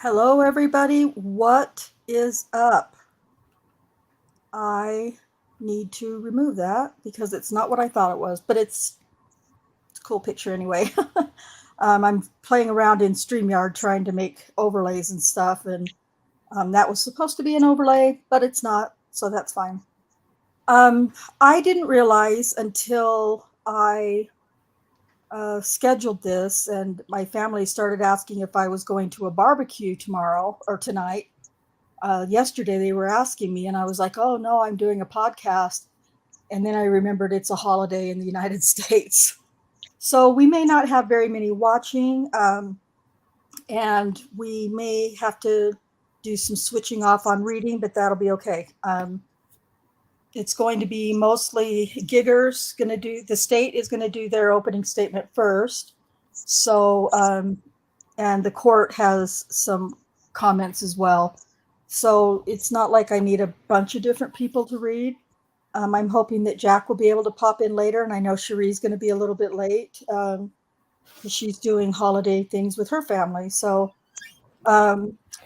Hello, everybody. What is up? I need to remove that because it's not what I thought it was, but it's a cool picture anyway. I'm playing around in StreamYard trying to make overlays and stuff, and that was supposed to be an overlay, but it's not, so that's fine. I didn't realize until I scheduled this, and my family started asking if I was going to a barbecue tomorrow or tonight. Yesterday they were asking me, and I was like, "Oh no, I'm doing a podcast." And then I remembered it's a holiday in the United States, so we may not have very many watching, and we may have to do some switching off on reading, but that'll be okay. It's going to be mostly giggers. Going to do the state is going to do their opening statement first, so and the court has some comments as well. So it's not like I need a bunch of different people to read. I'm hoping that Jack will be able to pop in later, and I know Cherie's going to be a little bit late because she's doing holiday things with her family. So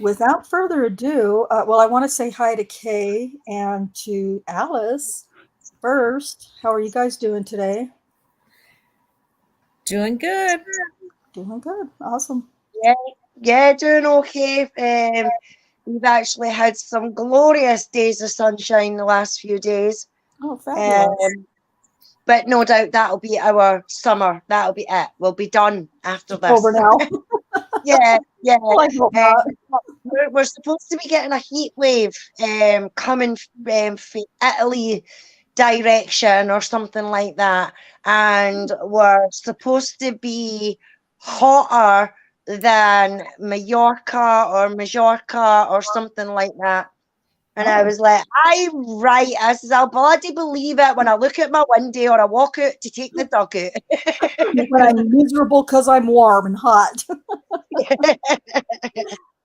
without further ado, well, I want to say hi to Kay and to Alice first. How are you guys doing today? Doing good. Doing good. Awesome. Yeah, doing okay. We've actually had some glorious days of sunshine the last few days. Oh, fabulous. But no doubt that'll be our summer. That'll be it. We'll be done after It's this. over now. Yeah. Well, I hope not. We're supposed to be getting a heat wave coming from Italy direction or something like that. And we're supposed to be hotter than Majorca or something like that. And I was like, I'm right. I says, I'll bloody believe it when I look at my window or I walk out to take the dog out. When I'm miserable because I'm warm and hot.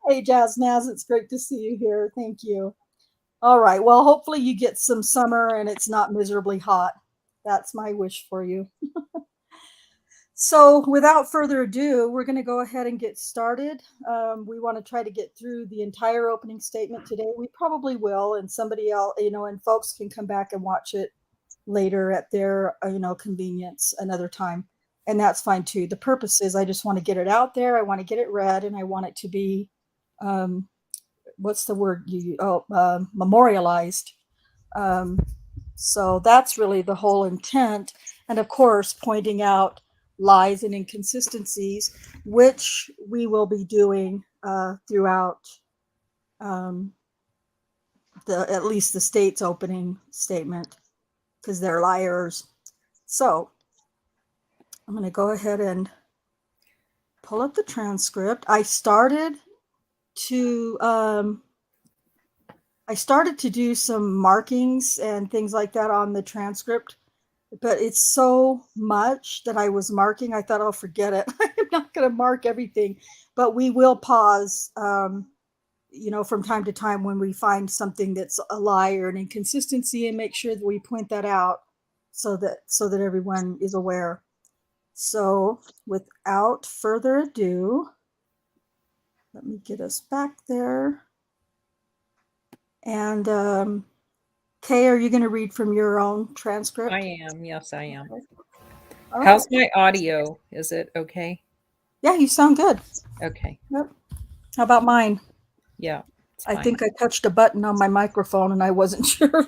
Hey, Jazz Naz, it's great to see you here. Thank you. All right. Well, hopefully you get some summer and it's not miserably hot. That's my wish for you. So, without further ado, we're going to go ahead and get started. We want to try to get through the entire opening statement today. We probably will, and somebody else, and folks can come back and watch it later at their, convenience another time. And that's fine too. The purpose is I just want to get it out there. I want to get it read, and I want it to be, what's the word memorialized. So that's really the whole intent. And of course, pointing out lies and inconsistencies, which we will be doing throughout at least the state's opening statement, because they're liars. So I'm going to go ahead and pull up the transcript. I started to do some markings and things like that on the transcript, but it's so much that I was marking. I thought, I'll forget it. I'm not going to mark everything, but we will pause, from time to time when we find something that's a lie or an inconsistency, and make sure that we point that out so that everyone is aware. So without further ado, let me get us back there. And Kay, are you going to read from your own transcript? I am. Yes, I am. All How's right. my audio? Is it okay? Yeah, you sound good. Okay. Yep. How about mine? Yeah. I think I touched a button on my microphone and I wasn't sure,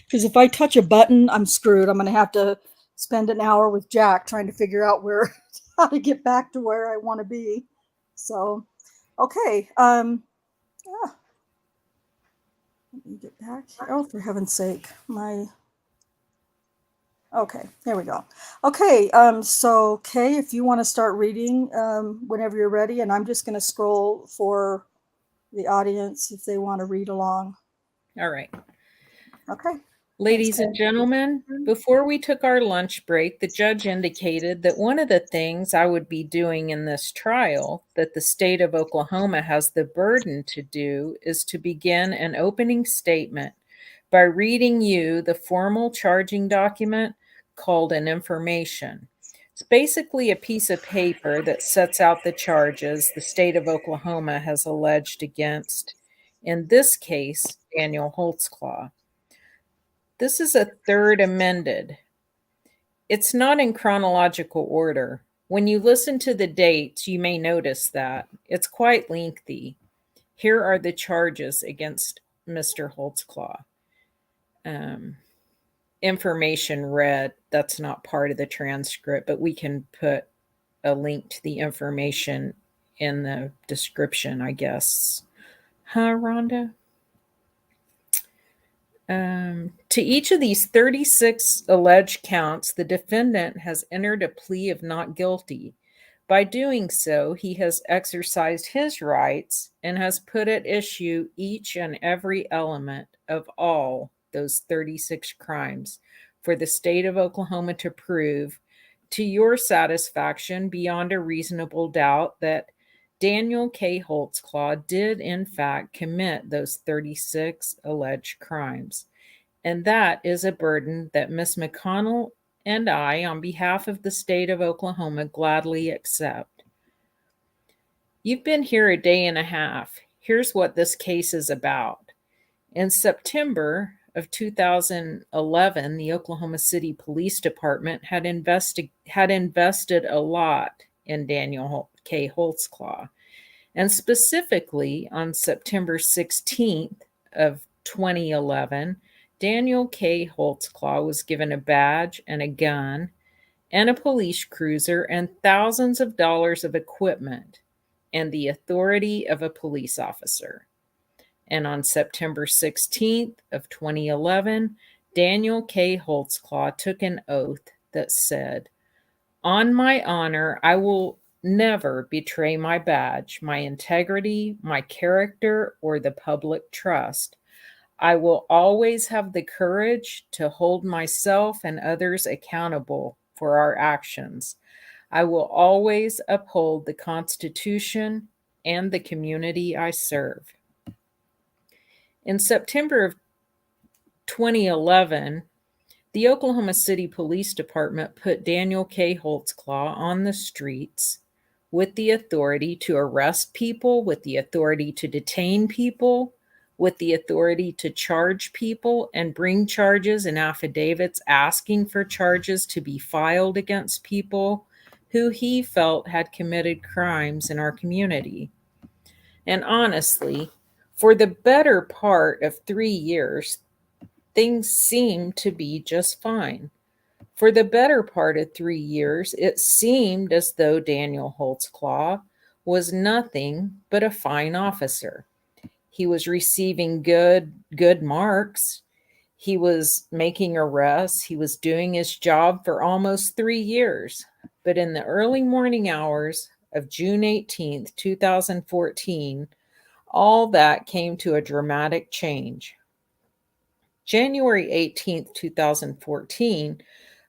because if I touch a button, I'm screwed. I'm going to have to spend an hour with Jack trying to figure out how to get back to where I want to be. So, okay. Yeah. Let me get back here. Oh, for heaven's sake. Okay, there we go. Okay, so Kay, if you want to start reading whenever you're ready, and I'm just going to scroll for the audience if they want to read along. All right. Okay. Ladies and gentlemen, before we took our lunch break, the judge indicated that one of the things I would be doing in this trial that the state of Oklahoma has the burden to do is to begin an opening statement by reading you the formal charging document called an information. It's basically a piece of paper that sets out the charges the state of Oklahoma has alleged against, in this case, Daniel Holtzclaw. This is a third amended. It's not in chronological order. When you listen to the dates, you may notice that. It's quite lengthy. Here are the charges against Mr. Holtzclaw. Information read, that's not part of the transcript, but we can put a link to the information in the description, I guess. Huh, Rhonda? To each of these 36 alleged counts, the defendant has entered a plea of not guilty. By doing so, he has exercised his rights and has put at issue each and every element of all those 36 crimes for the state of Oklahoma to prove to your satisfaction beyond a reasonable doubt that Daniel K. Holtzclaw did in fact commit those 36 alleged crimes. And that is a burden that Ms. McConnell and I, on behalf of the state of Oklahoma, gladly accept. You've been here a day and a half. Here's what this case is about. In September of 2011, the Oklahoma City Police Department had invested a lot in Daniel K. Holtzclaw. And specifically on September 16th of 2011, Daniel K. Holtzclaw was given a badge and a gun and a police cruiser and thousands of dollars of equipment and the authority of a police officer. And on September 16th of 2011, Daniel K. Holtzclaw took an oath that said, "On my honor, I will never betray my badge, my integrity, my character, or the public trust. I will always have the courage to hold myself and others accountable for our actions. I will always uphold the Constitution and the community I serve." In September of 2011, the Oklahoma City Police Department put Daniel K. Holtzclaw on the streets with the authority to arrest people, with the authority to detain people, with the authority to charge people and bring charges and affidavits asking for charges to be filed against people who he felt had committed crimes in our community. And honestly, for the better part of 3 years, things seemed to be just fine. For the better part of 3 years, it seemed as though Daniel Holtzclaw was nothing but a fine officer. He was receiving good marks. He was making arrests. He was doing his job for almost 3 years. But in the early morning hours of June 18th, 2014, all that came to a dramatic change. January 18th, 2014,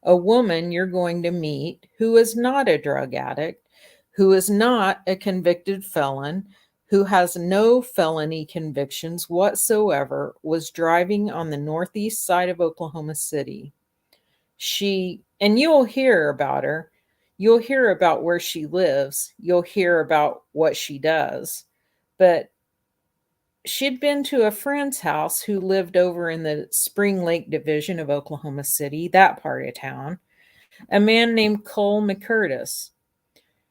a woman you're going to meet who is not a drug addict, who is not a convicted felon, who has no felony convictions whatsoever, was driving on the northeast side of Oklahoma City. And you'll hear about her. You'll hear about where she lives. You'll hear about what she does. But she'd been to a friend's house who lived over in the Spring Lake division of Oklahoma City, that part of town, a man named Cole McCurtis.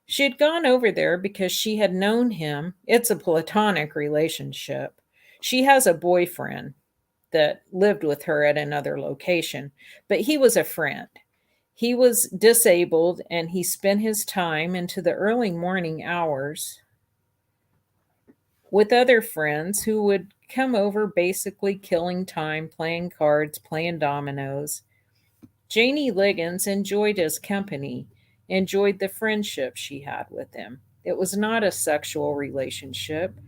She had gone over there because she had known him. It's a platonic relationship. She has a boyfriend that lived with her at another location, but he was a friend. He was disabled and he spent his time into the early morning hours with other friends who would come over basically killing time, playing cards, playing dominoes. Janie Liggins enjoyed his company, enjoyed the friendship she had with him. It was not a sexual relationship.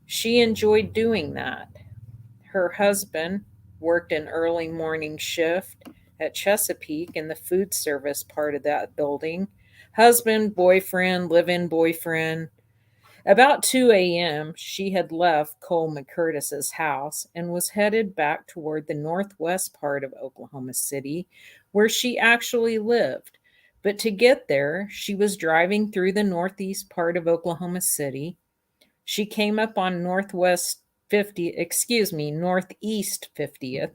She enjoyed doing that. Her husband worked an early morning shift at Chesapeake in the food service part of that building. Husband, boyfriend, live-in boyfriend. About 2 a.m., she had left Cole McCurtis's house and was headed back toward the northwest part of Oklahoma City, where she actually lived. But to get there, she was driving through the northeast part of Oklahoma City. She came up on Northeast 50th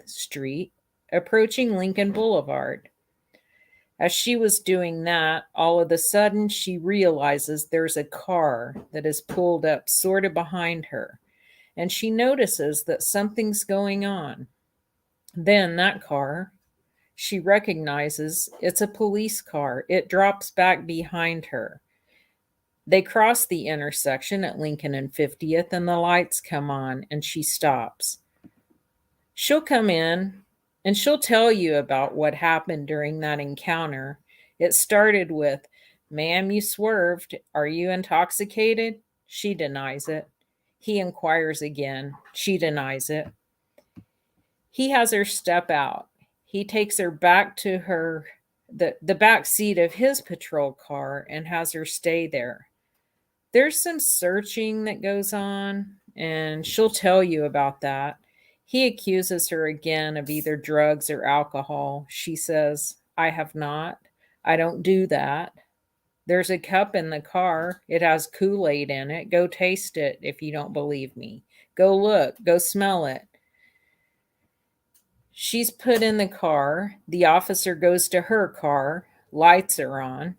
Street, approaching Lincoln Boulevard. As she was doing that, all of a sudden she realizes there's a car that is pulled up sort of behind her, and she notices that something's going on. Then that car, she recognizes it's a police car. It drops back behind her. They cross the intersection at Lincoln and 50th, and the lights come on, and she stops. She'll come in and she'll tell you about what happened during that encounter. It started with, "Ma'am, you swerved. Are you intoxicated?" She denies it. He inquires again. She denies it. He has her step out. He takes her back to the back seat of his patrol car and has her stay there. There's some searching that goes on, and she'll tell you about that. He accuses her again of either drugs or alcohol. She says, "I have not. I don't do that. There's a cup in the car. It has Kool-Aid in it. Go taste it if you don't believe me. Go look. Go smell it." She's put in the car. The officer goes to her car. Lights are on.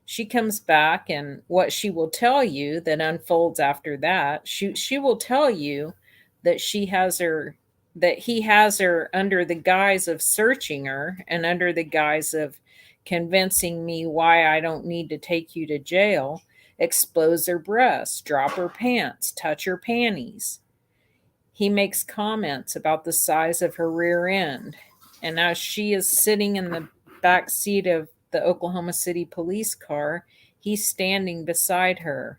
She comes back, and what she will tell you that unfolds after that, she will tell you that he has her under the guise of searching her and under the guise of convincing me why I don't need to take you to jail, expose her breasts, drop her pants, touch her panties. He makes comments about the size of her rear end. And as she is sitting in the back seat of the Oklahoma City police car, he's standing beside her.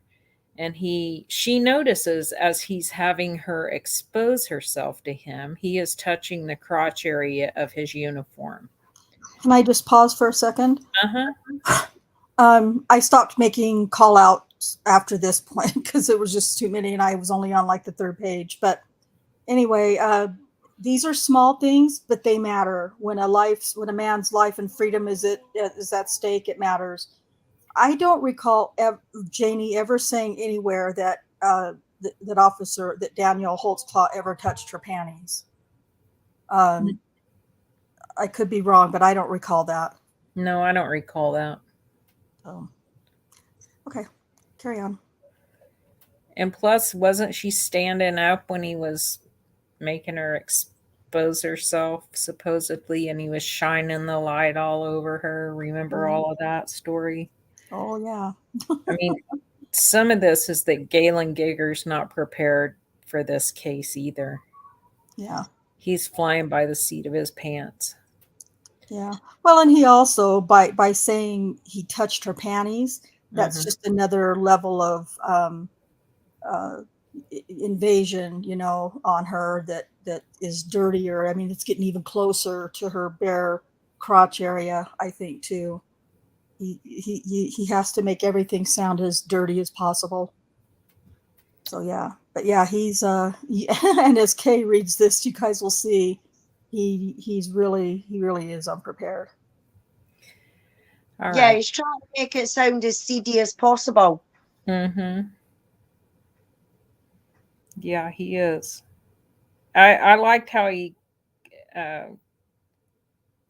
And she notices as he's having her expose herself to him, he is touching the crotch area of his uniform. Can I just pause for a second? Uh-huh. I stopped making call outs after this point because it was just too many and I was only on like the third page. But anyway, these are small things, but they matter. When a man's life and freedom is at stake, it matters. I don't recall Janie ever saying anywhere that that Daniel Holtzclaw ever touched her panties. I could be wrong, but I don't recall that. No, I don't recall that. So, okay, carry on. And plus, wasn't she standing up when he was making her expose herself, supposedly, and he was shining the light all over her? Remember all of that story? Oh, yeah. I mean, some of this is that Galen Giger's not prepared for this case either. Yeah. He's flying by the seat of his pants. Yeah. Well, and he also, by saying he touched her panties, that's just another level of invasion, on her that is dirtier. I mean, it's getting even closer to her bare crotch area, I think, too. He has to make everything sound as dirty as possible. So yeah, but yeah, he's and as Kay reads this, you guys will see he really is unprepared. All Yeah, right. he's trying to make it sound as seedy as possible. Mm-hmm. Yeah, he is. I liked how he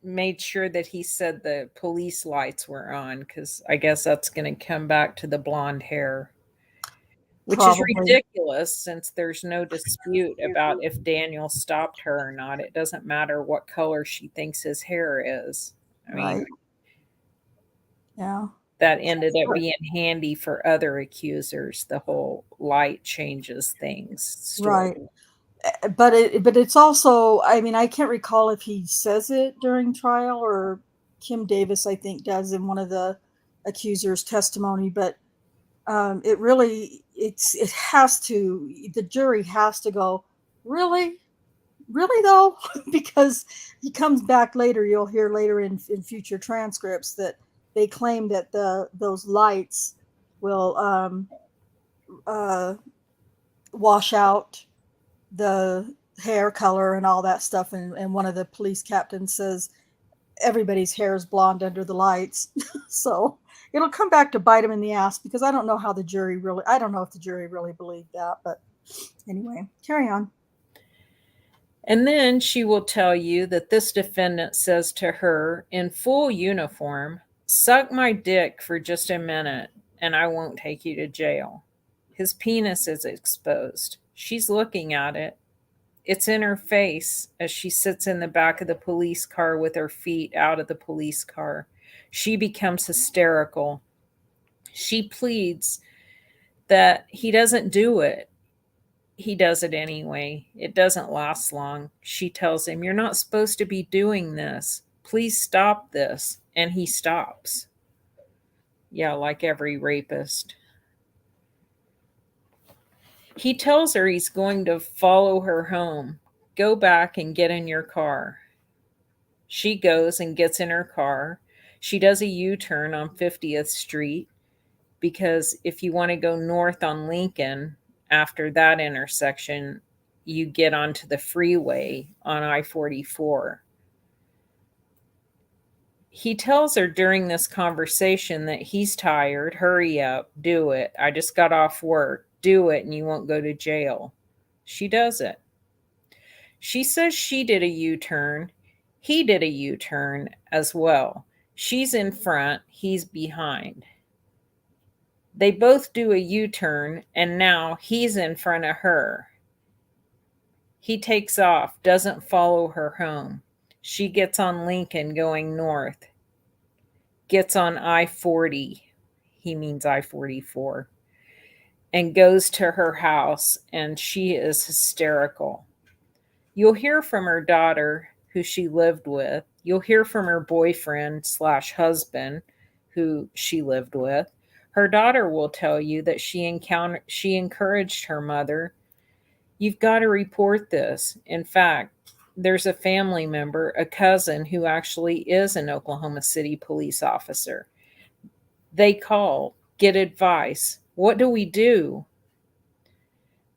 made sure that he said the police lights were on, because I guess that's going to come back to the blonde hair, which is ridiculous since there's no dispute about if Daniel stopped her or not. It doesn't matter what color she thinks his hair is. I mean, yeah, that ended up being handy for other accusers. The whole light changes things story. right. But it's also, I mean, I can't recall if he says it during trial or Kim Davis, I think, does in one of the accusers' testimony. But it has to, the jury has to go, really though, because he comes back later. You'll hear later in future transcripts that they claim that those lights will wash out the hair color and all that stuff. And one of the police captains says, everybody's hair is blonde under the lights. So it'll come back to bite him in the ass because I don't know how the jury really, I don't know if the jury really believed that, but anyway, carry on. And then she will tell you that this defendant says to her in full uniform, "Suck my dick for just a minute and I won't take you to jail." His penis is exposed. She's looking at it. It's in her face as she sits in the back of the police car with her feet out of the police car. She becomes hysterical. She pleads that he doesn't do it. He does it anyway. It doesn't last long. She tells him, "You're not supposed to be doing this. Please stop this." And he stops. Yeah, like every rapist. He tells her he's going to follow her home. "Go back and get in your car." She goes and gets in her car. She does a U-turn on 50th Street because if you want to go north on Lincoln after that intersection, you get onto the freeway on I-44. He tells her during this conversation that he's tired. "Hurry up, do it. I just got off work. Do it and you won't go to jail." She does it. She says she did a U-turn. He did a U-turn as well. She's in front, he's behind. They both do a U-turn, and now he's in front of her. He takes off, doesn't follow her home. She gets on Lincoln going north, gets on I-40, he means I-44, and goes to her house, and she is hysterical. You'll hear from her daughter, who she lived with. You'll hear from her boyfriend/husband, who she lived with. Her daughter will tell you that she encouraged her mother, "You've got to report this." In fact, there's a family member, a cousin, who actually is an Oklahoma City police officer. They call, get advice. What do we do?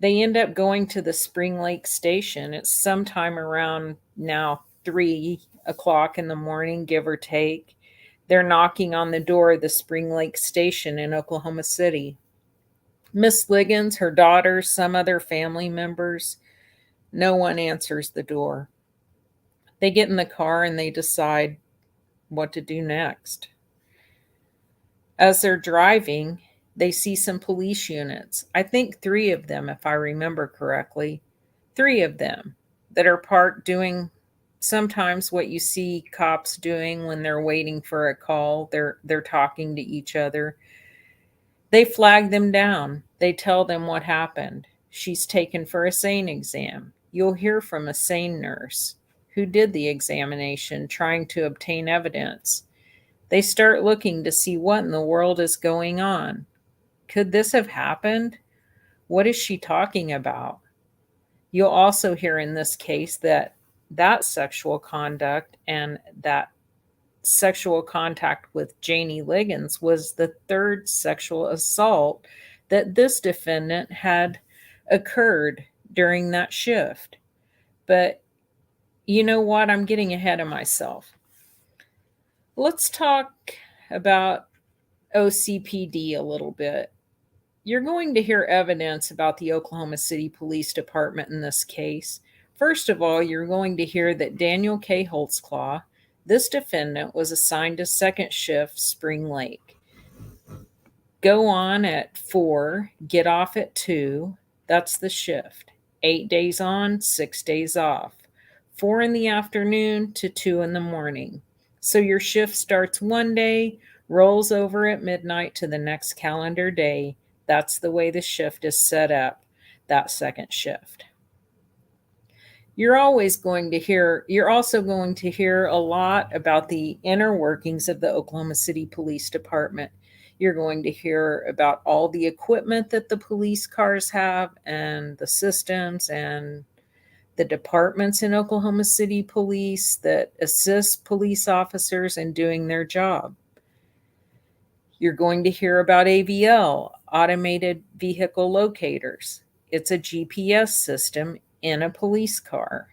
They end up going to the Spring Lake station. It's sometime around now 3 o'clock in the morning, give or take. They're knocking on the door of the Spring Lake station in Oklahoma City. Miss Liggins, her daughter, some other family members, no one answers the door. They get in the car and they decide what to do next. As they're driving, they see some police units. I think 3 of them, if I remember correctly. 3 of them that are parked doing sometimes what you see cops doing when they're waiting for a call. They're talking to each other. They flag them down. They tell them what happened. She's taken for a SANE exam. You'll hear from a SANE nurse who did the examination, trying to obtain evidence. They start looking to see what in the world is going on. Could this have happened? What is she talking about? You'll also hear in this case that sexual conduct and that sexual contact with Janie Liggins was the 3rd sexual assault that this defendant had occurred during that shift. But you know what? I'm getting ahead of myself. Let's talk about OCPD a little bit. You're going to hear evidence about the Oklahoma City Police Department in this case. First of all, you're going to hear that Daniel K. Holtzclaw, this defendant, was assigned to 2nd shift Spring Lake. Go on at 4, get off at 2. That's the shift. 8 days on, 6 days off. 4 in the afternoon to 2 in the morning. So your shift starts one day, rolls over at midnight to the next calendar day. That's the way the shift is set up, that 2nd shift. You're also going to hear a lot about the inner workings of the Oklahoma City Police Department. You're going to hear about all the equipment that the police cars have and the systems and the departments in Oklahoma City Police that assist police officers in doing their job. You're going to hear about AVL, automated vehicle locators. It's a GPS system in a police car.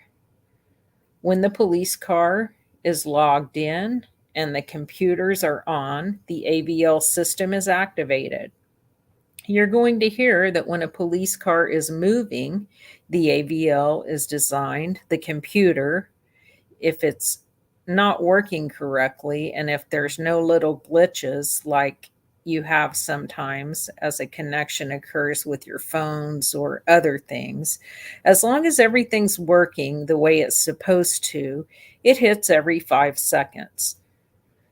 When the police car is logged in and the computers are on, the AVL system is activated. You're going to hear that when a police car is moving, the AVL is designed, the computer, if it's not working correctly and if there's no little glitches like you have sometimes as a connection occurs with your phones or other things, as long as everything's working the way it's supposed to, it hits every 5 seconds.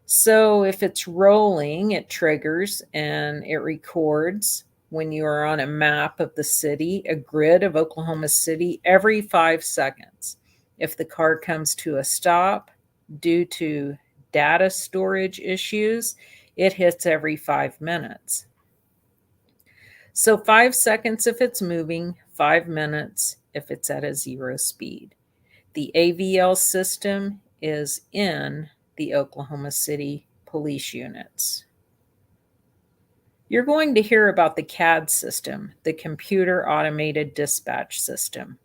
So if it's rolling, it triggers and it records when you are on a map of the city, a grid of Oklahoma City, every 5 seconds. If the car comes to a stop due to data storage issues, it hits every 5 minutes. So 5 seconds if it's moving, 5 minutes if it's at a 0 speed. The AVL system is in the Oklahoma City police units. You're going to hear about the CAD system, the Computer Automated Dispatch System.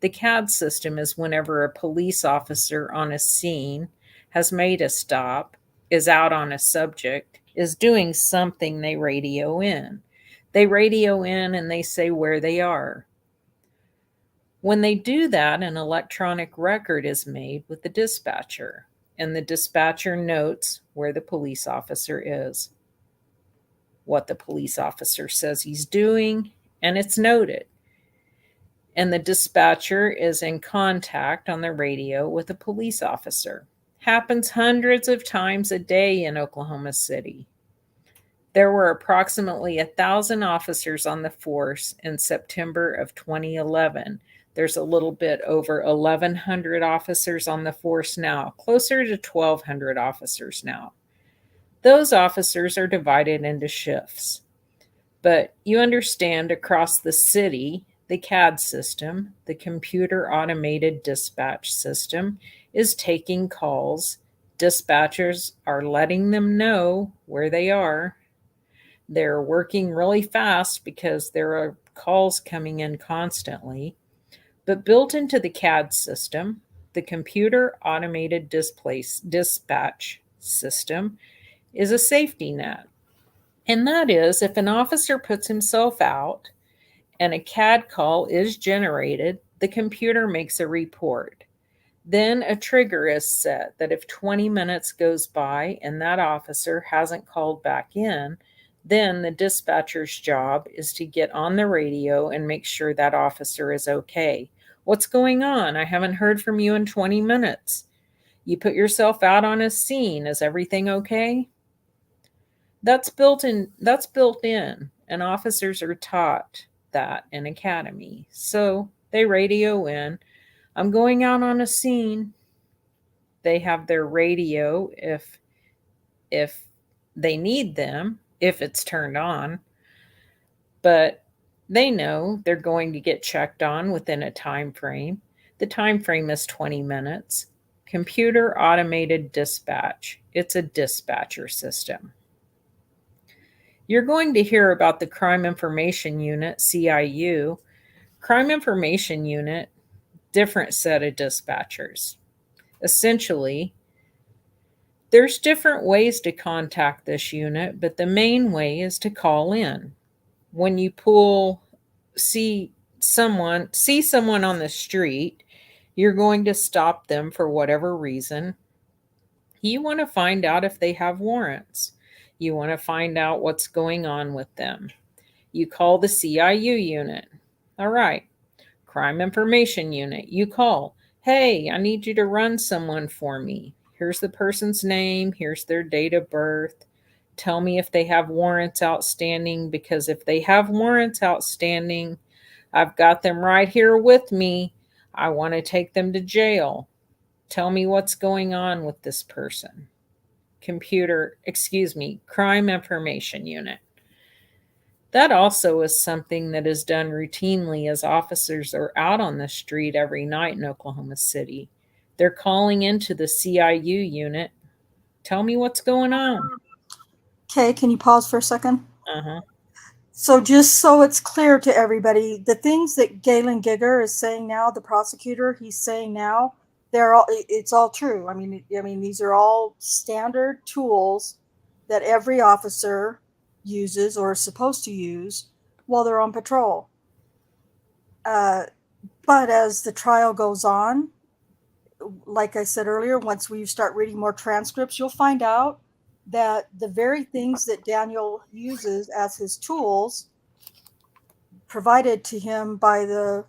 The CAD system is whenever a police officer on a scene has made a stop, is out on a subject, is doing something, they radio in. They radio in and they say where they are. When they do that, an electronic record is made with the dispatcher, and the dispatcher notes where the police officer is, what the police officer says he's doing, and it's noted. And the dispatcher is in contact on the radio with a police officer. Happens hundreds of times a day in Oklahoma City. There were approximately 1,000 officers on the force in September of 2011. There's a little bit over 1,100 officers on the force now, closer to 1,200 officers now. Those officers are divided into shifts. But you understand across the city, the CAD system, the Computer Automated Dispatch System, is taking calls. Dispatchers are letting them know where they are. They're working really fast because there are calls coming in constantly. But built into the CAD system, the Computer Automated Dispatch System is a safety net. And that is, if an officer puts himself out and a CAD call is generated, the computer makes a report. Then a trigger is set that if 20 minutes goes by and that officer hasn't called back in, then the dispatcher's job is to get on the radio and make sure that officer is okay. What's going on? I haven't heard from you in 20 minutes. You put yourself out on a scene. Is everything okay? That's built in, and officers are taught that in academy. So they radio in, I'm going out on a scene. They have their radio if they need them, if it's turned on. But they know they're going to get checked on within a time frame. The time frame is 20 minutes. Computer Automated Dispatch. It's a dispatcher system. You're going to hear about the Crime Information Unit, CIU. Crime Information Unit, different set of dispatchers. Essentially, there's different ways to contact this unit, but the main way is to call in. When you see someone on the street, you're going to stop them for whatever reason. You want to find out if they have warrants. You want to find out what's going on with them. You call the CIU unit. All right. Crime Information Unit. You call. Hey, I need you to run someone for me. Here's the person's name. Here's their date of birth. Tell me if they have warrants outstanding, because if they have warrants outstanding, I've got them right here with me. I want to take them to jail. Tell me what's going on with this person. Crime Information Unit. That also is something that is done routinely as officers are out on the street every night in Oklahoma City. They're calling into the CIU unit. Tell me what's going on. Okay, can you pause for a second? Uh-huh. So just so it's clear to everybody, the things that Galen Giger is saying now, the prosecutor, he's saying now, it's all true. I mean, these are all standard tools that every officer uses or is supposed to use while they're on patrol. But as the trial goes on, like I said earlier, once we start reading more transcripts, you'll find out that the very things that Daniel uses as his tools provided to him by the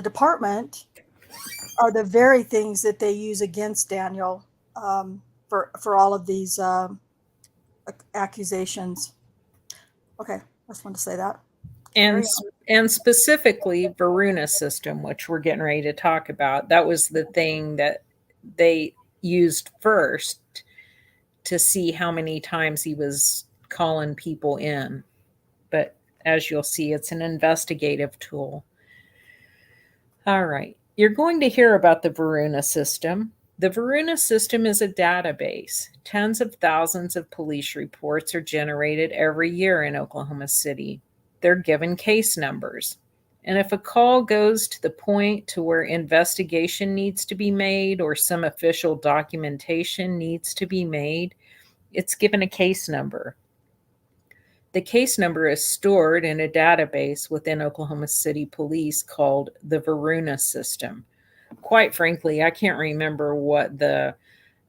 department are the very things that they use against Daniel for all of these accusations. Okay, I just wanted to say that. And specifically Varuna system, which we're getting ready to talk about. That was the thing that they used first to see how many times he was calling people in. But as you'll see, it's an investigative tool. All right. You're going to hear about the Varuna system. The Varuna system is a database. Tens of thousands of police reports are generated every year in Oklahoma City. They're given case numbers. And if a call goes to the point to where investigation needs to be made or some official documentation needs to be made, it's given a case number. The case number is stored in a database within Oklahoma City Police called the Varuna system. Quite frankly, I can't remember what the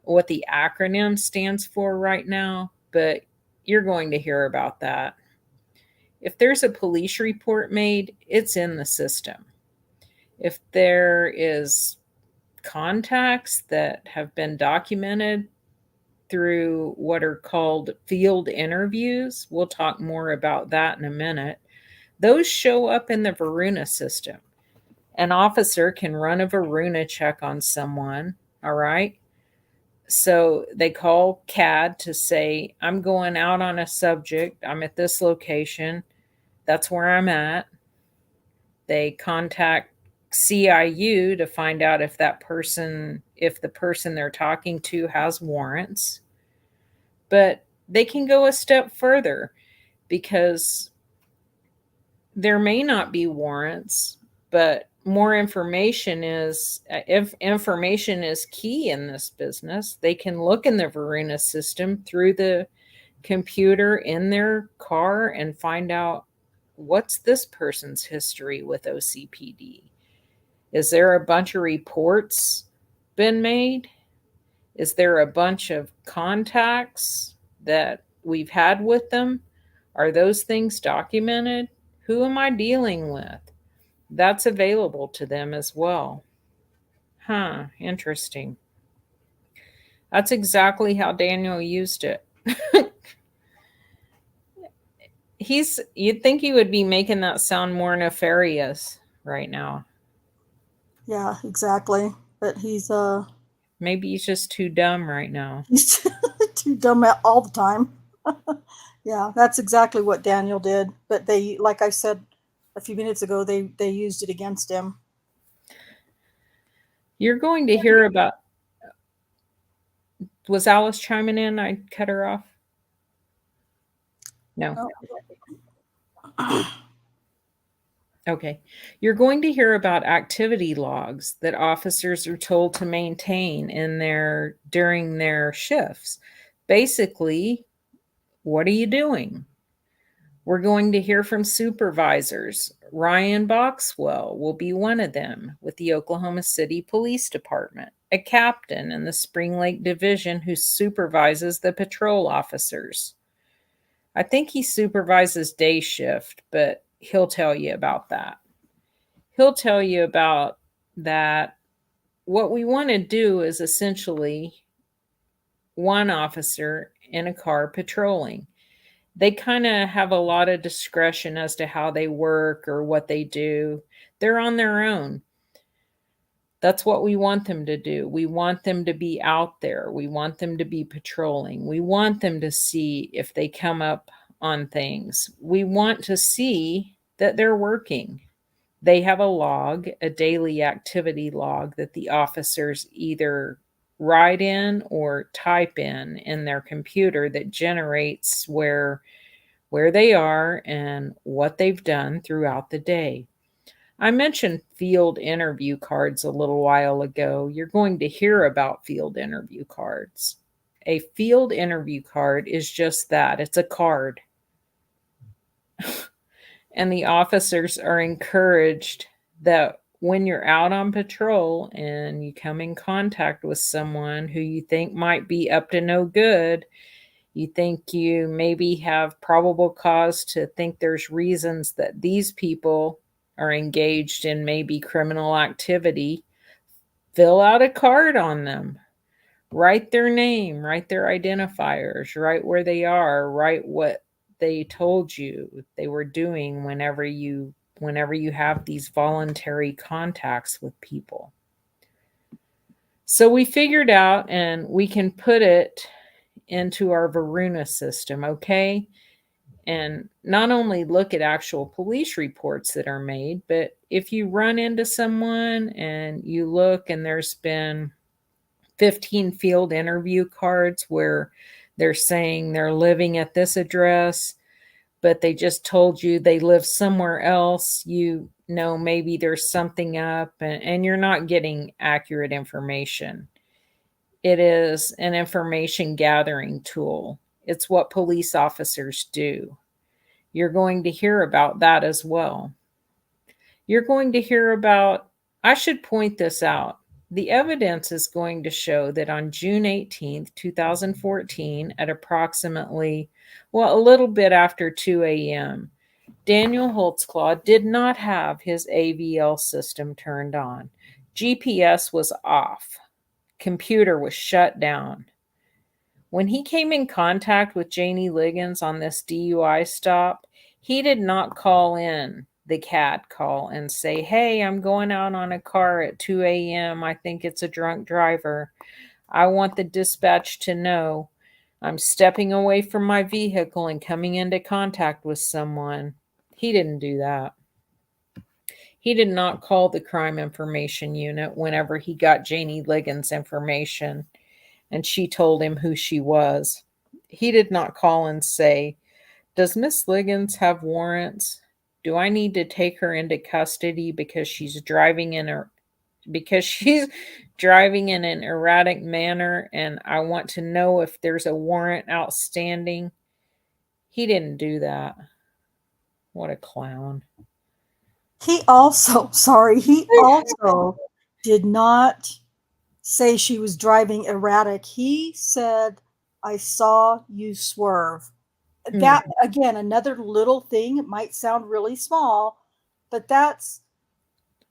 acronym stands for right now, but you're going to hear about that. If there's a police report made, it's in the system. If there is contacts that have been documented through what are called field interviews, we'll talk more about that in a minute, those show up in the Varuna system. An officer can run a Varuna check on someone, all right? So they call CAD to say, I'm going out on a subject. I'm at this location. That's where I'm at. They contact CIU to find out if the person they're talking to has warrants. But they can go a step further because there may not be warrants, but more information is, if information is key in this business, they can look in the Varuna system through the computer in their car and find out, what's this person's history with OCPD? Is there a bunch of reports been made? Is there a bunch of contacts that we've had with them? Are those things documented? Who am I dealing with? That's available to them as well. Huh, interesting. That's exactly how Daniel used it. You'd think he would be making that sound more nefarious right now. Yeah, exactly. But maybe he's just too dumb right now. He's too dumb all the time. Yeah, that's exactly what Daniel did. But they, like I said a few minutes ago, they used it against him. You're going to hear about. Was Alice chiming in? I cut her off. No. Oh. Okay. You're going to hear about activity logs that officers are told to maintain during their shifts. Basically, what are you doing? We're going to hear from supervisors. Ryan Boxwell will be one of them with the Oklahoma City Police Department, a captain in the Spring Lake Division who supervises the patrol officers. I think he supervises day shift, but he'll tell you about that. He'll tell you about that. What we want to do is essentially one officer in a car patrolling. They kind of have a lot of discretion as to how they work or what they do. They're on their own. That's what we want them to do. We want them to be out there. We want them to be patrolling. We want them to see if they come up on things. We want to see that they're working. They have a log, a daily activity log that the officers either write in or type in their computer that generates where they are and what they've done throughout the day. I mentioned field interview cards a little while ago. You're going to hear about field interview cards. A field interview card is just that, it's a card. And the officers are encouraged that when you're out on patrol and you come in contact with someone who you think might be up to no good, you think you maybe have probable cause to think there's reasons that these people are engaged in maybe criminal activity, fill out a card on them. Write their name, write their identifiers, write where they are, write what they told you they were doing whenever you have these voluntary contacts with people. So we figured out, and we can put it into our Varuna system, okay? And not only look at actual police reports that are made, but if you run into someone and you look and there's been 15 field interview cards where they're saying they're living at this address, but they just told you they live somewhere else, you know maybe there's something up, and you're not getting accurate information. It is an information gathering tool. It's what police officers do. You're going to hear about that as well. You're going to hear about, I should point this out. The evidence is going to show that on June 18th, 2014, at approximately, well, a little bit after 2 a.m., Daniel Holtzclaw did not have his AVL system turned on. GPS was off. Computer was shut down. When he came in contact with Janie Liggins on this DUI stop, he did not call in the CAD call and say, hey, I'm going out on a car at 2 a.m. I think it's a drunk driver. I want the dispatch to know I'm stepping away from my vehicle and coming into contact with someone. He didn't do that. He did not call the crime information unit whenever he got Janie Liggins' information and she told him who she was. He did not call and say, does Miss Liggins have warrants? Do I need to take her into custody because she's driving in an erratic manner and I want to know if there's a warrant outstanding? He didn't do that. What a clown. He also did not say she was driving erratic. He said, I saw you swerve. That, again, another little thing. It might sound really small, but that's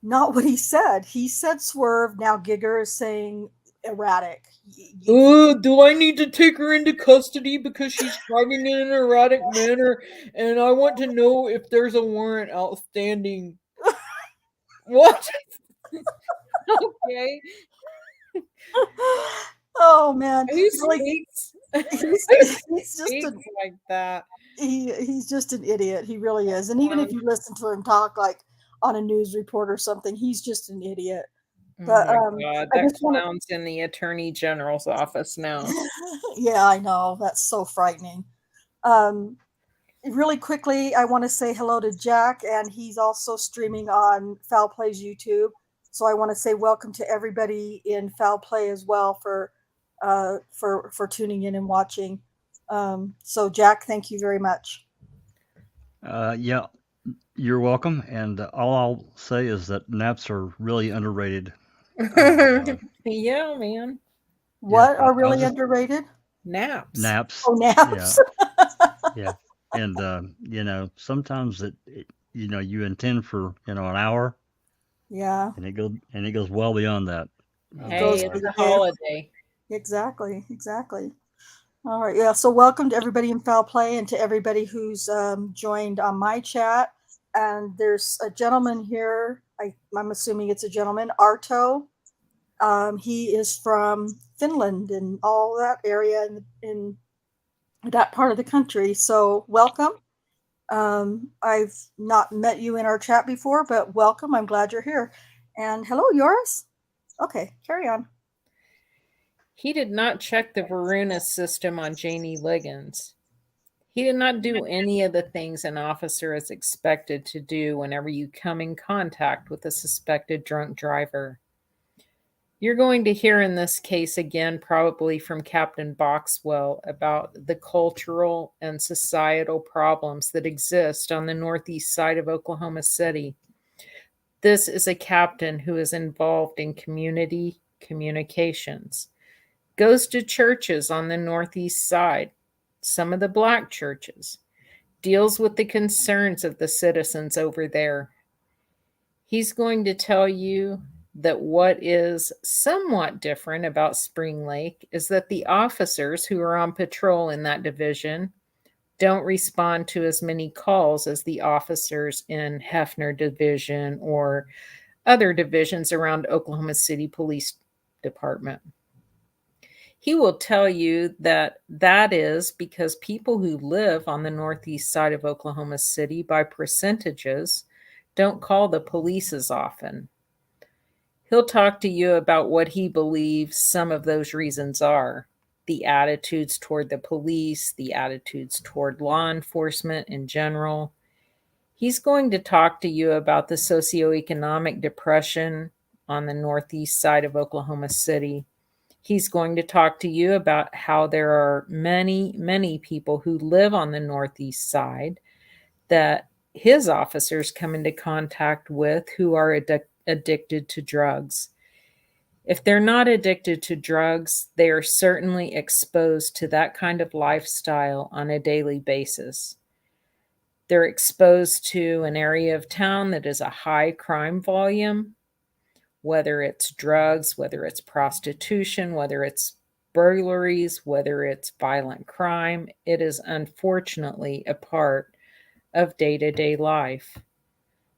not what he said. He said swerve. Now Giger is saying erratic. Do I need to take her into custody because she's driving in an erratic manner and I want to know if there's a warrant outstanding? What? Okay. Oh man, Who really, speaks he's just like that? He's just an idiot. He really is. And even if you listen to him talk like on a news report or something, he's just an idiot. But oh my God, I that just want clown's in the Attorney General's office now. yeah, I know. That's so frightening. Really quickly, I want to say hello to Jack, and he's also streaming on Foul Play's YouTube. So I want to say welcome to everybody in Foul Play as well for tuning in and watching. So Jack, thank you very much. Yeah, you're welcome. And all I'll say is that naps are really underrated. Yeah, man. What Yeah, are really underrated? Naps. Naps. Oh, naps. Yeah. And sometimes you intend for an hour. Yeah. And it goes well beyond that. Hey, it's a holiday. Exactly. All right. Yeah. So welcome to everybody in Foul Play and to everybody who's joined on my chat. And there's a gentleman here. I'm assuming it's a gentleman, Arto. He is from Finland and all that area in that part of the country. So welcome. I've not met you in our chat before, but welcome. I'm glad you're here. And hello, Yoris. Okay, carry on. He did not check the Varuna system on Janie Liggins. He did not do any of the things an officer is expected to do whenever you come in contact with a suspected drunk driver. You're going to hear in this case again, probably from Captain Boxwell, about the cultural and societal problems that exist on the northeast side of Oklahoma City. This is a captain who is involved in community communications, goes to churches on the northeast side, some of the black churches, deals with the concerns of the citizens over there. He's going to tell you that what is somewhat different about Spring Lake is that the officers who are on patrol in that division don't respond to as many calls as the officers in Hefner Division or other divisions around Oklahoma City Police Department. He will tell you that that is because people who live on the northeast side of Oklahoma City, by percentages, don't call the police as often. He'll talk to you about what he believes some of those reasons are: the attitudes toward the police, the attitudes toward law enforcement in general. He's going to talk to you about the socioeconomic depression on the northeast side of Oklahoma City. He's going to talk to you about how there are many, many people who live on the northeast side that his officers come into contact with who are addicted to drugs. If they're not addicted to drugs, they are certainly exposed to that kind of lifestyle on a daily basis. They're exposed to an area of town that is a high crime volume, whether it's drugs, whether it's prostitution, whether it's burglaries, whether it's violent crime. It is unfortunately a part of day-to-day life.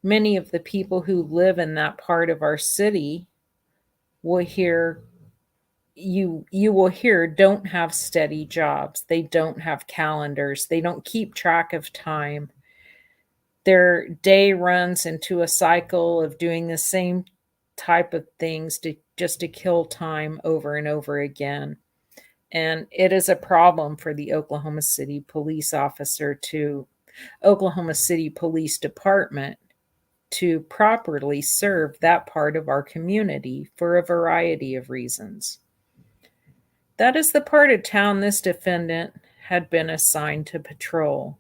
Many of the people who live in that part of our city will hear you will hear don't have steady jobs. They don't have calendars. They don't keep track of time. Their day runs into a cycle of doing the same type of things just to kill time over and over again. And it is a problem for the Oklahoma City Police Department to properly serve that part of our community for a variety of reasons. That is the part of town this defendant had been assigned to patrol,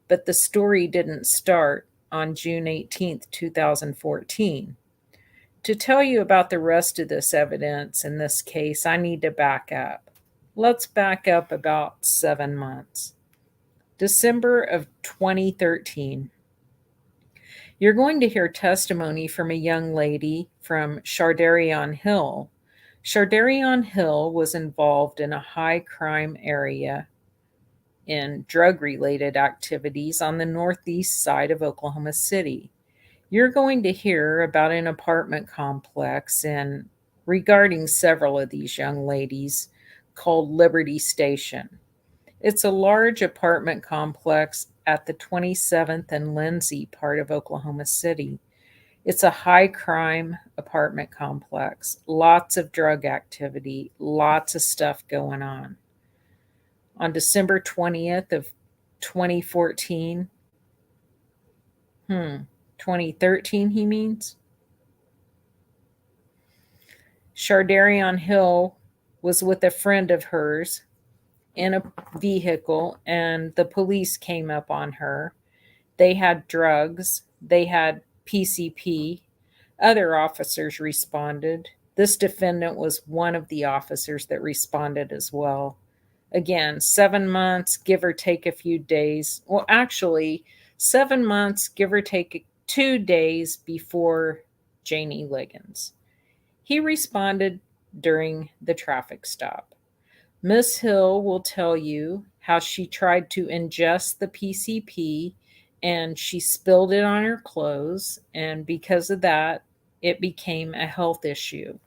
but the story didn't start on June 18th, 2014. To tell you about the rest of this evidence in this case, I need to back up. Let's back up about 7 months. December of 2013. You're going to hear testimony from a young lady from Shardarion Hill. Shardarion Hill was involved in a high crime area in drug-related activities on the northeast side of Oklahoma City. You're going to hear about an apartment complex and regarding several of these young ladies called Liberty Station. It's a large apartment complex at the 27th and Lindsay part of Oklahoma City. It's a high crime apartment complex, lots of drug activity, lots of stuff going on. On December 20th of 2014, 2013 he means, Shardarion Hill was with a friend of hers in a vehicle and the police came up on her. They had drugs, they had PCP. Other officers responded. This defendant was one of the officers that responded as well. Again, 7 months, give or take a few days. Well, actually, 7 months, give or take 2 days before Janie Liggins. He responded during the traffic stop. Miss Hill will tell you how she tried to ingest the PCP and she spilled it on her clothes, and because of that, it became a health issue.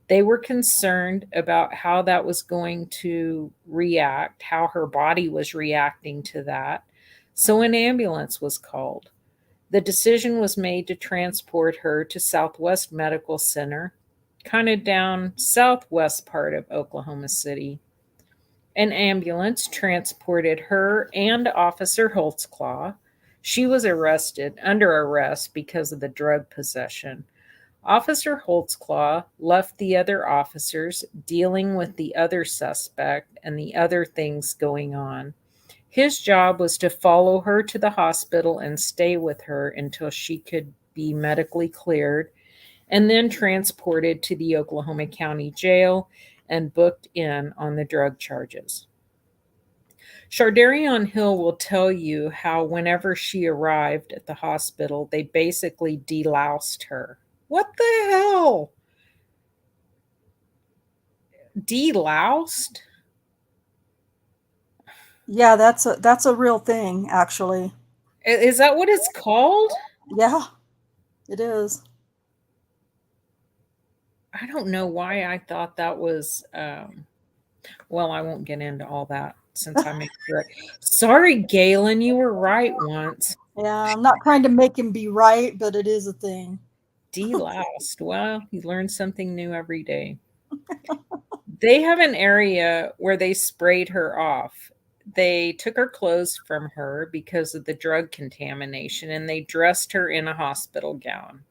They were concerned about how that was going to react, how her body was reacting to that. So an ambulance was called. The decision was made to transport her to Southwest Medical Center, kind of down southwest part of Oklahoma City. An ambulance transported her and Officer Holtzclaw. She was under arrest because of the drug possession. Officer Holtzclaw left the other officers dealing with the other suspect and the other things going on. His job was to follow her to the hospital and stay with her until she could be medically cleared and then transported to the Oklahoma County Jail and booked in on the drug charges. Shardarion Hill will tell you how whenever she arrived at the hospital, they basically deloused her. What the hell? Deloused? Yeah, that's a real thing, actually. Is that what it's called? Yeah, it is. I don't know why I thought that was. Well, I won't get into all that since I'm incorrect. Sorry, Galen, you were right once. Yeah, I'm not trying to make him be right, but it is a thing. Deloused. Well, you learn something new every day. They have an area where they sprayed her off. They took her clothes from her because of the drug contamination and they dressed her in a hospital gown.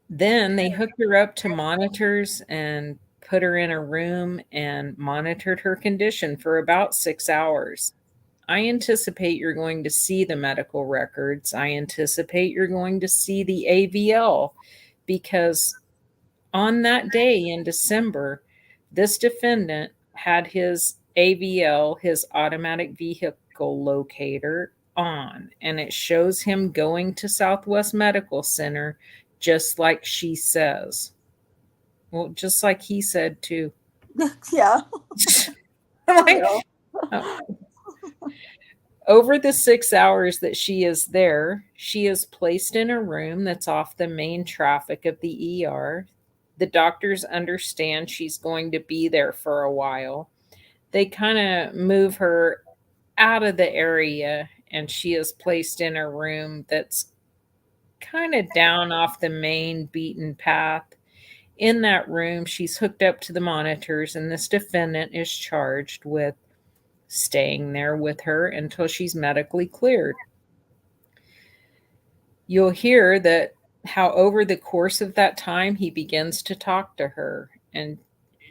Then they hooked her up to monitors and put her in a room and monitored her condition for about 6 hours. I anticipate you're going to see the medical records. I anticipate you're going to see the AVL because on that day in December, this defendant had his AVL, his automatic vehicle locator, on, and it shows him going to Southwest Medical Center just like she says. Well, just like he said too. Yeah. I'm like, oh. Over the 6 hours that she is there, she is placed in a room that's off the main traffic of the ER. The doctors understand she's going to be there for a while. They kind of move her out of the area, and she is placed in a room that's kind of down off the main beaten path. In that room, she's hooked up to the monitors, and this defendant is charged with staying there with her until she's medically cleared. You'll hear that how over the course of that time he begins to talk to her, and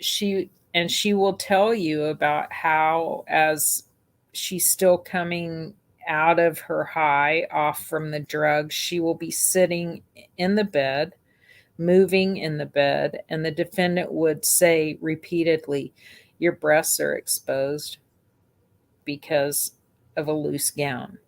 she will tell you about how as she's still coming out of her high off from the drugs, she will be sitting in the bed, moving in the bed, and the defendant would say repeatedly, "Your breasts are exposed because of a loose gown."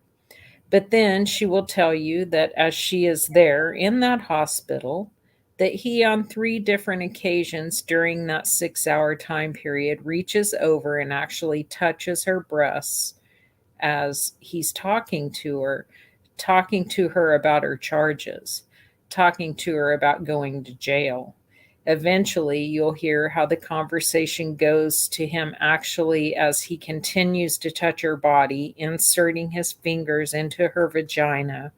But then she will tell you that as she is there in that hospital, that he on 3 different occasions during that 6-hour time period reaches over and actually touches her breasts as he's talking to her about her charges, talking to her about going to jail. Eventually, you'll hear how the conversation goes to him actually as he continues to touch her body, inserting his fingers into her vagina.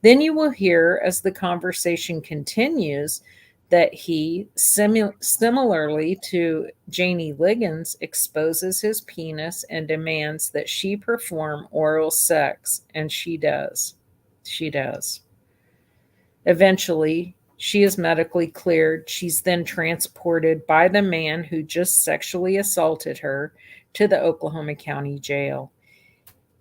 Then you will hear as the conversation continues that he, similarly to Janie Liggins, exposes his penis and demands that she perform oral sex, and she does. She does. Eventually, she is medically cleared. She's then transported by the man who just sexually assaulted her to the Oklahoma County Jail.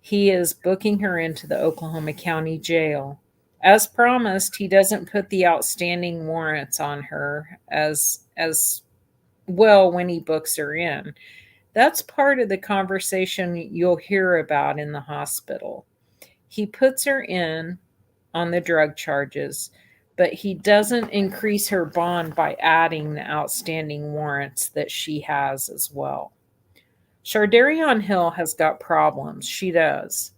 He is booking her into the Oklahoma County Jail. As promised, he doesn't put the outstanding warrants on her as well when he books her in. That's part of the conversation you'll hear about in the hospital. He puts her in on the drug charges, but he doesn't increase her bond by adding the outstanding warrants that she has as well. Shardarion Hill has got problems. She does.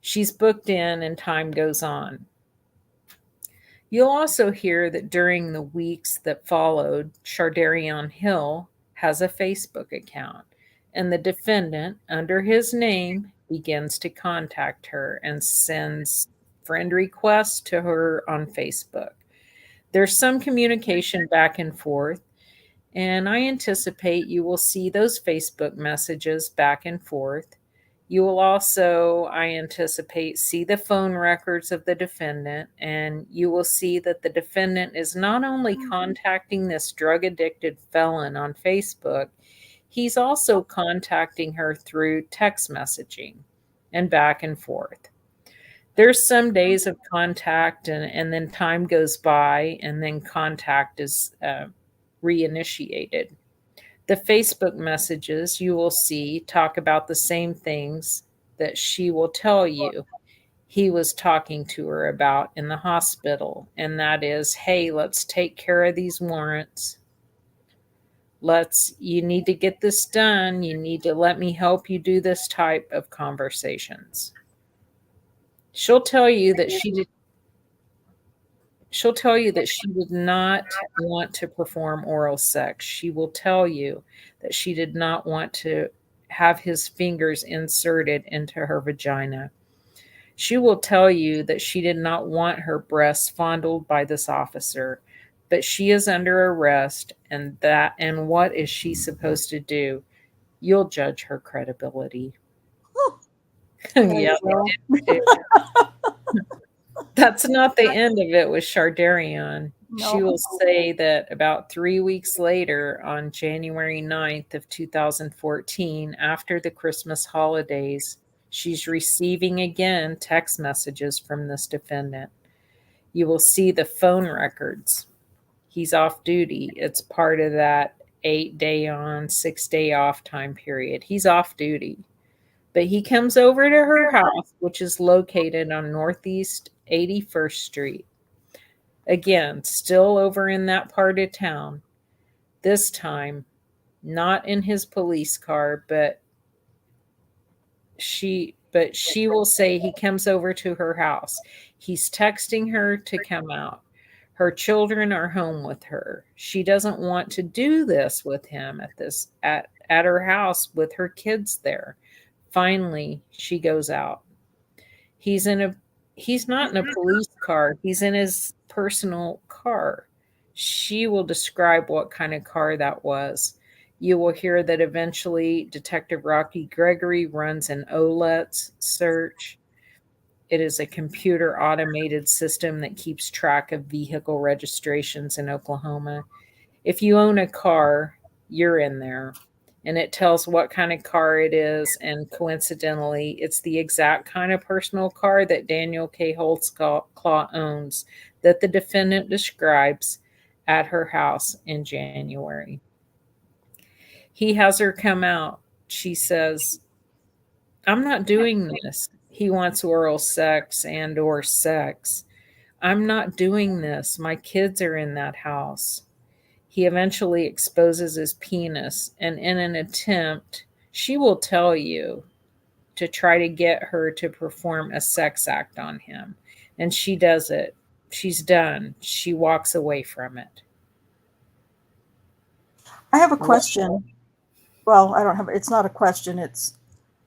She's booked in and time goes on. You'll also hear that during the weeks that followed, Shardarion Hill has a Facebook account, and the defendant, under his name, begins to contact her and sends friend requests to her on Facebook. There's some communication back and forth. And I anticipate you will see those Facebook messages back and forth. You will also, I anticipate, see the phone records of the defendant, and you will see that the defendant is not only contacting this drug addicted felon on Facebook, he's also contacting her through text messaging and back and forth. There's some days of contact, and then time goes by, and then contact is reinitiated. The Facebook messages you will see talk about the same things that she will tell you he was talking to her about in the hospital. And that is, hey, let's take care of these warrants. You need to get this done. You need to let me help you do this type of conversations. She'll tell you that she'll tell you that she did not want to perform oral sex. She will tell you that she did not want to have his fingers inserted into her vagina. She will tell you that she did not want her breasts fondled by this officer, but she is under arrest, and what is she supposed to do? You'll judge her credibility. There Yeah, you they go. did. That's not the end of it with Chardarion. She No. will say that about 3 weeks later, on January 9th of 2014, after the Christmas holidays, she's receiving again text messages from this defendant. You will see the phone records. He's off duty. It's part of that 8-day on, 6-day off time period. He's off duty. But he comes over to her house, which is located on Northeast 81st Street. Again, still over in that part of town. This time, not in his police car, but she will say he comes over to her house. He's texting her to come out. Her children are home with her. She doesn't want to do this with him at her house with her kids there. Finally, she goes out. He's not in a police car. He's in his personal car. She will describe what kind of car that was. You will hear that eventually Detective Rocky Gregory runs an OLETS search. It is a computer automated system that keeps track of vehicle registrations in Oklahoma. If you own a car, you're in there. And it tells what kind of car it is. And coincidentally, it's the exact kind of personal car that Daniel K. Holtzclaw owns that the defendant describes at her house in January. He has her come out. She says, I'm not doing this. He wants oral sex or sex. I'm not doing this. My kids are in that house. He eventually exposes his penis, and in an attempt, she will tell you, to try to get her to perform a sex act on him. And she does it. She's done. She walks away from it. I have a question. Well, I don't have. It's not a question. It's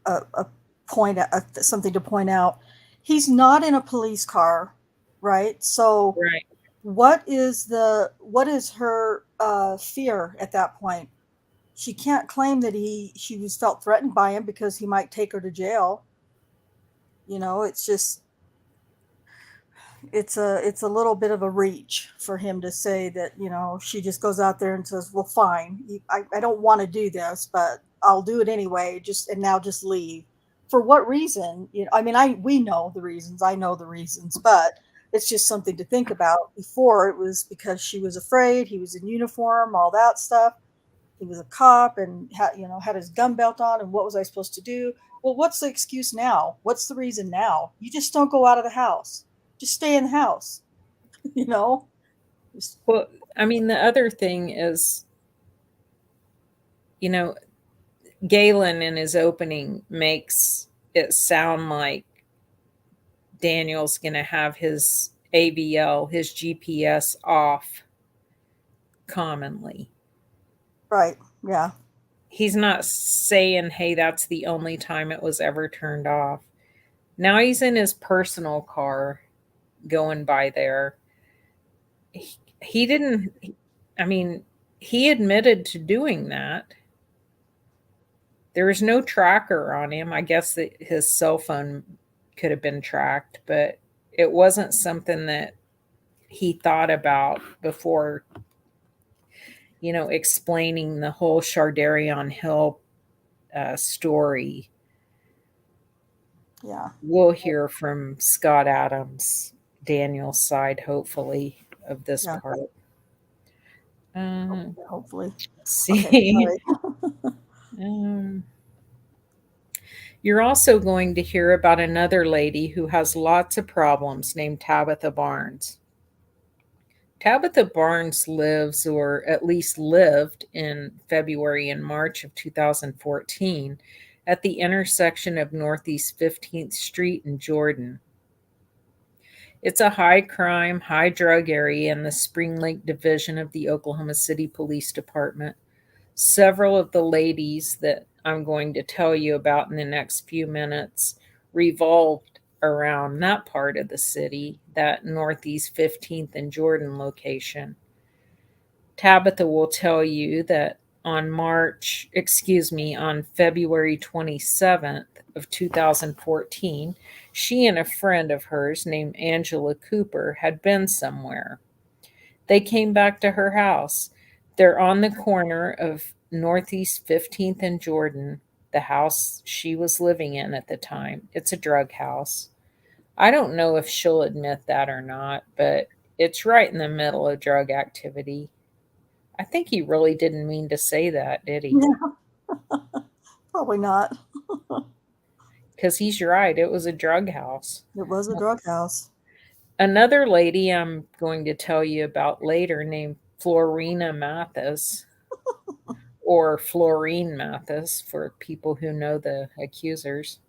a point. Something to point out. He's not in a police car, right? So, Right. what is her fear at that point? She can't claim that she was felt threatened by him because he might take her to jail. It's just it's a little bit of a reach for him to say that she just goes out there and says, well, fine, I don't want to do this, but I'll do it anyway, just leave. For what reason? I mean, we know the reasons. I know the reasons, but it's just something to think about. Before, it was because she was afraid, he was in uniform, all that stuff. He was a cop and had his gun belt on, and what was I supposed to do? Well, what's the excuse now? What's the reason now? You just don't go out of the house. Just stay in the house. Just, Well, I mean, the other thing is, Galen in his opening makes it sound like Daniel's going to have his AVL, his GPS off commonly. right. Yeah. He's not saying, hey, that's the only time it was ever turned off. Now he's in his personal car going by there. He didn't, I mean, he admitted to doing that. There was no tracker on him. I guess that his cell phone could have been tracked, but it wasn't something that he thought about before, explaining the whole Shardarion Hill story. Yeah. We'll hear from Scott Adams, Daniel's side, hopefully, of this Yeah. part. Hopefully. See. Okay, You're also going to hear about another lady who has lots of problems named Tabitha Barnes. Tabitha Barnes lives, or at least lived, in February and March of 2014 at the intersection of Northeast 15th Street and Jordan. It's a high crime, high drug area in the Spring Lake division of the Oklahoma City Police Department. Several of the ladies that I'm going to tell you about in the next few minutes revolved around that part of the city, that Northeast 15th and Jordan location. Tabitha will tell you that on February 27th of 2014, she and a friend of hers named Angela Cooper had been somewhere. They came back to her house. They're on the corner of Northeast 15th and Jordan, the house she was living in at the time. It's a drug house. I don't know if she'll admit that or not, but it's right in the middle of drug activity. I think he really didn't mean to say that, did he? Yeah. Probably not. Because he's right. It was a drug house. It was a drug house. Another lady I'm going to tell you about later named Florina Mathis, or Florine Mathis for people who know the accusers,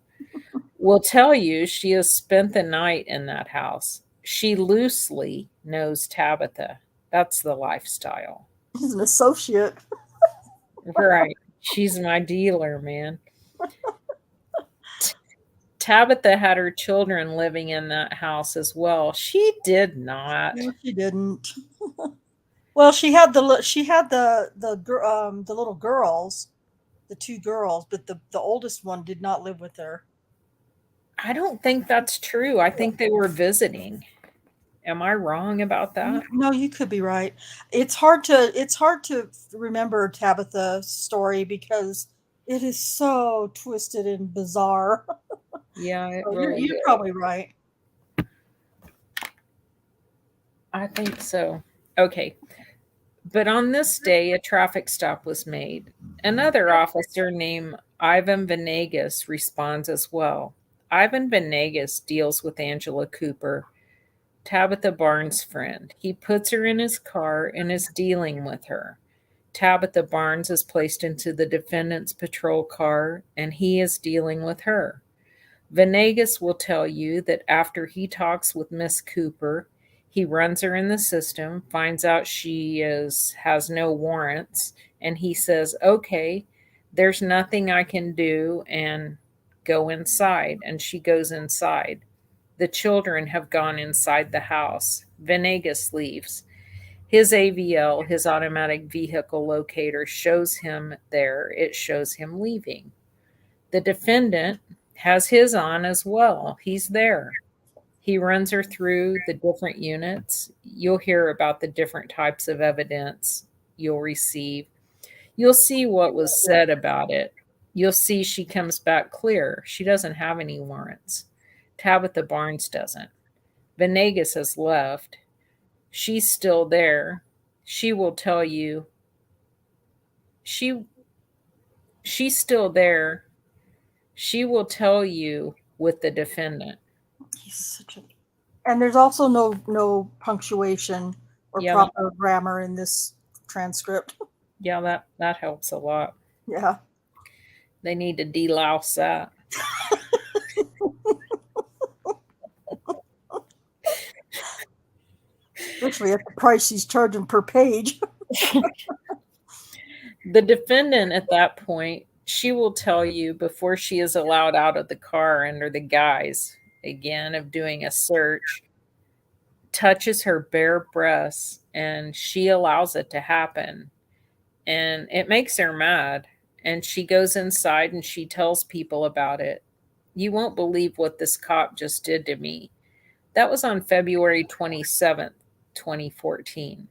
will tell you she has spent the night in that house. She loosely knows Tabitha. That's the lifestyle. He's an associate. Right. She's my dealer, man. Tabitha had her children living in that house as well. She did not. No, she didn't. Well, she had the little girls, the two girls, but the oldest one did not live with her. I don't think that's true. I think they were visiting. Am I wrong about that? No, you could be right. It's hard to remember Tabitha's story because it is so twisted and bizarre. Yeah, it So really you're is. probably right. I think so. Okay. But on this day, a traffic stop was made. Another officer named Ivan Venegas responds as well. Ivan Venegas deals with Angela Cooper, Tabitha Barnes' friend. He puts her in his car and is dealing with her. Tabitha Barnes is placed into the defendant's patrol car and he is dealing with her. Venegas will tell you that after he talks with Miss Cooper, he runs her in the system, finds out she has no warrants, and he says, "Okay, there's nothing I can do," and go inside. And she goes inside. The children have gone inside the house. Venegas leaves. His AVL, his automatic vehicle locator, shows him there. It shows him leaving. The defendant has his on as well. He's there. He runs her through the different units. You'll hear about the different types of evidence you'll receive. You'll see what was said about it. You'll see she comes back clear. She doesn't have any warrants. Tabitha Barnes doesn't. Venegas has left. She's still there. She will tell you she's still there. She will tell you with the defendant. He's such a, and there's also no punctuation or proper grammar in this transcript. Yeah, that helps a lot. Yeah. They need to delouse that. Especially at the price she's charging per page. The defendant at that point, she will tell you before she is allowed out of the car under the guise, again, of doing a search, touches her bare breasts and she allows it to happen. and it makes her mad. And she goes inside and she tells people about it. You won't believe what this cop just did to me. That was on February 27th, 2014.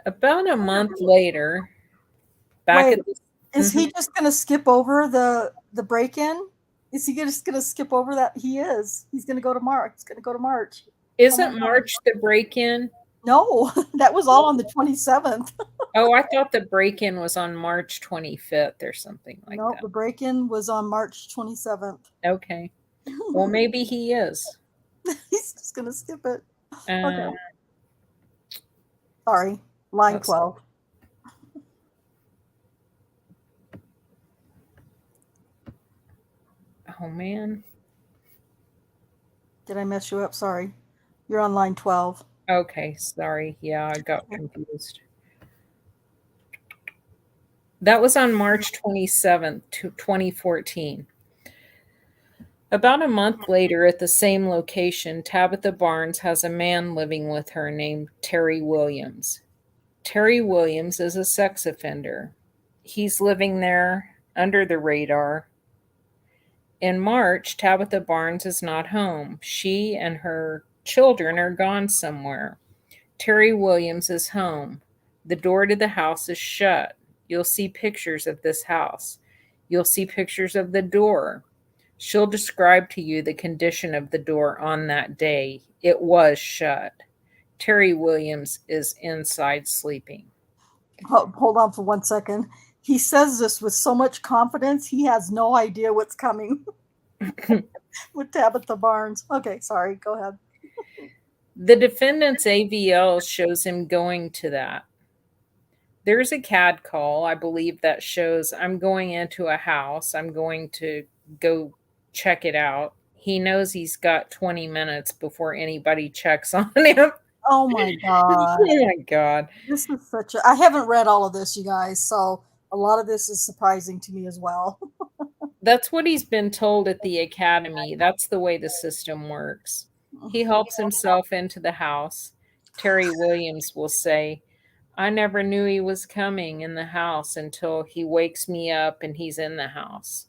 About a month later, back Wait, at the is he just going to skip over the break-in? Is he just going to skip over that? He is. He's going to go to March. He's going to go to March. Isn't March the break-in? No, that was all on the 27th. Oh, I thought the break-in was on March 25th or something like No, that. the break-in was on March 27th. Okay. Well, maybe he is. He's just going to skip it. Okay. Okay. Sorry. Line 12. Oh, man. Did I mess you up? Sorry. You're on line 12. Okay, sorry. Yeah, I got confused. That was on March 27th, 2014. About a month later, at the same location, Tabitha Barnes has a man living with her named Terry Williams. Terry Williams is a sex offender. He's living there under the radar. In March, Tabitha Barnes is not home. She and her children are gone somewhere. Terry Williams is home. The door to the house is shut. You'll see pictures of this house. You'll see pictures of the door. She'll describe to you the condition of the door on that day. It was shut. Terry Williams is inside sleeping. Hold on for 1 second. He says this with so much confidence, he has no idea what's coming with Tabitha Barnes. Okay, sorry. Go ahead. The defendant's AVL shows him going to that. There's a CAD call, I believe, that shows I'm going into a house. I'm going to go check it out. He knows he's got 20 minutes before anybody checks on him. Oh my God. Oh my God. This is such a, I haven't read all of this, you guys, so a lot of this is surprising to me as well. That's what he's been told at the academy. That's the way the system works. He helps himself into the house. Terry Williams will say, I never knew he was coming in the house until he wakes me up and he's in the house.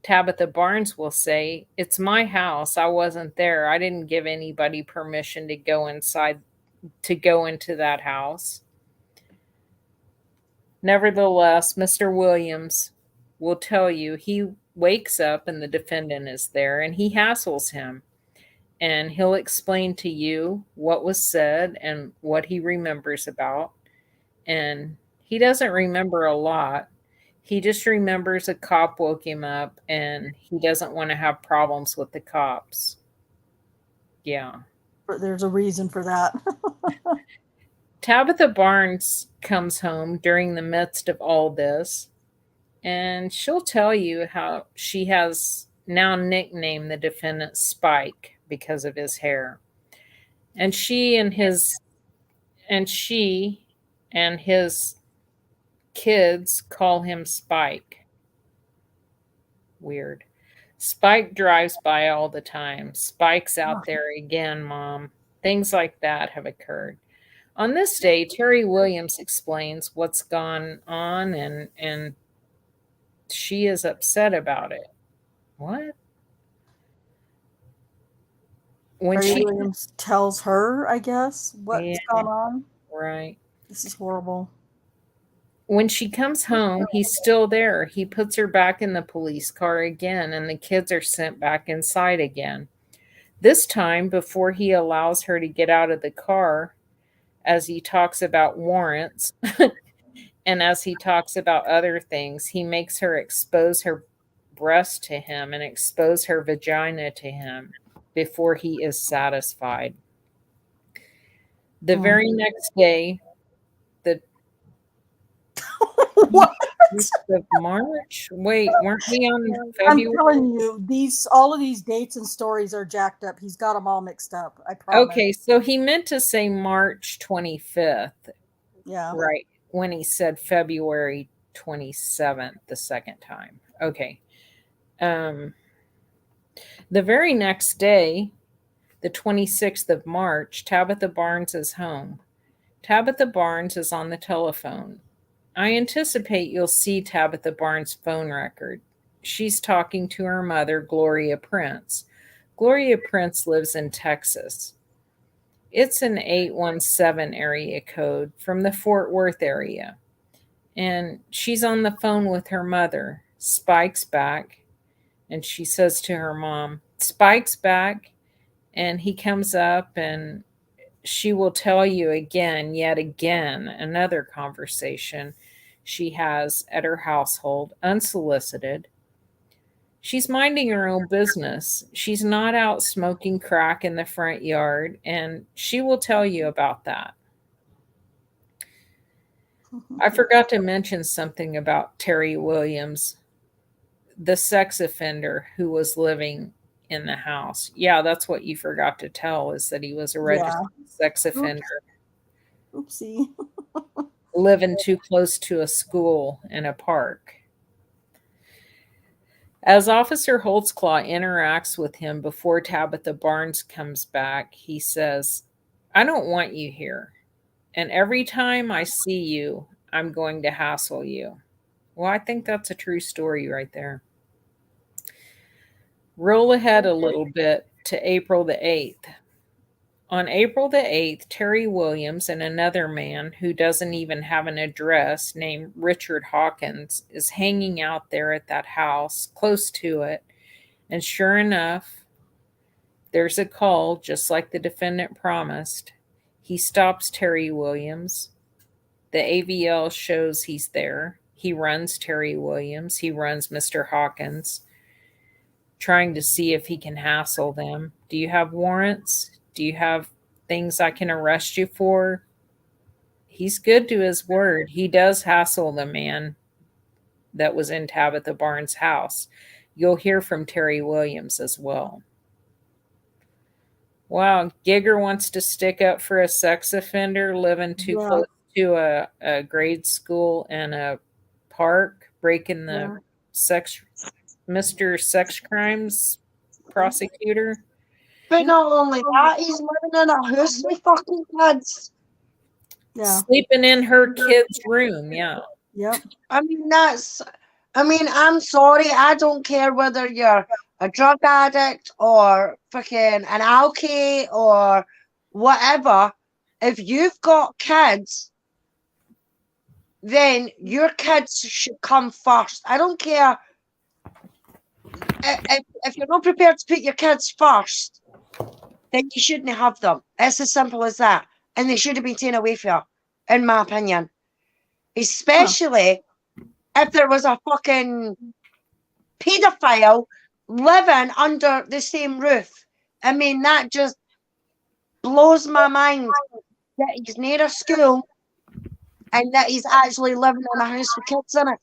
Tabitha Barnes will say, it's my house. I wasn't there. I didn't give anybody permission to go inside, to go into that house. Nevertheless, Mr. Williams will tell you he wakes up and the defendant is there and he hassles him. And he'll explain to you what was said and what he remembers about. And he doesn't remember a lot. He just remembers a cop woke him up and he doesn't want to have problems with the cops. Yeah. There's a reason for that. Tabitha Barnes comes home during the midst of all this, and she'll tell you how she has now nicknamed the defendant Spike because of his hair. And she and his kids call him Spike. Weird. Spike drives by all the time. Spike's out there again, Mom. Things like that have occurred. On this day, Terry Williams explains what's gone on and she is upset about it. What? When Terry she Williams tells her, I guess, what's gone on. Right. This is horrible. When she comes home, he's still there. He puts her back in the police car again, and the kids are sent back inside again. This time, before he allows her to get out of the car, as he talks about warrants and as he talks about other things, he makes her expose her breast to him and expose her vagina to him before he is satisfied. The very next day, the What? of March. Wait, weren't we on I'm February? telling you, all of these dates and stories are jacked up. He's got them all mixed up. I promise. Okay, so he meant to say March 25th, Yeah. right? When he said February 27th the second time. Okay. The very next day, the 26th of March, Tabitha Barnes is home. Tabitha Barnes is on the telephone. I anticipate you'll see Tabitha Barnes' phone record. She's talking to her mother, Gloria Prince. Gloria Prince lives in Texas. It's an 817 area code from the Fort Worth area. And she's on the phone with her mother. Spike's back. And she says to her mom, Spike's back. And he comes up and she will tell you again, yet again, another conversation she has at her household, unsolicited. She's minding her own business. She's not out smoking crack in the front yard, and she will tell you about that. I forgot to mention something about Terry Williams, the sex offender who was living in the house. Yeah, that's what you forgot to tell, is that he was a registered sex offender. Oopsie. Living too close to a school and a park. As Officer Holtzclaw interacts with him before Tabitha Barnes comes back, he says, I don't want you here. And every time I see you, I'm going to hassle you. Well, I think that's a true story right there. Roll ahead a little bit to April the 8th. On April the 8th, Terry Williams and another man who doesn't even have an address, named Richard Hawkins, is hanging out there at that house, close to it. And sure enough, there's a call, just like the defendant promised. He stops Terry Williams. The AVL shows he's there. He runs Terry Williams. He runs Mr. Hawkins, trying to see if he can hassle them. Do you have warrants? Do you have things I can arrest you for? He's good to his word. He does hassle the man that was in Tabitha Barnes' house. You'll hear from Terry Williams as well. Wow, Giger wants to stick up for a sex offender living too close to a grade school and a park, breaking the Mr. Sex Crimes prosecutor. But not only that, he's living in a house with fucking kids. Yeah. Sleeping in her kid's room, yeah. Yep. I'm sorry, I don't care whether you're a drug addict or fucking an alky or whatever. If you've got kids, then your kids should come first. I don't care if you're not prepared to put your kids first, then you shouldn't have them. It's as simple as that. And they should have been taken away from you, in my opinion. Especially if there was a fucking paedophile living under the same roof. I mean, that just blows my mind that he's near a school and that he's actually living in a house with kids in it.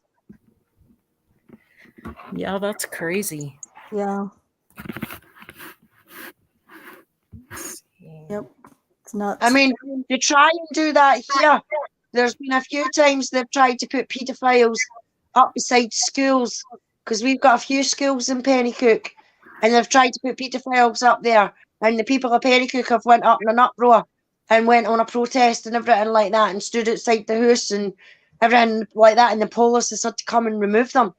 Yeah, that's crazy. Yeah. Yep. It's nuts. I mean, to try and do that here, there's been a few times they've tried to put paedophiles up beside schools, because we've got a few schools in Pennycook, and they've tried to put paedophiles up there, and the people of Pennycook have went up in an uproar and went on a protest and everything like that, and stood outside the house and everything like that, and the police has had to come and remove them.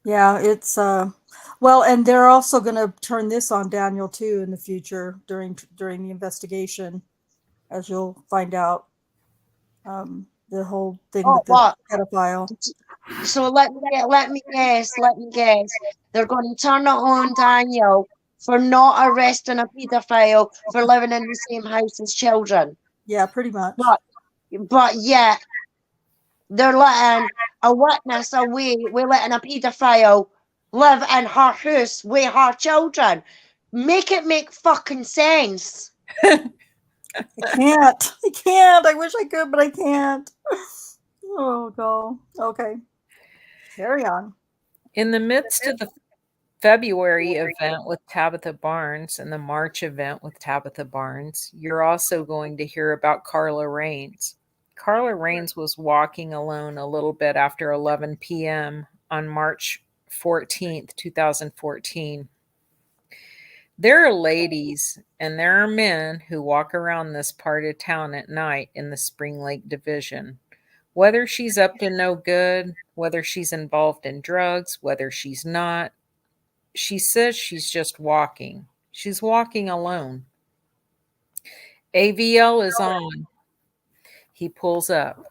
Yeah, it's well, and they're also going to turn this on Daniel too in the future during the investigation, as you'll find out. The whole thing with the pedophile. So let me guess. They're going to turn it on Daniel for not arresting a paedophile for living in the same house as children. Yeah, pretty much. But yet they're letting a witness away. We're letting a paedophile live in her house with her children. Make it make fucking sense. I can't. I wish I could, but I can't. Oh, no. Okay. Carry on. In the midst of the February event with Tabitha Barnes and the March event with Tabitha Barnes, you're also going to hear about Carla Raines. Carla Raines was walking alone a little bit after 11 p.m. on March 14th, 2014. There are ladies and there are men who walk around this part of town at night in the Spring Lake Division. Whether she's up to no good, whether she's involved in drugs, whether she's not, she says she's just walking. She's walking alone. AVL is on. He pulls up.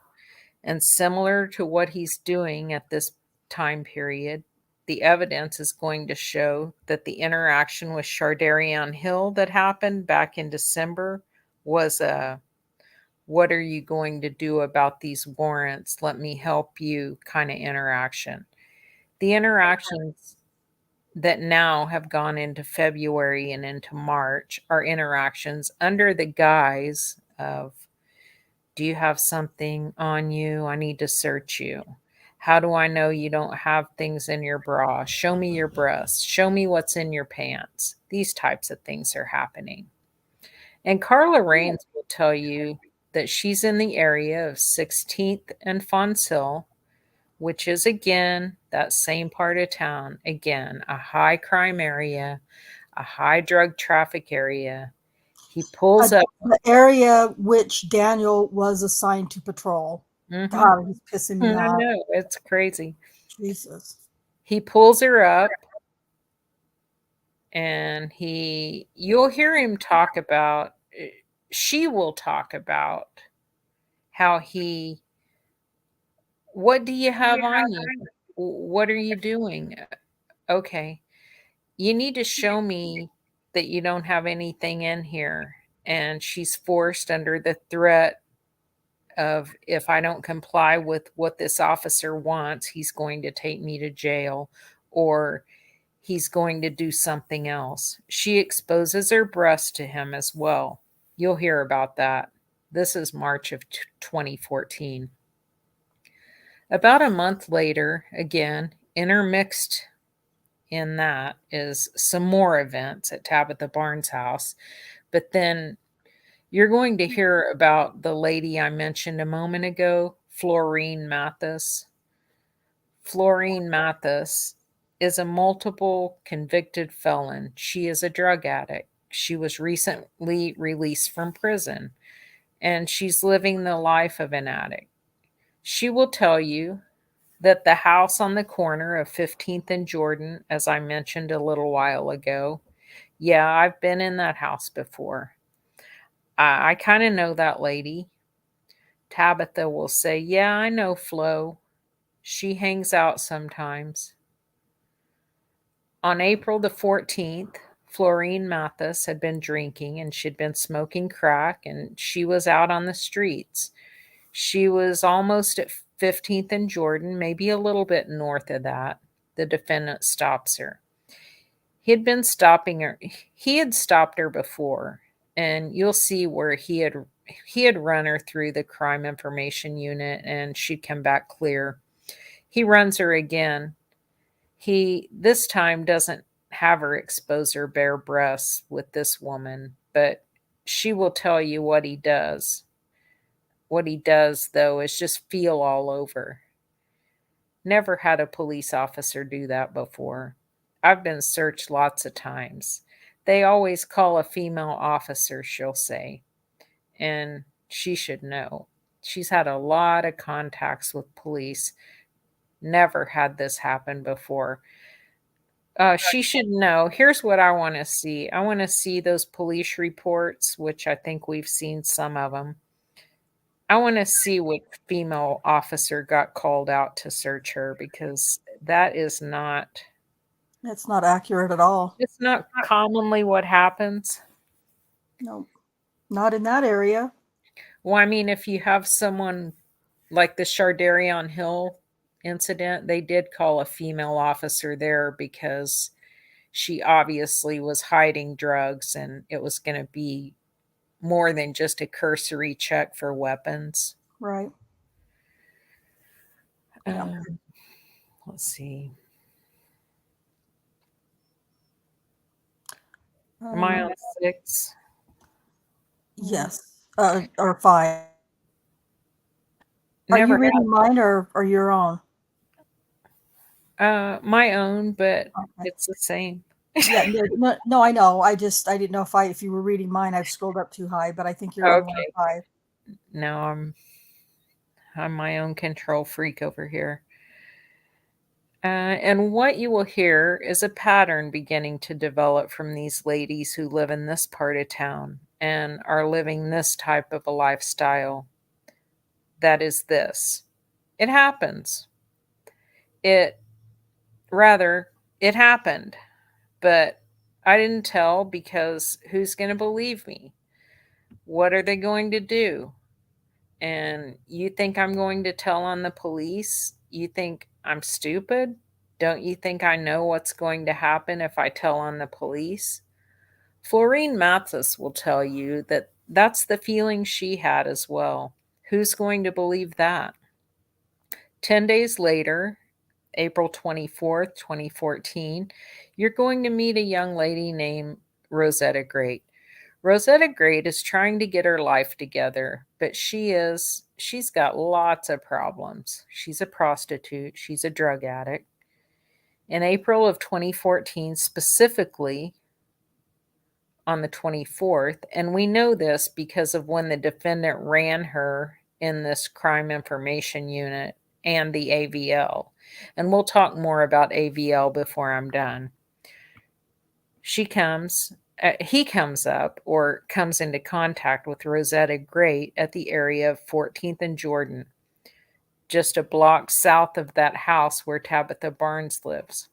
And similar to what he's doing at this time period, the evidence is going to show that the interaction with Shardarian Hill that happened back in December was a what are you going to do about these warrants? Let me help you kind of interaction. The interactions that now have gone into February and into March are interactions under the guise of, do you have something on you? I need to search you. How do I know you don't have things in your bra? Show me your breasts. Show me what's in your pants. These types of things are happening. And Carla Rains will tell you that she's in the area of 16th and Fonz Hill, which is again that same part of town. Again, a high crime area, a high drug traffic area. He pulls up. The area which Daniel was assigned to patrol. Mhm. God, he's pissing me I off. know, it's crazy. Jesus. He pulls her up and you'll hear him talk about, she will talk about how what do you have on you? What are you doing? Okay. You need to show me that you don't have anything in here. And she's forced under the threat of, if I don't comply with what this officer wants, he's going to take me to jail or he's going to do something else. She exposes her breast to him as well. You'll hear about that. This is March of 2014. About a month later, again, intermixed in that is some more events at Tabitha Barnes' house. But then you're going to hear about the lady I mentioned a moment ago, Florine Mathis. Florine Mathis is a multiple convicted felon. She is a drug addict. She was recently released from prison and she's living the life of an addict. She will tell you that the house on the corner of 15th and Jordan, as I mentioned a little while ago, yeah, I've been in that house before. I kind of know that lady. Tabitha will say, yeah, I know Flo. She hangs out sometimes. On April the 14th, Florine Mathis had been drinking and she'd been smoking crack and she was out on the streets. She was almost at 15th and Jordan, maybe a little bit north of that. The defendant stops her. He had been stopping her. He had stopped her before, and you'll see where he had run her through the crime information unit and she'd come back clear. He runs her again. He this time doesn't have her expose her bare breasts with this woman, but she will tell you what he does. What he does, though, is just feel all over. Never had a police officer do that before. I've been searched lots of times. They always call a female officer, she'll say, and she should know. She's had a lot of contacts with police. Never had this happen before. She should know. Here's what I want to see. I want to see those police reports, which I think we've seen some of them. I want to see what female officer got called out to search her because that is not. It's not accurate at all. It's not commonly what happens. No, not in that area. Well, I mean, if you have someone like the Shardarian Hill incident, they did call a female officer there because she obviously was hiding drugs and it was going to be more than just a cursory check for weapons. Right. Let's see. Am I on 6? Yes. Or 5. Are Never you reading mine or your own? my own, but Okay. it's the same. Yeah, no, I know. I didn't know if you were reading mine. I've scrolled up too high, but I think you're on line Okay. 5. No, I'm my own control freak over here. And what you will hear is a pattern beginning to develop from these ladies who live in this part of town and are living this type of a lifestyle. That is this. It happens. It rather, it happened, but I didn't tell because who's going to believe me? What are they going to do? And you think I'm going to tell on the police? You think I'm stupid? Don't you think I know what's going to happen if I tell on the police? Florine Mathis will tell you that that's the feeling she had as well. Who's going to believe that? 10 days later, April 24th, 2014, you're going to meet a young lady named Rosetta Great. Rosetta Great is trying to get her life together, but she's got lots of problems. She's a prostitute, she's a drug addict. In April of 2014, specifically on the 24th, and we know this because of when the defendant ran her in this crime information unit and the AVL. And we'll talk more about AVL before I'm done. He comes up or comes into contact with Rosetta Great at the area of 14th and Jordan, just a block south of that house where Tabitha Barnes lives.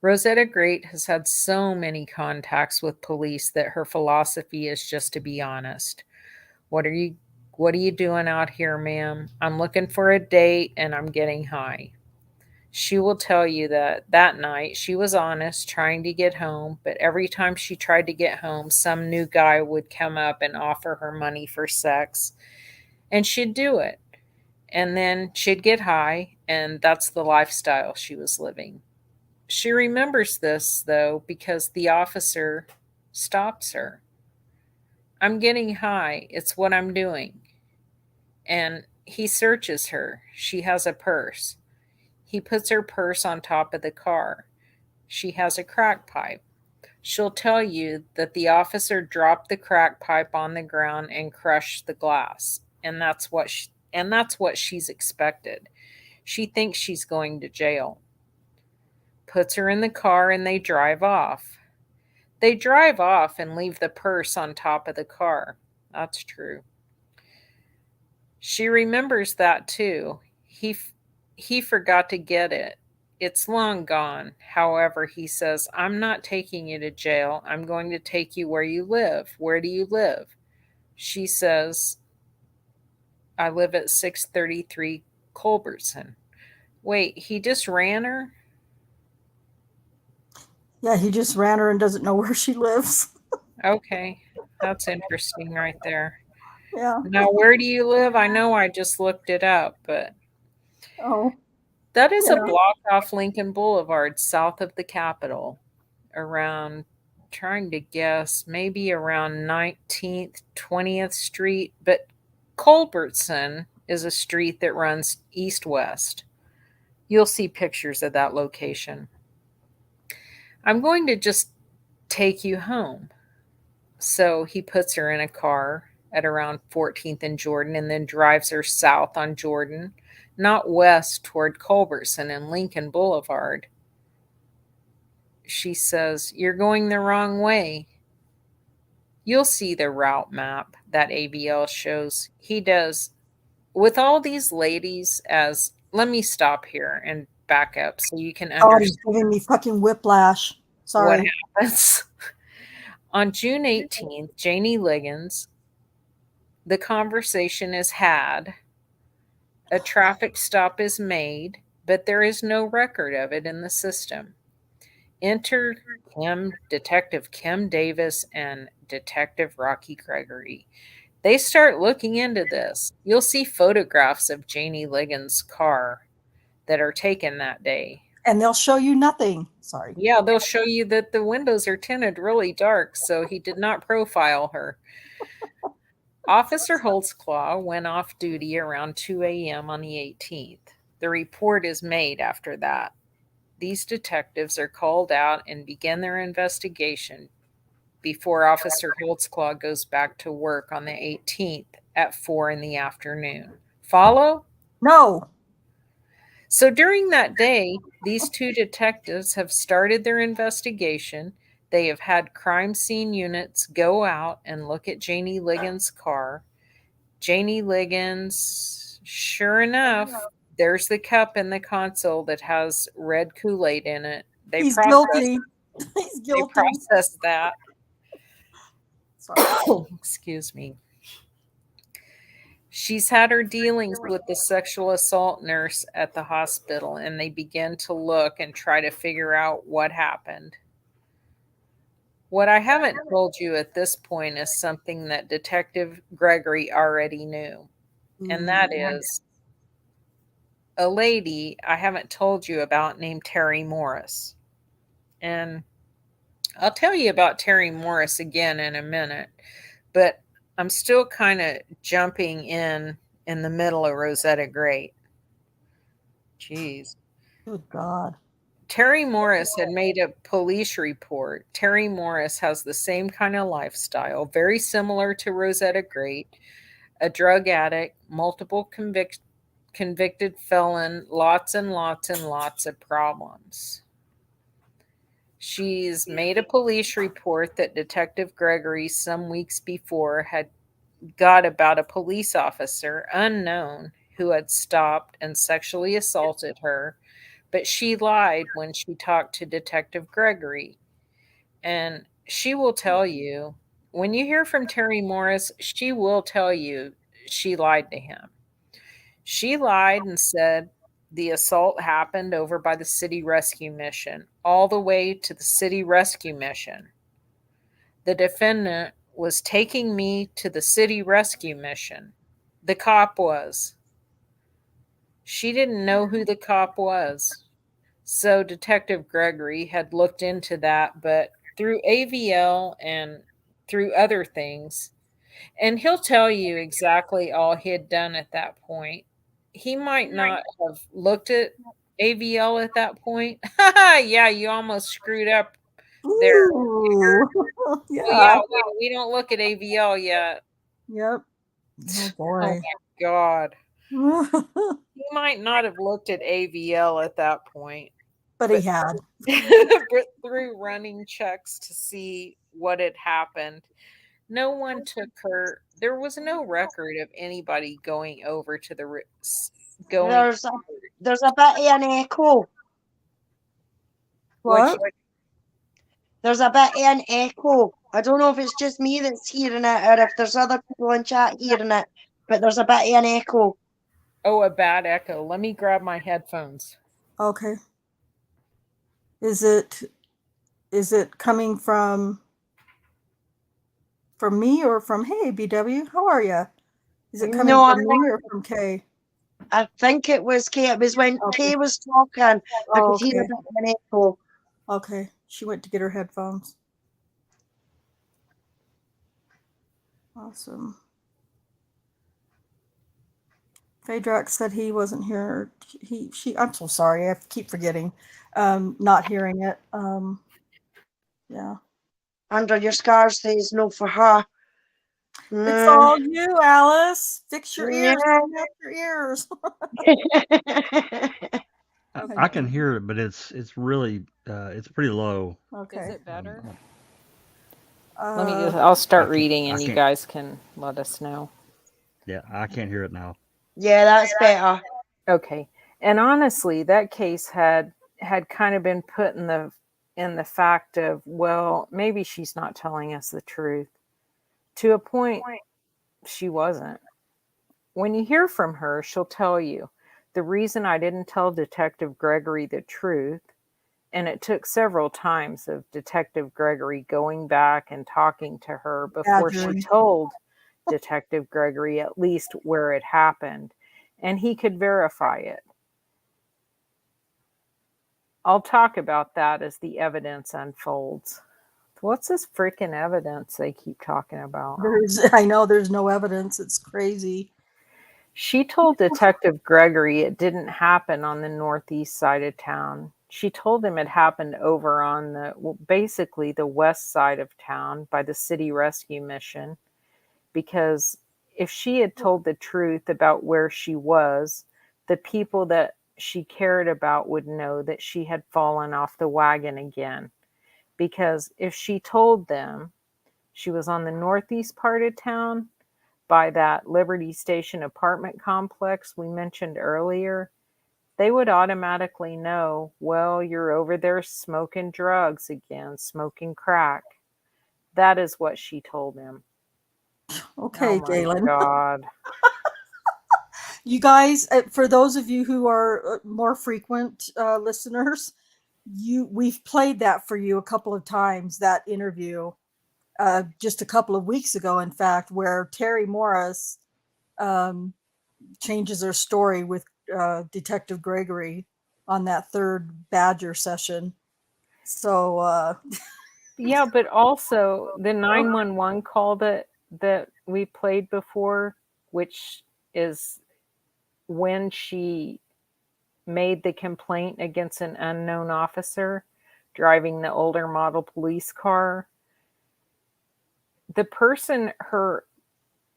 Rosetta Great has had so many contacts with police that her philosophy is just to be honest. What are you doing out here, ma'am? I'm looking for a date and I'm getting high. She will tell you that night she was honest, trying to get home, but every time she tried to get home, some new guy would come up and offer her money for sex, and she'd do it. And then she'd get high, and that's the lifestyle she was living. She remembers this, though, because the officer stops her. I'm getting high. It's what I'm doing. And he searches her. She has a purse. He puts her purse on top of the car. She has a crack pipe. She'll tell you that the officer dropped the crack pipe on the ground and crushed the glass. And that's what she's expected. She thinks she's going to jail. Puts her in the car and they drive off. They drive off and leave the purse on top of the car. That's true. She remembers that too. He forgot to get it. It's long gone. However, he says, I'm not taking you to jail. I'm going to take you where you live. Where do you live? She says, I live at 633 Culbertson. Wait, he just ran her? Yeah, he just ran her and doesn't know where she lives. Okay, that's interesting right there. Yeah. Now, where do you live? I know I just looked it up, but Oh, that is a yeah. block off Lincoln Boulevard, south of the Capitol, around, trying to guess, maybe around 19th, 20th Street. But Culbertson is a street that runs east west. You'll see pictures of that location. I'm going to just take you home. So he puts her in a car at around 14th and Jordan and then drives her south on Jordan, not west toward Culbertson and Lincoln Boulevard. She says, You're going the wrong way. You'll see the route map that AVL shows. He does. With all these ladies, as let me stop here and back up so you can God, he's understand giving me fucking whiplash. what Sorry. happens. On June 18th, Janie Liggins, the conversation is had, a traffic stop is made, but there is no record of it in the system. Enter Detective Kim Davis and Detective Rocky Gregory. They start looking into this. You'll see photographs of Janie Liggins' car that are taken that day. And they'll show you nothing. Sorry. Yeah, they'll show you that the windows are tinted really dark, so he did not profile her. Officer Holtzclaw went off duty around 2 a.m. on the 18th. The report is made after that. these detectives are called out and begin their investigation before Officer Holtzclaw goes back to work on the 18th at 4 in the afternoon. Follow? No. So during that day, these two detectives have started their investigation. They have had crime scene units go out and look at Janie Liggins' car. Janie Liggins, sure enough, there's the cup in the console that has red Kool-Aid in it. He's guilty. He's They guilty. processed that. Sorry. Excuse me. She's had her dealings with the sexual assault nurse at the hospital, and they begin to look and try to figure out what happened. What I haven't told you at this point is something that Detective Gregory already knew, and that is a lady I haven't told you about named Terry Morris. And I'll tell you about Terry Morris again in a minute, but I'm still kind of jumping in the middle of Rosetta Great. Jeez. Good God. Terry Morris had made a police report. Terry Morris has the same kind of lifestyle, very similar to Rosetta Great, a drug addict, multiple convicted felon, lots and lots and lots of problems. She's made a police report that Detective Gregory some weeks before had got about a police officer, unknown, who had stopped and sexually assaulted her, but she lied when she talked to Detective Gregory. And she will tell you, when you hear from Terry Morris, she will tell you she lied to him. She lied and said the assault happened over by the city rescue mission, all the way to the city rescue mission. The defendant was taking me to the city rescue mission. The cop was. She didn't know who the cop was. So Detective Gregory had looked into that, but through AVL and through other things, and he'll tell you exactly all he had done at that point. He might not have looked at AVL at that point. Yeah, you almost screwed up there. Ooh. Well, Yeah. we don't look at AVL yet. Yep. Oh Oh boy. my God. He might not have looked at AVL at that point, But he had. but through running checks to see what had happened. No one took her. There was no record of anybody going over to the going. There's a bit of an echo. What? There's a bit of an echo. I don't know if it's just me that's hearing it or if there's other people in chat hearing it, but there's a bit of an echo. Oh, a bad echo. Let me grab my headphones. Okay. Is it coming from me or from Hey BW? How are you? Is it coming from me or from Kay? I think it was Kay. It was when Kay was talking. I could hear a bit of an echo. Okay. She went to get her headphones. Awesome. Phaedrax said he wasn't here. I'm so sorry. I keep forgetting. Not hearing it. Yeah. Under your scars says no for her. It's all you, Alice. Fix your ears. Up your ears. I can hear it, but it's really it's pretty low. Okay. Is it better? Let me I'll start reading and you guys can let us know. Yeah, I can't hear it now. Yeah, that's better. Okay. And honestly, that case had kind of been put in the fact of, well, maybe she's not telling us the truth. To a point, she wasn't. When you hear from her, she'll tell you, the reason I didn't tell Detective Gregory the truth, and it took several times of Detective Gregory going back and talking to her before she told Detective Gregory at least where it happened, and he could verify it. I'll talk about that as the evidence unfolds. What's this freaking evidence they keep talking about? I know there's no evidence. It's crazy. She told Detective Gregory it didn't happen on the northeast side of town. she told him it happened over on basically the west side of town by the city rescue mission, because if she had told the truth about where she was, the people that she cared about would know that she had fallen off the wagon again. Because if she told them she was on the northeast part of town by that Liberty Station apartment complex we mentioned earlier, they would automatically know, well, you're over there smoking drugs again, smoking crack. That is what she told him. Okay, Oh my Galen. God. You guys, for those of you who are more frequent listeners, we've played that for you a couple of times, that interview, just a couple of weeks ago, in fact, where Terry Morris changes her story with Detective Gregory on that third Badger session. So Yeah, but also the 911 call that we played before, which is when she made the complaint against an unknown officer driving the older model police car. The person, her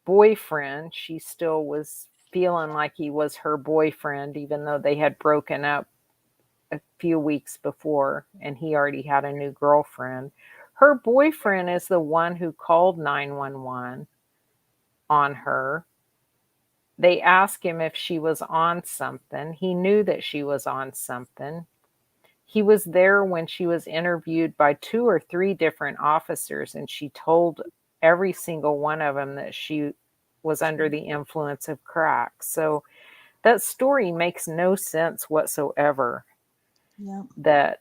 boyfriend, she still was feeling like he was her boyfriend, even though they had broken up a few weeks before and he already had a new girlfriend. Her boyfriend is the one who called 911 on her. They asked him if she was on something. He knew that she was on something. He was there when she was interviewed by 2 or 3 different officers, and she told every single one of them that she was under the influence of crack. So that story makes no sense whatsoever. yeah, That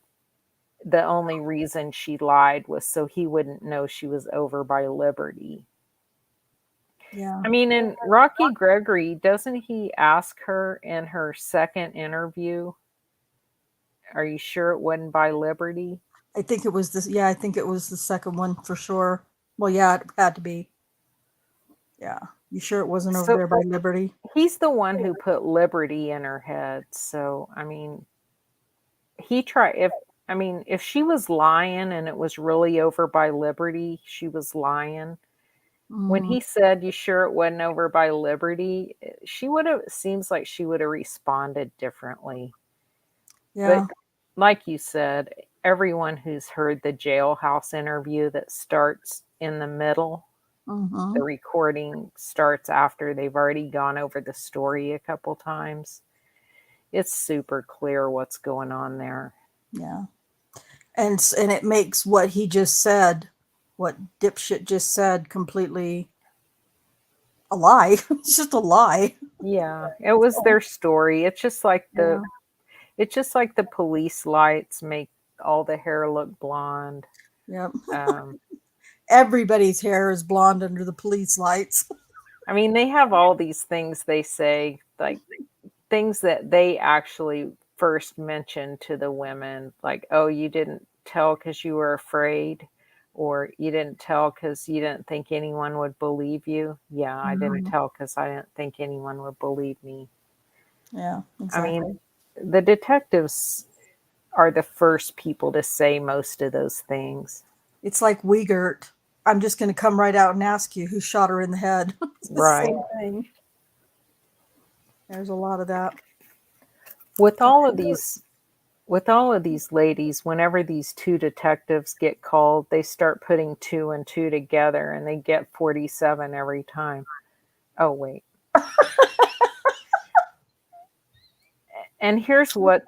the only reason she lied was so he wouldn't know she was over by Liberty. yeah. I mean, in Rocky Gregory, doesn't he ask her in her second interview, are you sure it wasn't by Liberty? I think it was this. Yeah, I think it was the second one for sure. Well, yeah, it had to be. Yeah, you sure it wasn't over So there by Liberty? he's the one who put Liberty in her head. So, I mean, he tried, if she was lying and it was really over by Liberty, she was lying. When Mm, he said, you sure it wasn't over by Liberty, she would have, seems like she would have responded differently. yeah. But like you said, everyone who's heard the jailhouse interview that starts in the middle, Mm-hmm. the recording starts after they've already gone over the story a couple times. It's super clear what's going on there. Yeah. And it makes what he just said, what dipshit just said, completely a lie. It's just a lie. Yeah, it was their story. Yeah. It's just like the police lights make all the hair look blonde. Yep. Um, Everybody's hair is blonde under the police lights. I mean, they have all these things they say, like things that they actually first mentioned to the women, like, oh, you didn't tell because you were afraid, or you didn't tell because you didn't think anyone would believe you. Yeah, I didn't Mhm. tell because I didn't think anyone would believe me. Yeah, I exactly. mean, the detectives are the first people to say most of those things. It's like Wiegert. I'm just going to come right out and ask you who shot her in the head. It's the Right. same thing. There's a lot of that. With all of these ladies, whenever these 2 detectives get called, they start putting 2 and 2 together and they get 47 every time. Oh, wait. And here's what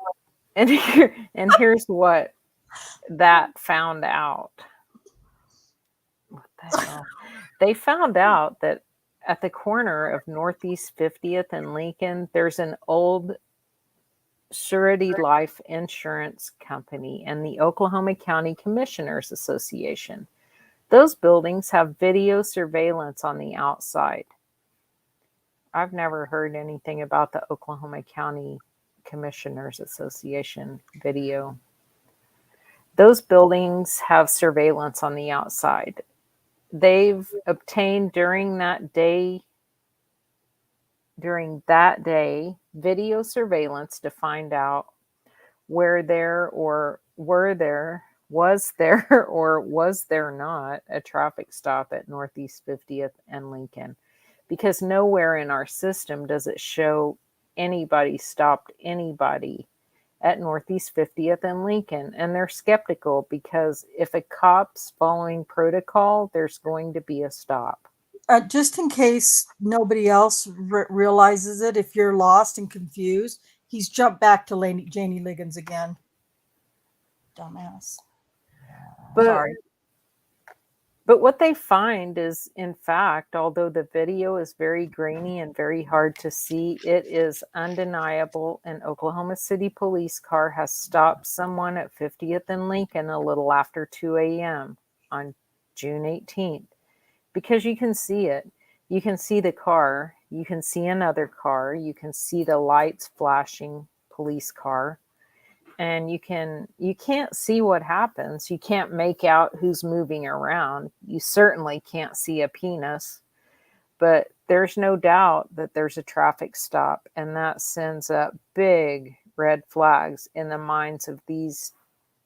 here's what that found out. What the hell? They found out that at the corner of Northeast 50th and Lincoln, there's an old Surety Life Insurance Company and the Oklahoma County Commissioners Association. Those buildings have video surveillance on the outside. I've never heard anything about the Oklahoma County Commissioners Association video. Those buildings have surveillance on the outside. They've obtained during that day, video surveillance to find out where there or was there or was there not a traffic stop at Northeast 50th and Lincoln, because nowhere in our system does it show anybody stopped anybody at Northeast 50th and Lincoln. And they're skeptical because if a cop's following protocol, there's going to be a stop. Just in case nobody else realizes it, if you're lost and confused, he's jumped back to Janie Liggins again. Dumbass. Sorry. But what they find is, in fact, although the video is very grainy and very hard to see, it is undeniable. An Oklahoma City police car has stopped someone at 50th and Lincoln a little after 2 a.m. on June 18th. Because you can see it. You can see the car. You can see another car. You can see the lights flashing police car. And you can't see what happens. You can't make out who's moving around. You certainly can't see a penis. But there's no doubt that there's a traffic stop. And that sends up big red flags in the minds of these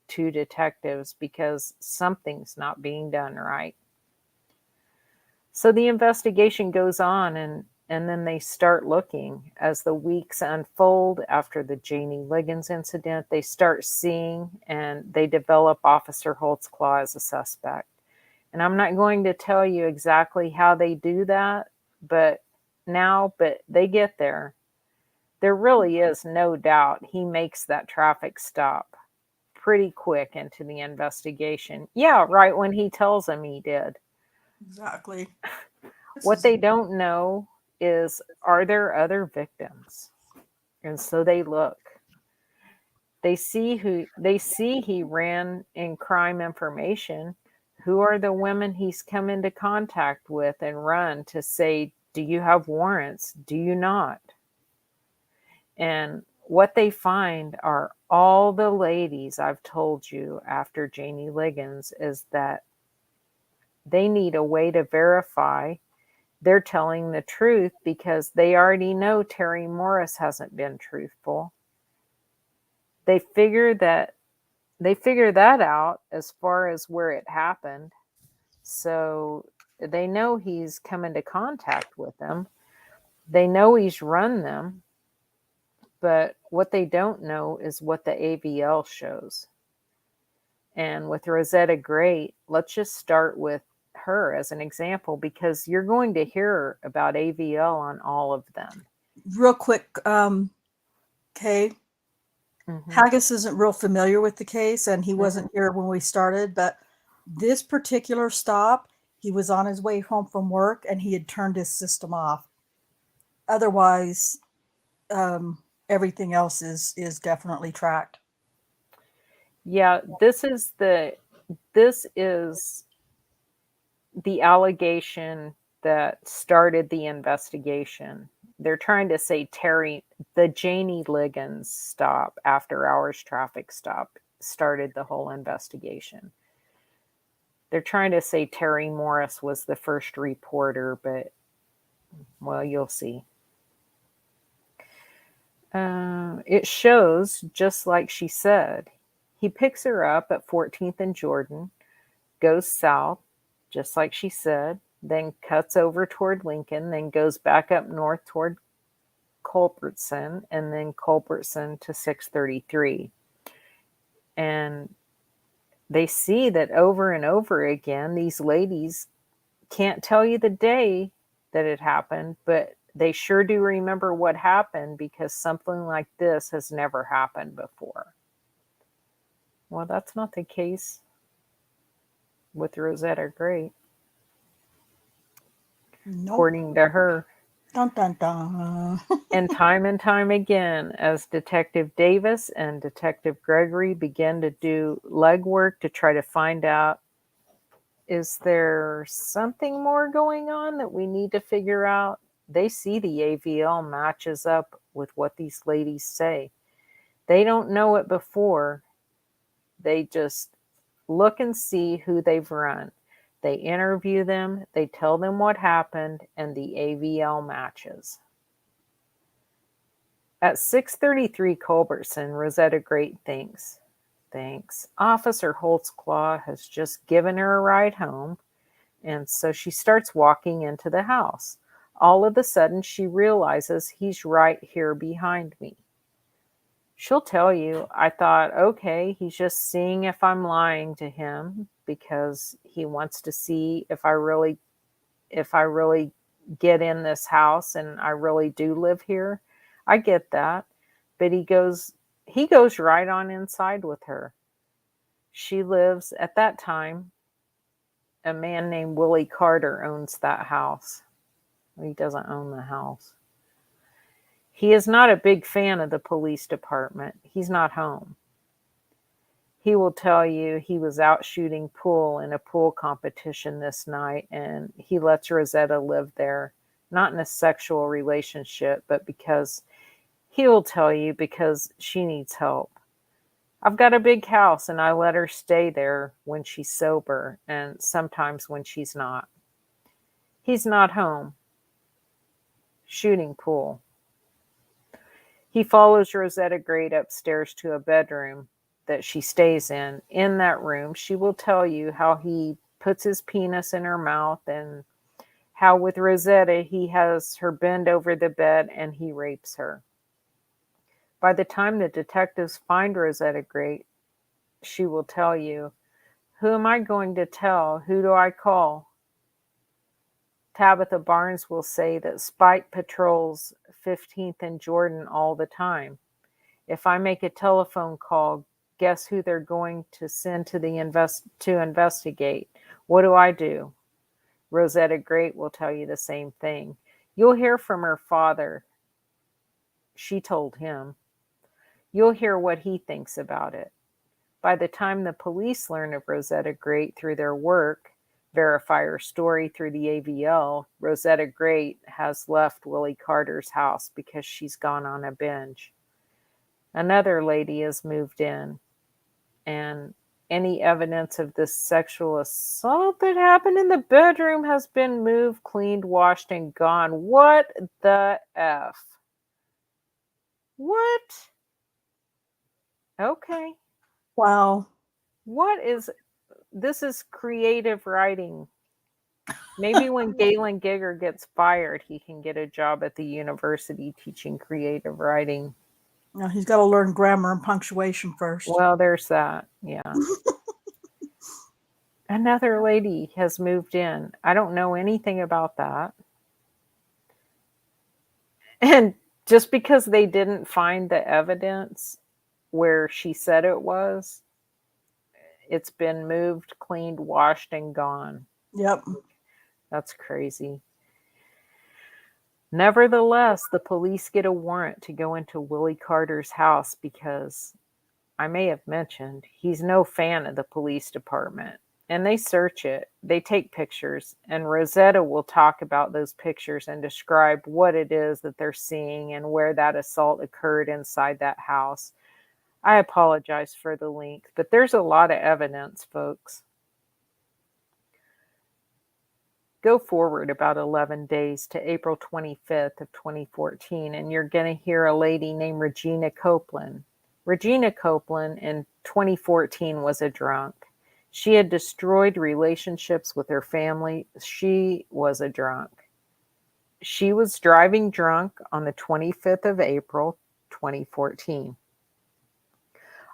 two detectives because something's not being done right. So the investigation goes on, and then they start looking. As the weeks unfold after the Janie Liggins incident, they start seeing and they develop Officer Holtzclaw as a suspect. And I'm not going to tell you exactly how they do that, but they get there. There really is no doubt he makes that traffic stop pretty quick into the investigation. Yeah, right when he tells them he did. Exactly. What they don't know is, are there other victims? And so they look. They see he ran in crime information. Who are the women he's come into contact with and run to say, do you have warrants? Do you not? And what they find are all the ladies I've told you after Janie Liggins is that they need a way to verify they're telling the truth because they already know Terry Morris hasn't been truthful. They figure that out as far as where it happened. So they know he's come into contact with them. They know he's run them. But what they don't know is what the AVL shows. And with Rosetta Great, let's just start with her as an example because you're going to hear about AVL on all of them. Real quick, Kay. Haggis isn't real familiar with the case, and he wasn't here when we started, but this particular stop, he was on his way home from work, and he had turned his system off. Otherwise, everything else is definitely tracked. Yeah, this is the allegation that started the investigation. They're trying to say the Janie Liggins stop, after hours traffic stop, started the whole investigation. They're trying to say Terry Morris was the first reporter, but, well, you'll see. It shows, just like she said, he picks her up at 14th and Jordan, goes south, just like she said, then cuts over toward Lincoln, then goes back up north toward Culbertson, and then Culbertson to 633. And they see that over and over again, these ladies can't tell you the day that it happened, but they sure do remember what happened because something like this has never happened before. Well, that's not the case with Rosetta Great. Nope. According to her. Dun, dun, dun. And time again, as Detective Davis and Detective Gregory begin to do legwork to try to find out, is there something more going on that we need to figure out? They see the AVL matches up with what these ladies say. They don't know it before. They just look and see who they've run. They interview them, they tell them what happened, and the AVL matches. At 6:33 Culbertson, Rosetta Great thinks, "Thanks. Officer Holtzclaw has just given her a ride home." And so she starts walking into the house. All of a sudden, she realizes he's right here behind me. She'll tell you, "I thought, okay, he's just seeing if I'm lying to him because he wants to see if I really get in this house and I really do live here." I get that. But he goes right on inside with her. She lives at that time, a man named Willie Carter owns that house. He doesn't own the house. He is not a big fan of the police department. He's not home. He will tell you he was out shooting pool in a pool competition this night, and he lets Rosetta live there, not in a sexual relationship, but because he will tell you because she needs help. "I've got a big house and I let her stay there when she's sober and sometimes when she's not." He's not home. Shooting pool. He follows Rosetta Great upstairs to a bedroom that she stays in. In that room, she will tell you how he puts his penis in her mouth and how with Rosetta he has her bend over the bed and he rapes her. By the time the detectives find Rosetta Great, she will tell you, "Who am I going to tell? Who do I call?" Tabitha Barnes will say that Spike patrols 15th and Jordan all the time. "If I make a telephone call, guess who they're going to send to investigate? What do I do?" Rosetta Great will tell you the same thing. "You'll hear from her father." She told him. "You'll hear what he thinks about it." By the time the police learn of Rosetta Great through their work, verify her story through the AVL, Rosetta Great has left Willie Carter's house because she's gone on a binge. Another lady has moved in, and any evidence of this sexual assault that happened in the bedroom has been moved, cleaned, washed, and gone. What the F? What? Okay. Wow. This is creative writing. Maybe when Galen Gigger gets fired, he can get a job at the university teaching creative writing. Now he's got to learn grammar and punctuation first. Well, there's that. Yeah. Another lady has moved in. I don't know anything about that. And just because they didn't find the evidence where she said it was, it's been moved, cleaned, washed, and gone. Yep. That's crazy. Nevertheless, the police get a warrant to go into Willie Carter's house because, I may have mentioned, he's no fan of the police department. And they search it, they take pictures, and Rosetta will talk about those pictures and describe what it is that they're seeing and where that assault occurred inside that house. I apologize for the length, but there's a lot of evidence, folks. Go forward about 11 days to April 25th of 2014, and you're going to hear a lady named Regina Copeland. Regina Copeland in 2014 was a drunk. She had destroyed relationships with her family. She was a drunk. She was driving drunk on the 25th of April, 2014.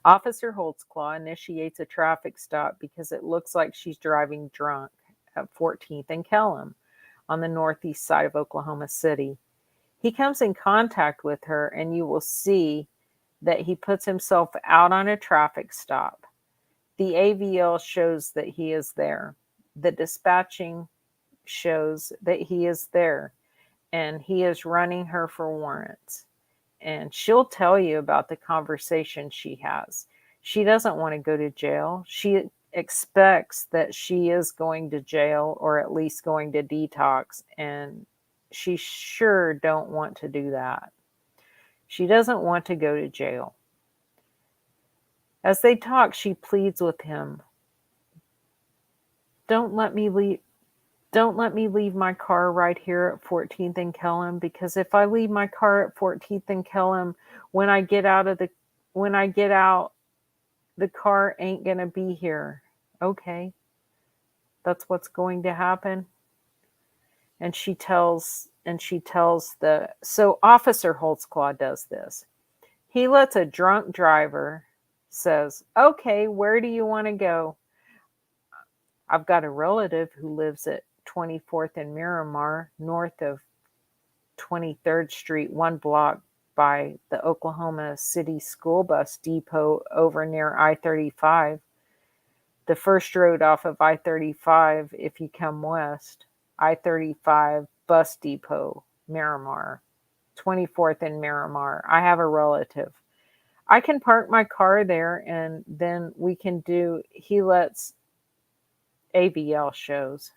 Officer Holtzclaw initiates a traffic stop because it looks like she's driving drunk at 14th and Kellam on the northeast side of Oklahoma City. He comes in contact with her, and you will see that he puts himself out on a traffic stop. The AVL shows that he is there. The dispatching shows that he is there, and he is running her for warrants. And she'll tell you about the conversation she has. She doesn't want to go to jail. She expects that she is going to jail or at least going to detox, and she sure don't want to do that. She doesn't want to go to jail. As they talk, she pleads with him, "Don't let me leave. Don't let me leave my car right here at 14th and Kellam, because if I leave my car at 14th and Kellam, when I get out, the car ain't going to be here. Okay. That's what's going to happen. And she tells so Officer Holtzclaw does this. He lets a drunk driver says, "Okay, where do you want to go?" I've got a relative who lives at 24th and Miramar, north of 23rd Street, one block by the Oklahoma City School Bus Depot over near I-35. The first road off of I-35 if you come west. I-35 Bus Depot, Miramar. 24th and Miramar. I have a relative. I can park my car there, and then he lets AVL shows.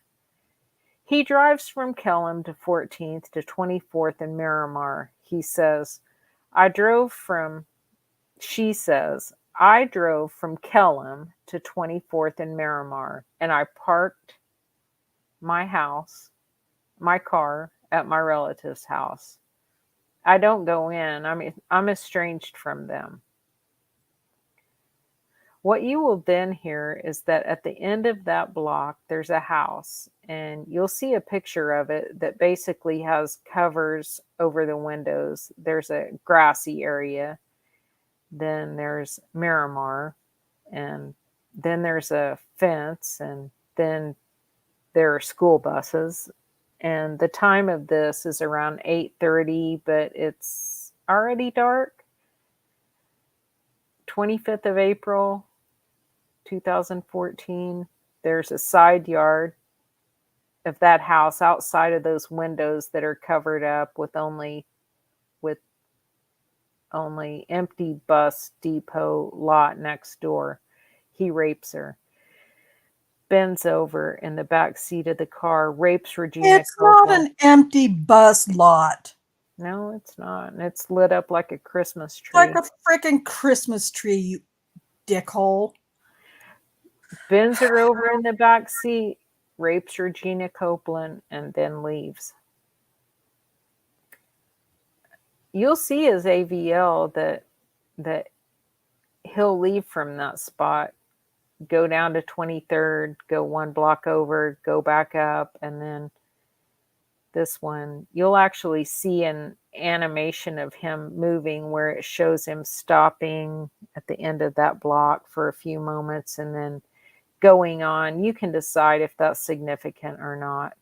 He drives from Kellam to 14th to 24th and Miramar. She says, I drove from Kellam to 24th and Miramar, and I parked my car at my relative's house. I don't go in. I'm estranged from them. What you will then hear is that at the end of that block, there's a house, and you'll see a picture of it that basically has covers over the windows. There's a grassy area. Then there's Miramar, and then there's a fence, and then there are school buses. And the time of this is around 8:30, but it's already dark. 25th of April, 2014. There's a side yard of that house outside of those windows that are covered up with only empty bus depot lot next door. He rapes her. Bends over in the back seat of the car, rapes Regina. It's not an empty bus lot. No, it's not. And it's lit up like a Christmas tree. Like a freaking Christmas tree, you dickhole. Bends her over in the back seat, rapes Regina Copeland, and then leaves. You'll see as AVL that he'll leave from that spot, go down to 23rd, go one block over, go back up, and then this one, you'll actually see an animation of him moving where it shows him stopping at the end of that block for a few moments and then going on. You can decide if that's significant or not.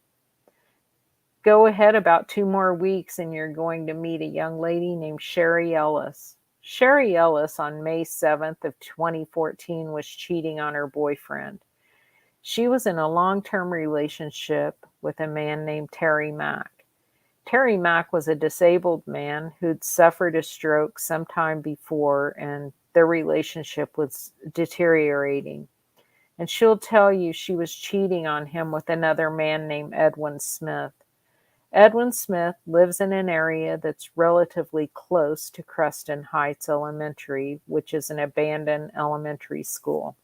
Go ahead about 2 more weeks and you're going to meet a young lady named Sherry Ellis. Sherry Ellis on May 7th of 2014 was cheating on her boyfriend. She was in a long-term relationship with a man named Terry Mack. Terry Mack was a disabled man who'd suffered a stroke sometime before, and their relationship was deteriorating. And she'll tell you she was cheating on him with another man named Edwin Smith. Edwin Smith lives in an area that's relatively close to Creston Heights Elementary, which is an abandoned elementary school.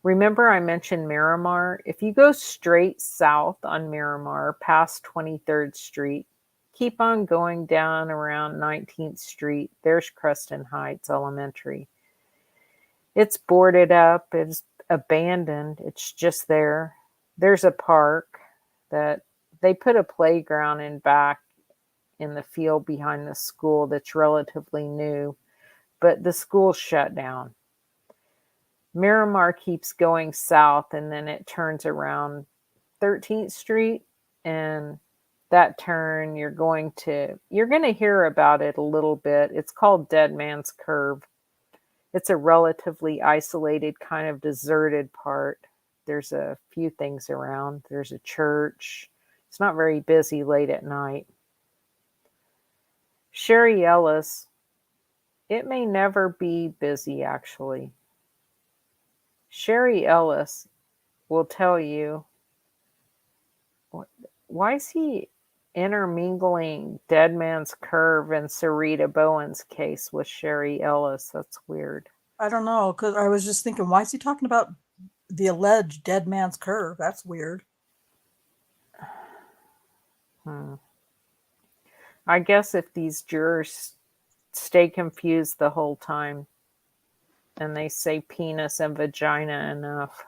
Remember I mentioned Miramar? If you go straight south on Miramar past 23rd Street, keep on going down around 19th Street, there's Creston Heights Elementary. It's boarded up, it's abandoned, it's just there. There's a park that they put a playground in back in the field behind the school that's relatively new, but the school's shut down. Miramar keeps going south and then it turns around 13th Street, and that turn you're going to hear about it a little bit. It's called Dead Man's Curve. It's a relatively isolated, kind of deserted part. There's a few things around. There's a church. It's not very busy late at night. Sherry Ellis, it may never be busy actually. Sherry Ellis will tell you, why is he intermingling Dead Man's Curve and Sarita Bowen's case with Sherry Ellis? That's weird. I don't know, because I was just thinking, why is he talking about the alleged Dead Man's Curve? That's weird. I guess if these jurors stay confused the whole time and they say penis and vagina enough.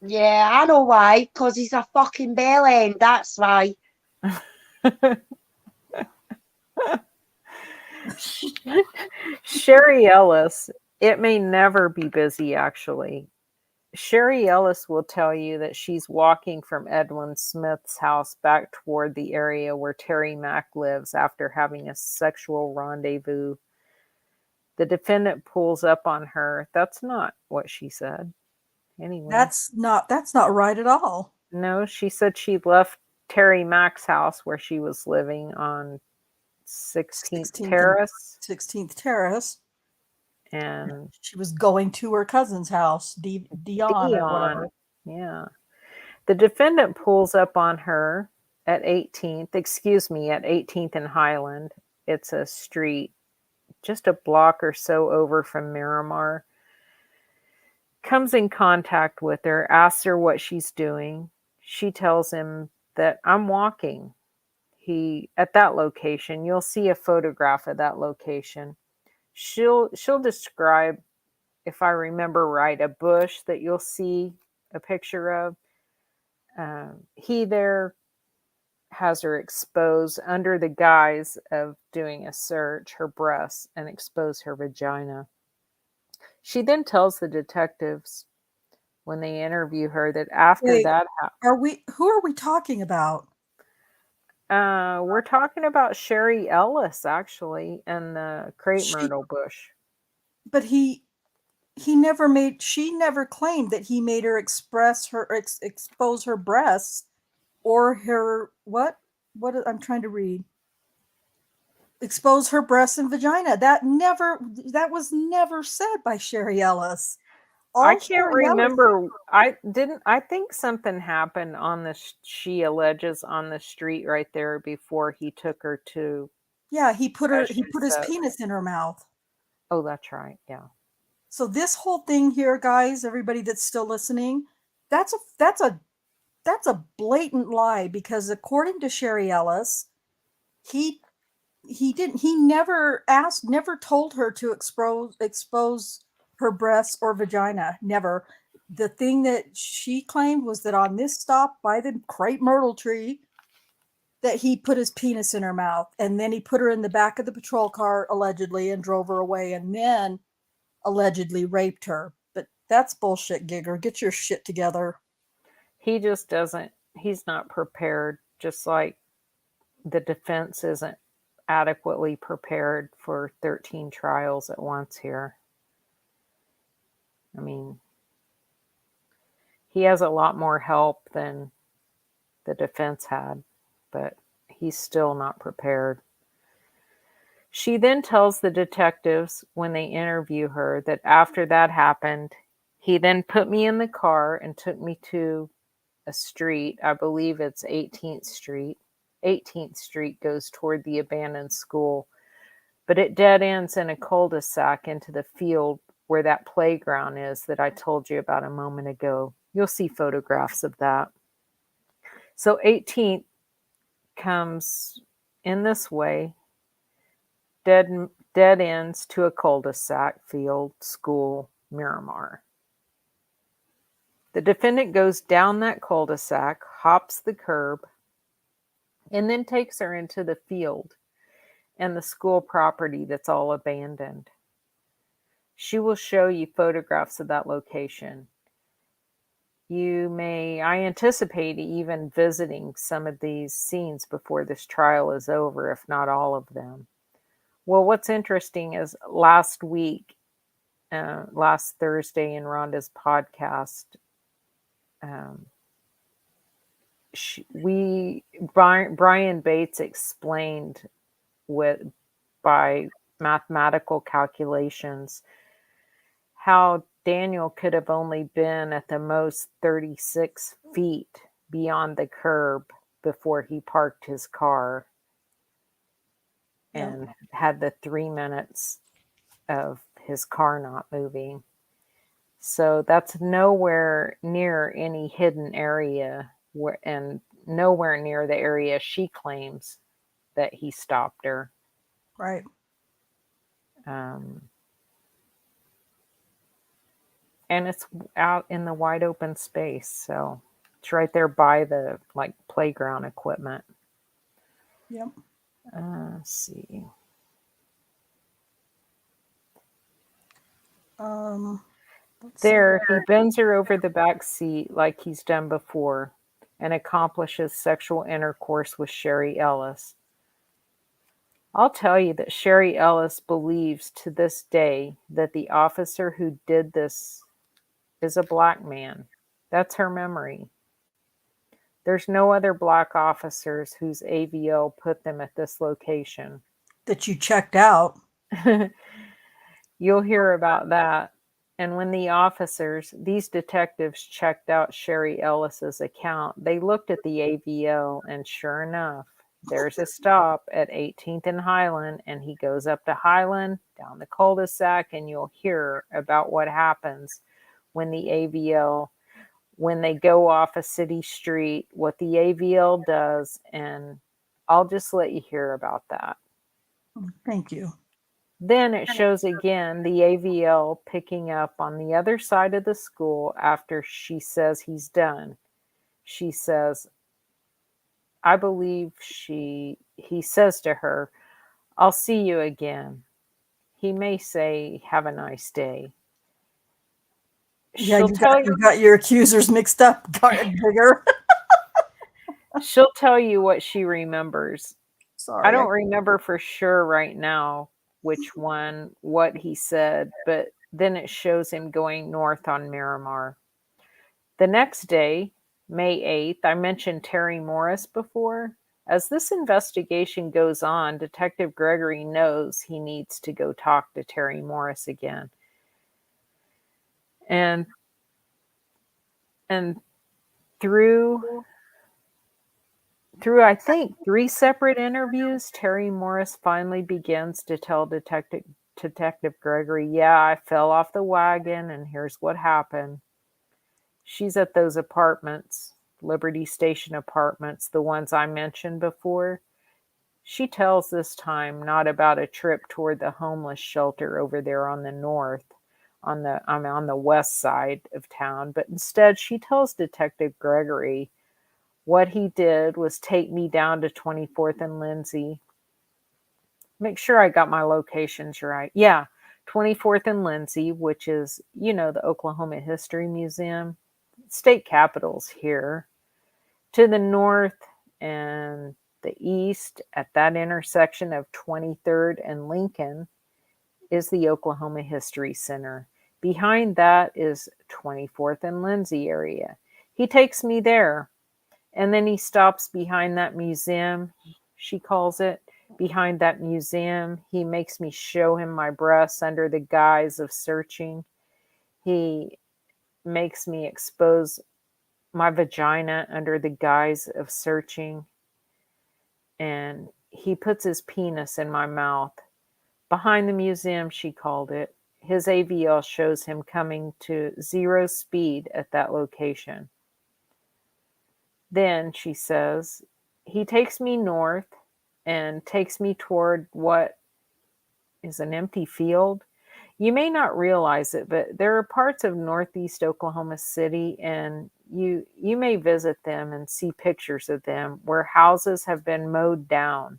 Yeah, I know why. Because he's a fucking bell end. That's why. Sherry Ellis, it may never be busy actually. Sherry Ellis will tell you that she's walking from Edwin Smith's house back toward the area where Terry Mack lives after having a sexual rendezvous. The defendant pulls up on her. That's not what she said. Anyway. That's not right at all. No, she said she left Terry Mack's house where she was living on 16th Terrace. 16th Terrace. And she was going to her cousin's house, Dion or whatever. Yeah. The defendant pulls up on her at 18th and Highland. It's a street just a block or so over from Miramar. Comes in contact with her, asks her what she's doing. She tells him that I'm walking. At that location, you'll see a photograph of that location. She'll describe, if I remember right, a bush that you'll see a picture of. He there has her expose under the guise of doing a search, her breasts, and expose her vagina. She then tells the detectives when they interview her that after that, who are we talking about? We're talking about Sherry Ellis, actually, and the crepe myrtle bush. But she never claimed that he made her expose her breasts or her what I'm trying to read. Expose her breasts and vagina. That was never said by Sherry Ellis. I can't remember. I think something happened on she alleges on the street right there before he took her to. Yeah, he put his penis in her mouth. Oh, that's right. Yeah. So this whole thing here, guys, everybody that's still listening, that's a blatant lie, because according to Sherry Ellis, he never told her to expose her breasts or vagina. Never. The thing that she claimed was that on this stop by the crepe myrtle tree, that he put his penis in her mouth, and then he put her in the back of the patrol car allegedly and drove her away, and then allegedly raped her. But that's bullshit, Gigger. Get your shit together. He just doesn't. He's not prepared, just like the defense isn't adequately prepared for 13 trials at once here. I mean, he has a lot more help than the defense had, but he's still not prepared. She then tells the detectives when they interview her that after that happened, he then put me in the car and took me to a street. I believe it's 18th Street. 18th Street goes toward the abandoned school, but it dead ends in a cul-de-sac into the field where that playground is that I told you about a moment ago. You'll see photographs of that. So 18th comes in this way, dead ends to a cul-de-sac, field, school, Miramar. The defendant goes down that cul-de-sac, hops the curb, and then takes her into the field and the school property that's all abandoned. She will show you photographs of that location. I anticipate even visiting some of these scenes before this trial is over, if not all of them. Well, what's interesting is last week, last Thursday in Rhonda's podcast, Brian Bates explained by mathematical calculations how Daniel could have only been at the most 36 feet beyond the curb before he parked his car and had the 3 minutes of his car not moving. So that's nowhere near any hidden area and nowhere near the area she claims that he stopped her. Right. And it's out in the wide open space, so it's right there by the like playground equipment. Yep. Let's see. There, he bends her over the back seat like he's done before and accomplishes sexual intercourse with Sherry Ellis. I'll tell you that Sherry Ellis believes to this day that the officer who did this is a black man. That's her memory. There's no other black officers whose AVL put them at this location. That you checked out. You'll hear about that. And when the officers, these detectives, checked out Sherry Ellis's account, they looked at the AVL, and sure enough, there's a stop at 18th and Highland, and he goes up to Highland, down the cul-de-sac, and you'll hear about what happens when the AVL, when they go off a city street, what the AVL does, and I'll just let you hear about that. Thank you. Then it shows again the AVL picking up on the other side of the school after she says he's done. She says, I believe he says to her, I'll see you again. He may say, have a nice day. Yeah, She'll tell you got your accusers mixed up, Bigger. She'll tell you what she remembers. Sorry. I don't remember for sure right now which one, what he said, but then it shows him going north on Miramar. The next day, May 8th, I mentioned Terry Morris before. As this investigation goes on, Detective Gregory knows he needs to go talk to Terry Morris again. And through I think 3 separate interviews, Terry Morris finally begins to tell Detective Gregory, yeah, I fell off the wagon and here's what happened. She's at those apartments, Liberty Station apartments, the ones I mentioned before. She tells this time not about a trip toward the homeless shelter over there on the north, on the west side of town, but instead she tells Detective Gregory what he did was take me down to 24th and Lindsay. Make sure I got my locations right. Yeah, 24th and Lindsay, which is, the Oklahoma History Museum. State Capitol's here. To the north and the east, at that intersection of 23rd and Lincoln, is the Oklahoma History Center. Behind that is 24th and Lindsay area. He takes me there. And then he stops behind that museum, she calls it. Behind that museum, he makes me show him my breasts under the guise of searching. He makes me expose my vagina under the guise of searching. And he puts his penis in my mouth. Behind the museum, she called it. His AVL shows him coming to 0 speed at that location. Then, she says, he takes me north and takes me toward what is an empty field. You may not realize it, but there are parts of northeast Oklahoma City, and you may visit them and see pictures of them where houses have been mowed down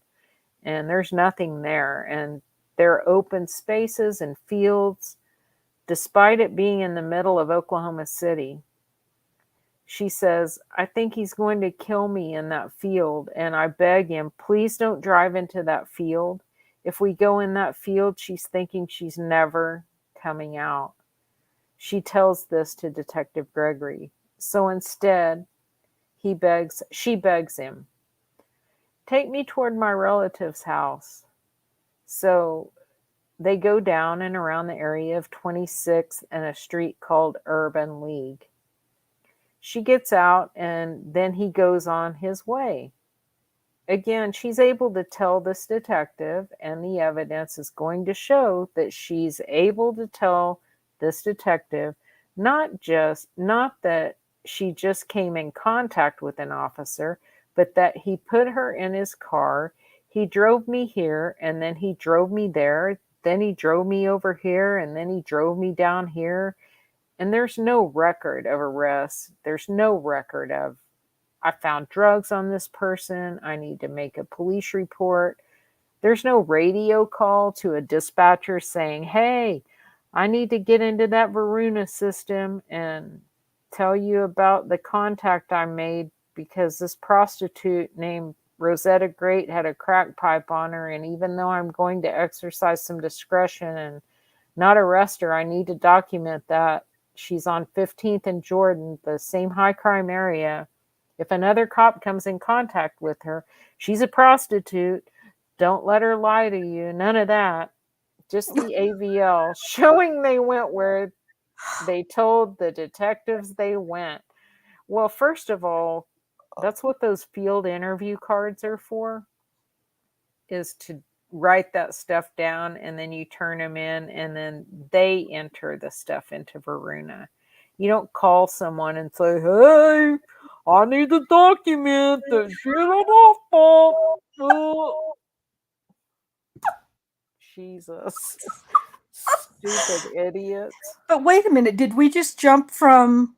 and there's nothing there. And there are open spaces and fields, despite it being in the middle of Oklahoma City. She says, I think he's going to kill me in that field, and I beg him, please don't drive into that field. If we go in that field, she's thinking she's never coming out. She tells this to Detective Gregory. So instead, she begs him, take me toward my relative's house. So they go down and around the area of 26th and a street called Urban League. She gets out, and then he goes on his way. Again, she's able to tell this detective, and the evidence is going to show that she's able to tell this detective not that she just came in contact with an officer, but that he put her in his car. He drove me here, and then he drove me there. Then he drove me over here, and then he drove me down here. And there's no record of arrests. There's no record of, I found drugs on this person. I need to make a police report. There's no radio call to a dispatcher saying, hey, I need to get into that Varuna system and tell you about the contact I made because this prostitute named Rosetta Great had a crack pipe on her. And even though I'm going to exercise some discretion and not arrest her, I need to document that. She's on 15th and Jordan, the same high crime area. If another cop comes in contact with her, she's a prostitute. Don't let her lie to you. None of that. Just the AVL showing they went where they told the detectives they went. Well, first of all, that's what those field interview cards are for, is to write that stuff down, and then you turn them in, and then they enter the stuff into Varuna. You don't call someone and say, hey, I need to document that shit on my phone. Jesus. Stupid idiots. But wait a minute, did we just jump from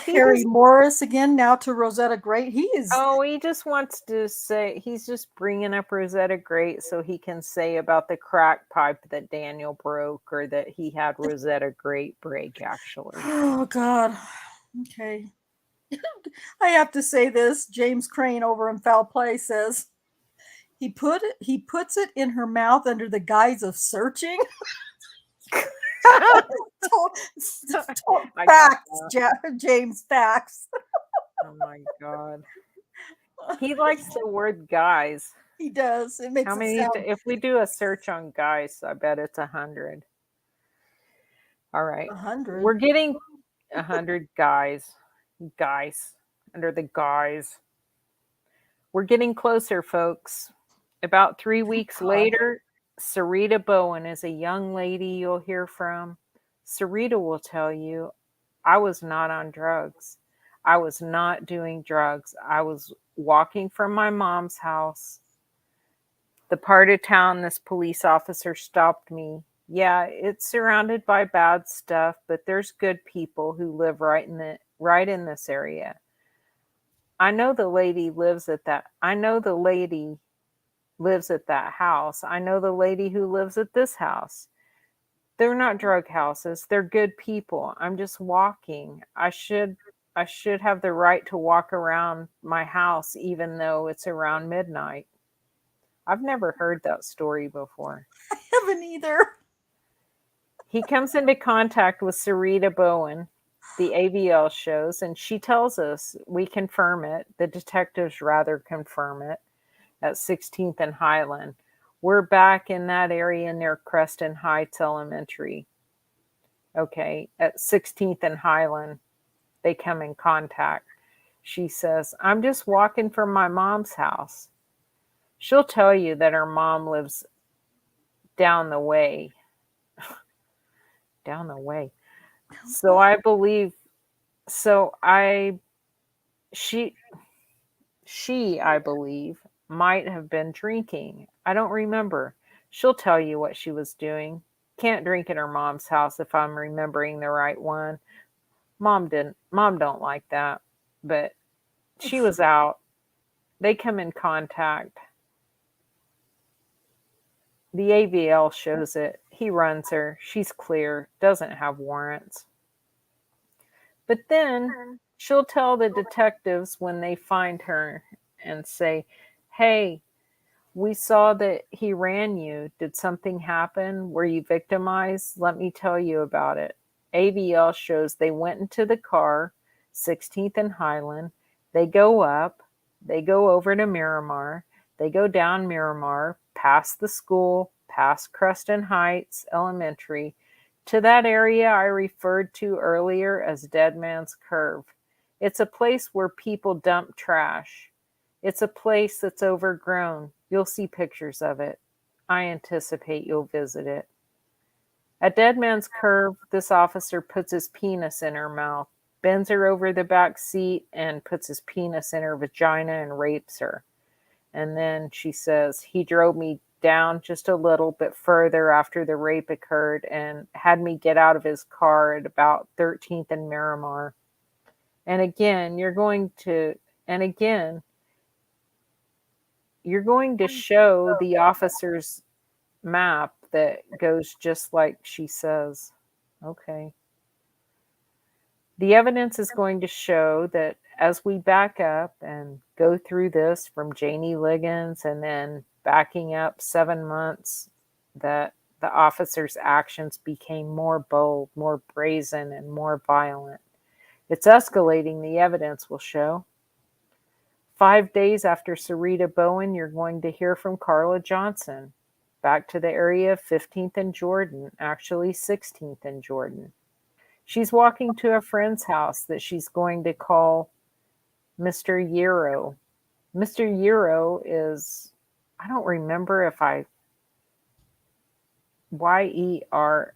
Terry He Morris again now to Rosetta Great? He just wants to say, he's just bringing up Rosetta Great so he can say about the crack pipe that Daniel broke, or that he had Rosetta Great break, actually. Oh, God. Okay. I have to say this. James Crane over in Foul Play says he puts it in her mouth under the guise of searching. Facts, James, facts. Oh my God. He likes the word guys. He does. It makes How many? If we do a search on guys, I bet it's 100. All right. 100. We're getting 100 guys. Guys. Under the guys. We're getting closer, folks. About 3 weeks later, Sarita Bowen is a young lady you'll hear from. Sarita will tell you, I was not on drugs. I was not doing drugs. I was walking from my mom's house. The part of town this police officer stopped me. Yeah, it's surrounded by bad stuff, but there's good people who live right in this area. I know the lady lives at that. I know the lady lives at that house. I know the lady who lives at this house. They're not drug houses. They're good people. I'm just walking. I should have the right to walk around my house even though it's around midnight. I've never heard that story before. I haven't either. He comes into contact with Sarita Bowen, the AVL shows, and she tells us, we confirm it, the detectives rather confirm it, at 16th and Highland. We're back in that area near Creston Heights Elementary. Okay, at 16th and Highland, they come in contact. She says, I'm just walking from my mom's house. She'll tell you that her mom lives down the way. Down the way. So I believe, she, I believe, might have been drinking. I don't remember. She'll tell you what she was doing. Can't drink at her mom's house if I'm remembering the right one. Mom don't like that. But she was out. They come in contact. The AVL shows it. He runs her. She's clear. Doesn't have warrants. But then she'll tell the detectives when they find her and say, hey, we saw that he ran you. Did something happen? Were you victimized? Let me tell you about it. AVL shows they went into the car, 16th and Highland. They go up. They go over to Miramar. They go down Miramar, past the school, past Creston Heights Elementary, to that area I referred to earlier as Dead Man's Curve. It's a place where people dump trash. It's a place that's overgrown. You'll see pictures of it. I anticipate you'll visit it. At Dead Man's Curve, this officer puts his penis in her mouth. bends her over the back seat and puts his penis in her vagina and rapes her. And then she says, he drove me down just a little bit further after the rape occurred and had me get out of his car at about 13th and Miramar. And again, you're going to show the officer's map that goes just like she says. Okay. The evidence is going to show that as we back up and go through this from Janie Liggins and then backing up 7 months, that the officer's actions became more bold, more brazen, and more violent. It's escalating, the evidence will show. 5 days after Sarita Bowen, you're going to hear from Carla Johnson, back to the area of 15th and Jordan, actually 16th and Jordan. She's walking to a friend's house that she's going to call Mr. Euro. Mr. Euro is, I don't remember if Y-E-R-O.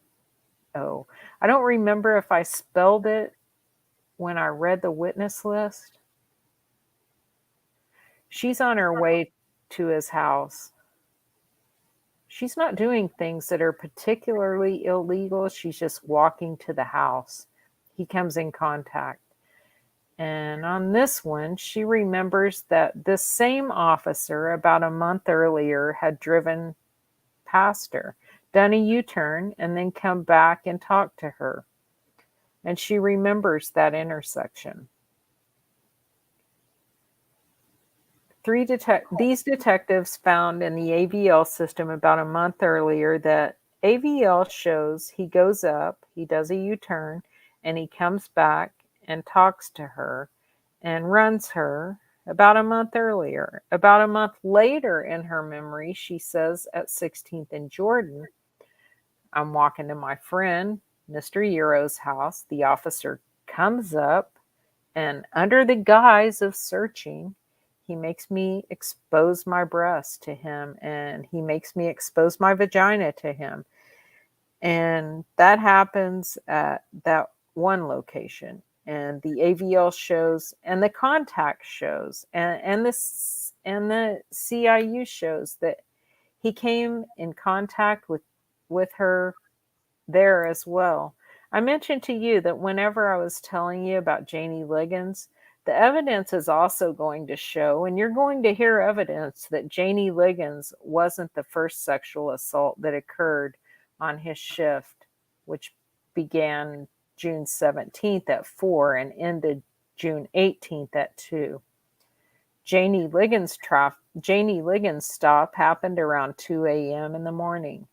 I don't remember if I spelled it when I read the witness list. She's on her way to his house. She's not doing things that are particularly illegal. She's just walking to the house. He comes in contact. And on this one, she remembers that this same officer about a month earlier had driven past her, done a U-turn, and then come back and talked to her. And she remembers that intersection. These detectives found in the AVL system about a month earlier that AVL shows he goes up, he does a U-turn, and he comes back and talks to her and runs her about a month earlier. About a month later in her memory, she says at 16th and Jordan, I'm walking to my friend, Mr. Euro's house. The officer comes up and under the guise of searching, he makes me expose my breast to him and he makes me expose my vagina to him. And that happens at that one location. And the AVL shows and the contact shows and the CIU shows that he came in contact with her there as well. I mentioned to you that whenever I was telling you about Janie Liggins, the evidence is also going to show, and you're going to hear evidence that Janie Liggins wasn't the first sexual assault that occurred on his shift, which began June 17th at 4 and ended June 18th at 2. Janie Liggins' stop happened around 2 a.m. in the morning.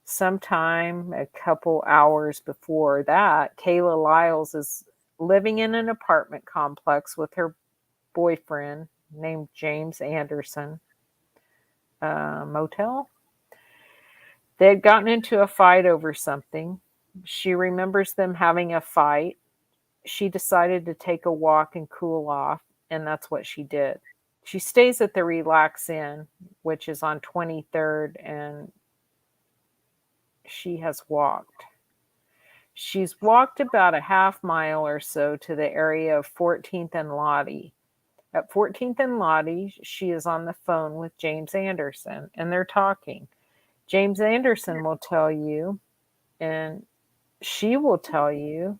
Sometime a couple hours before that, Kayla Lyles is living in an apartment complex with her boyfriend named James Anderson, motel. They had gotten into a fight over something. She remembers them having a fight. She decided to take a walk and cool off, and that's what she did. She stays at the Relax Inn, which is on 23rd, and she has walked. She's walked about a half mile or so to the area of 14th and Lottie. At 14th and Lottie, she is on the phone with James Anderson, and they're talking. James Anderson will tell you, and she will tell you,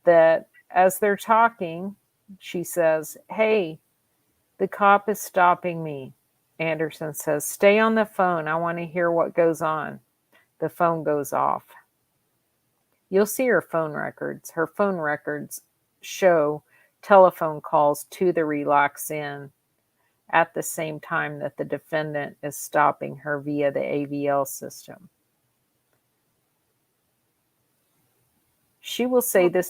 that as they're talking, she says, "Hey, the cop is stopping me." Anderson says, "Stay on the phone. I want to hear what goes on." The phone goes off. You'll see her phone records. Her phone records show telephone calls to the Relax Inn at the same time that the defendant is stopping her via the AVL system. She will say this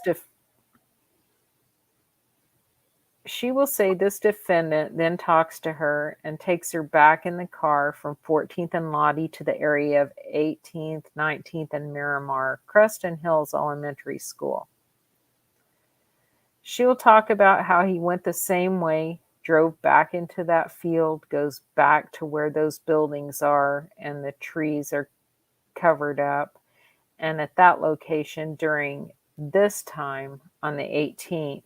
defendant then talks to her and takes her back in the car from 14th and Lottie to the area of 18th, 19th, and Miramar, Creston Hills Elementary School. She'll talk about how he went the same way, drove back into that field, goes back to where those buildings are and the trees are covered up. And at that location during This time on the 18th,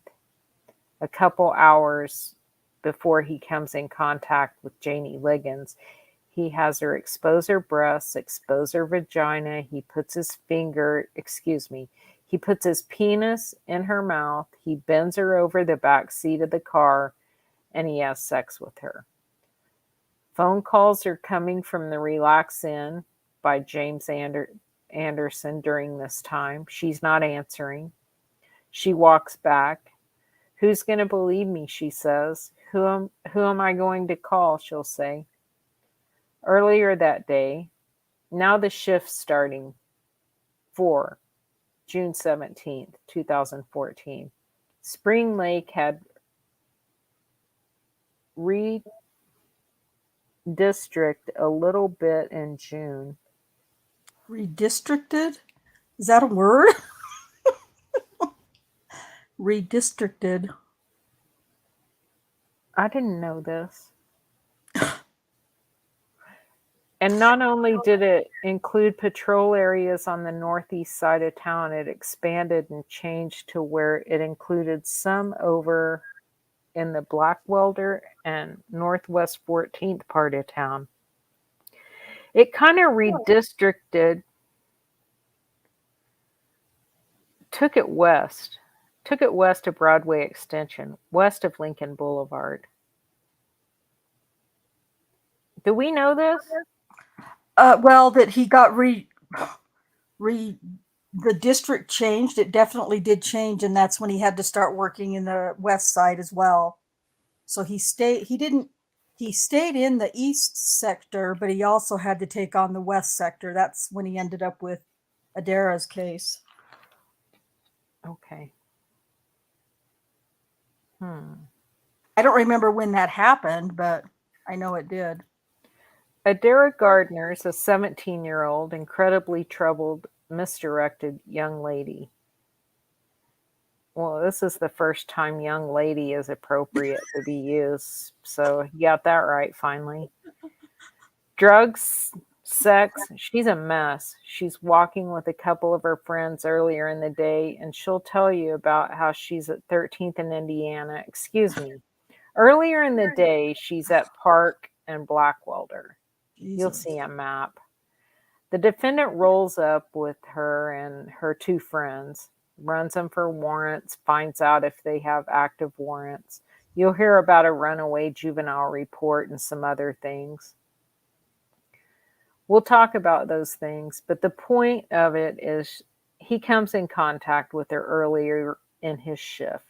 a couple hours before he comes in contact with Janie Liggins, he has her expose her breasts, expose her vagina. He puts his penis in her mouth. He bends her over the back seat of the car, and he has sex with her. Phone calls are coming from the Relax Inn by James Anderson during this time. She's not answering. She walks back. Who's going to believe me, she says. Who am I going to call, she'll say. Earlier that day, now the shift's starting for June 17th, 2014. Spring Lake had redistricted a little bit in June. Redistricted? Is that a word? Redistricted. I didn't know this. And not only did it include patrol areas on the northeast side of town, it expanded and changed to where it included some over in the Blackwelder and northwest 14th part of town. It kind of redistricted, took it west of Broadway Extension, west of Lincoln Boulevard. Do we know this? Well, that he got the district changed. It definitely did change, and that's when he had to start working in the west side as well. So he stayed in the east sector, but he also had to take on the west sector. That's when he ended up with Adara's case. Okay. I don't remember when that happened, but I know it did. Adara Gardner's a 17-year-old, incredibly troubled, misdirected young lady. Well, this is the first time young lady is appropriate to be used, so you got that right finally. Drugs, sex, she's a mess. She's walking with a couple of her friends earlier in the day, and she'll tell you about how she's at 13th and Indiana. Excuse me. Earlier in the day, she's at Park and Blackwelder. You'll see a map. The defendant rolls up with her and her two friends, runs them for warrants, finds out if they have active warrants. You'll hear about a runaway juvenile report and some other things. We'll talk about those things, but the point of it is he comes in contact with her earlier in his shift.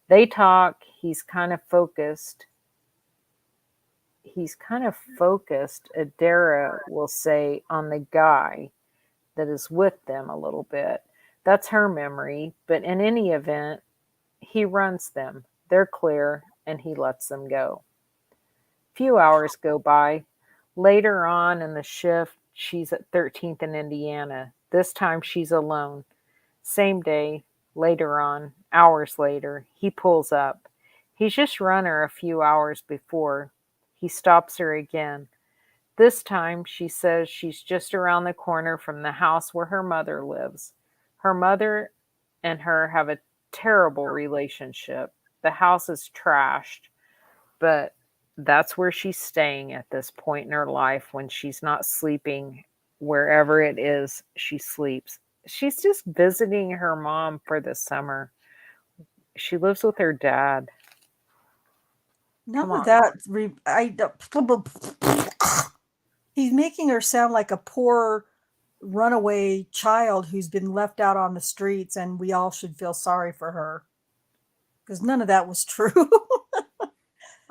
They talk. He's kind of focused, Adara will say, on the guy that is with them a little bit. That's her memory, but in any event, he runs them. They're clear, and he lets them go. Few hours go by. Later on in the shift, she's at 13th and Indiana. This time she's alone. Same day, later on, hours later, he pulls up. He's just run her a few hours before. He stops her again. This time, she says she's just around the corner from the house where her mother lives. Her mother and her have a terrible relationship. The house is trashed, but that's where she's staying at this point in her life when she's not sleeping wherever it is she sleeps. She's just visiting her mom for the summer. She lives with her dad. None of that. He's making her sound like a poor runaway child who's been left out on the streets, and we all should feel sorry for her. Because none of that was true.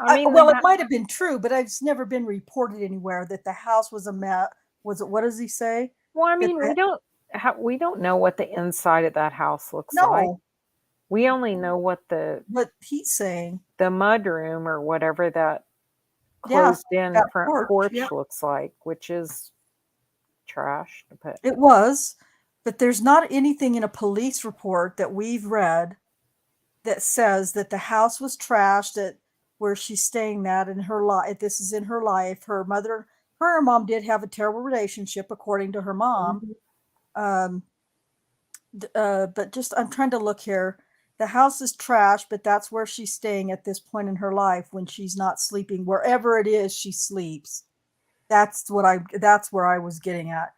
It might have been true, but it's never been reported anywhere that the house was a mess. Was it? What does he say? Well, I mean, we don't know what the inside of that house looks like. We only know what he's saying. The mudroom or whatever that closed-in front porch looks like, which is trash. It was, but there's not anything in a police report that we've read that says that the house was trashed, that where she's staying that in her life. This is in her life. Her mom did have a terrible relationship, according to her mom. But just I'm trying to look here. The house is trash, but that's where she's staying at this point in her life when she's not sleeping. Wherever it is, she sleeps. That's where I was getting at.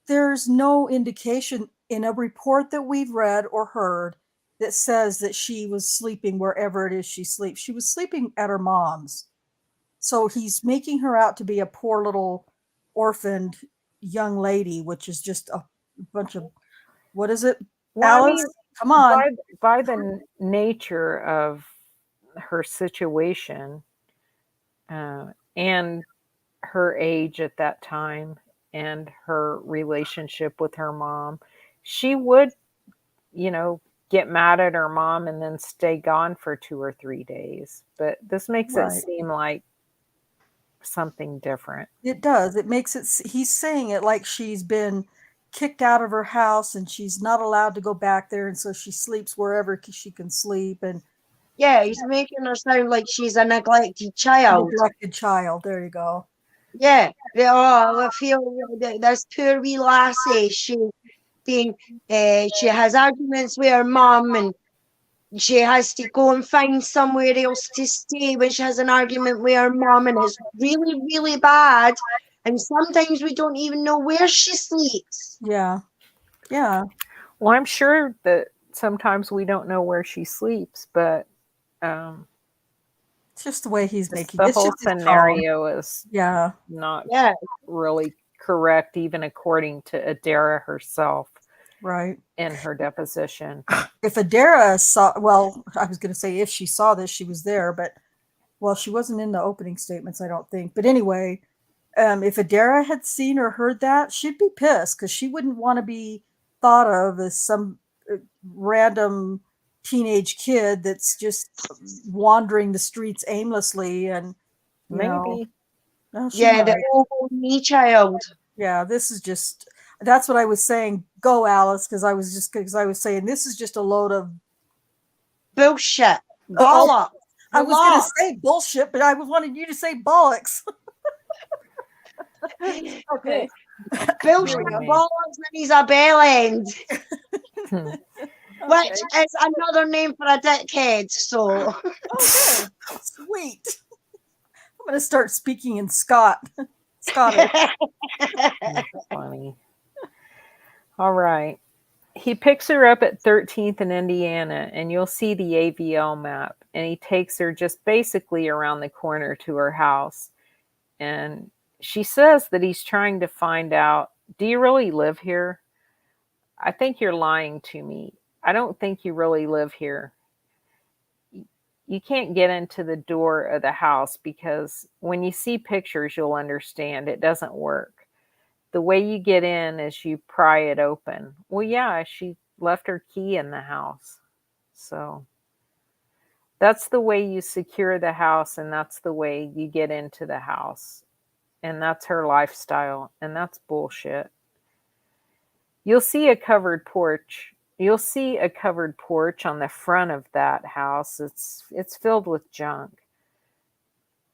There's no indication in a report that we've read or heard that says that she was sleeping wherever it is she sleeps. She was sleeping at her mom's. So he's making her out to be a poor little orphaned young lady, which is just a bunch of, what is it? Well, I Alice, mean, come on. by the nature of her situation and her age at that time and her relationship with her mom, she would, get mad at her mom and then stay gone for 2 or 3 days. But this makes it Right. seem like something different. It does. It makes it, he's saying it like she's been kicked out of her house and she's not allowed to go back there. And so she sleeps wherever she can sleep. And Yeah, he's making her sound like she's a neglected child. neglected child. There you go. Yeah. Oh, I feel this poor wee lassie. She has arguments with her mum, and she has to go and find somewhere else to stay when she has an argument with her mum, and it's really, really bad. And sometimes we don't even know where she sleeps. Yeah. Yeah. Well, I'm sure that sometimes we don't know where she sleeps, but It's just the way he's making the it's whole just his tone. scenario is Yeah. not Yeah. really correct, even according to Adara herself Right. in her deposition. If Adara saw, well, I was going to say if she saw this, she was there, but well, she wasn't in the opening statements, I don't think. But anyway, if Adara had seen or heard that, she'd be pissed because she wouldn't want to be thought of as some random teenage kid that's just wandering the streets aimlessly and Maybe. well, she Yeah, might. the old me child. Yeah, this is just, that's what I was saying. Go, Alice, because I was saying this is just a load of Bullshit. oh, Bollocks. I was going to Bollocks. say bullshit, but I wanted you to say bollocks. Okay. Bullshit, Here we bollocks, and he's a bell end. Hmm. Which is another name for a dickhead, so. Okay. Sweet. I'm going to start speaking in Scottish. That's funny. All right. He picks her up at 13th in Indiana, and you'll see the AVL map. And he takes her just basically around the corner to her house. And she says that he's trying to find out, do you really live here? I think you're lying to me. I don't think you really live here. You can't get into the door of the house because when you see pictures, you'll understand it doesn't work. The way you get in is you pry it open. Well, yeah, she left her key in the house. So that's the way you secure the house, and that's the way you get into the house. And that's her lifestyle, and that's bullshit. You'll see a covered porch. You'll see a covered porch on the front of that house. It's filled with junk.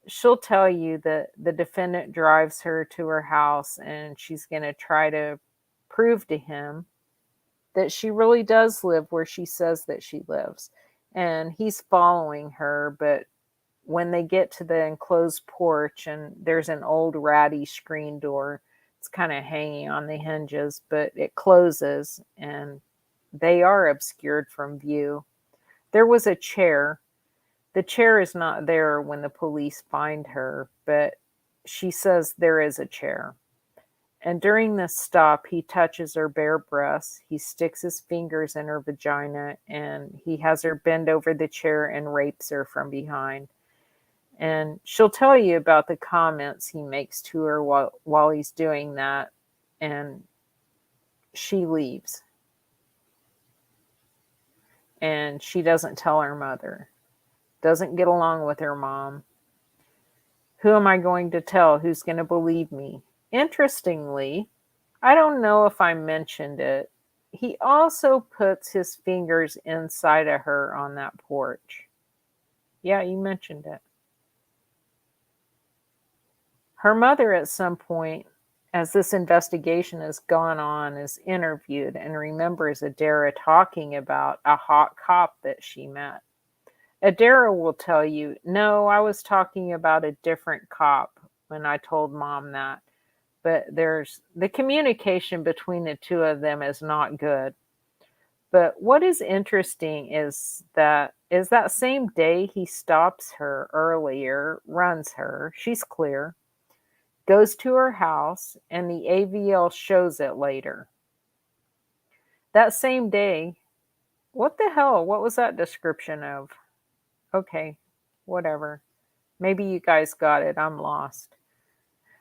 She'll tell you that the defendant drives her to her house and she's going to try to prove to him that she really does live where she says that she lives. And he's following her, but when they get to the enclosed porch and there's an old ratty screen door, it's kind of hanging on the hinges, but it closes and they are obscured from view. There was a chair. The chair is not there when the police find her, but she says there is a chair. And during this stop, he touches her bare breasts. He sticks his fingers in her vagina, and he has her bend over the chair and rapes her from behind. And she'll tell you about the comments he makes to her while he's doing that. And she leaves. And she doesn't tell her mother. Doesn't get along with her mom. Who am I going to tell? Who's going to believe me? Interestingly, I don't know if I mentioned it. He also puts his fingers inside of her on that porch. Yeah, you mentioned it. Her mother at some point as this investigation has gone on, is interviewed and remembers Adara talking about a hot cop that she met. Adara will tell you, no, I was talking about a different cop when I told Mom that. But there's the communication between the two of them is not good. But what is interesting is that same day he stops her earlier, runs her, she's clear, goes to her house, and the AVL shows it later. That same day, what the hell? What was that description of? Okay, whatever. Maybe you guys got it. I'm lost.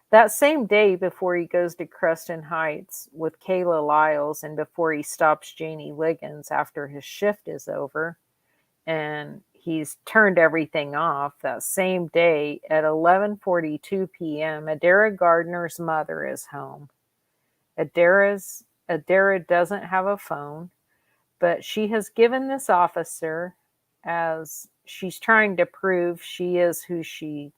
That same day, before he goes to Creston Heights with Kayla Lyles and before he stops Janie Liggins after his shift is over and he's turned everything off, that same day at 11:42 p.m., Adara Gardner's mother is home. Adara doesn't have a phone, but she has given this officer, as she's trying to prove she is who she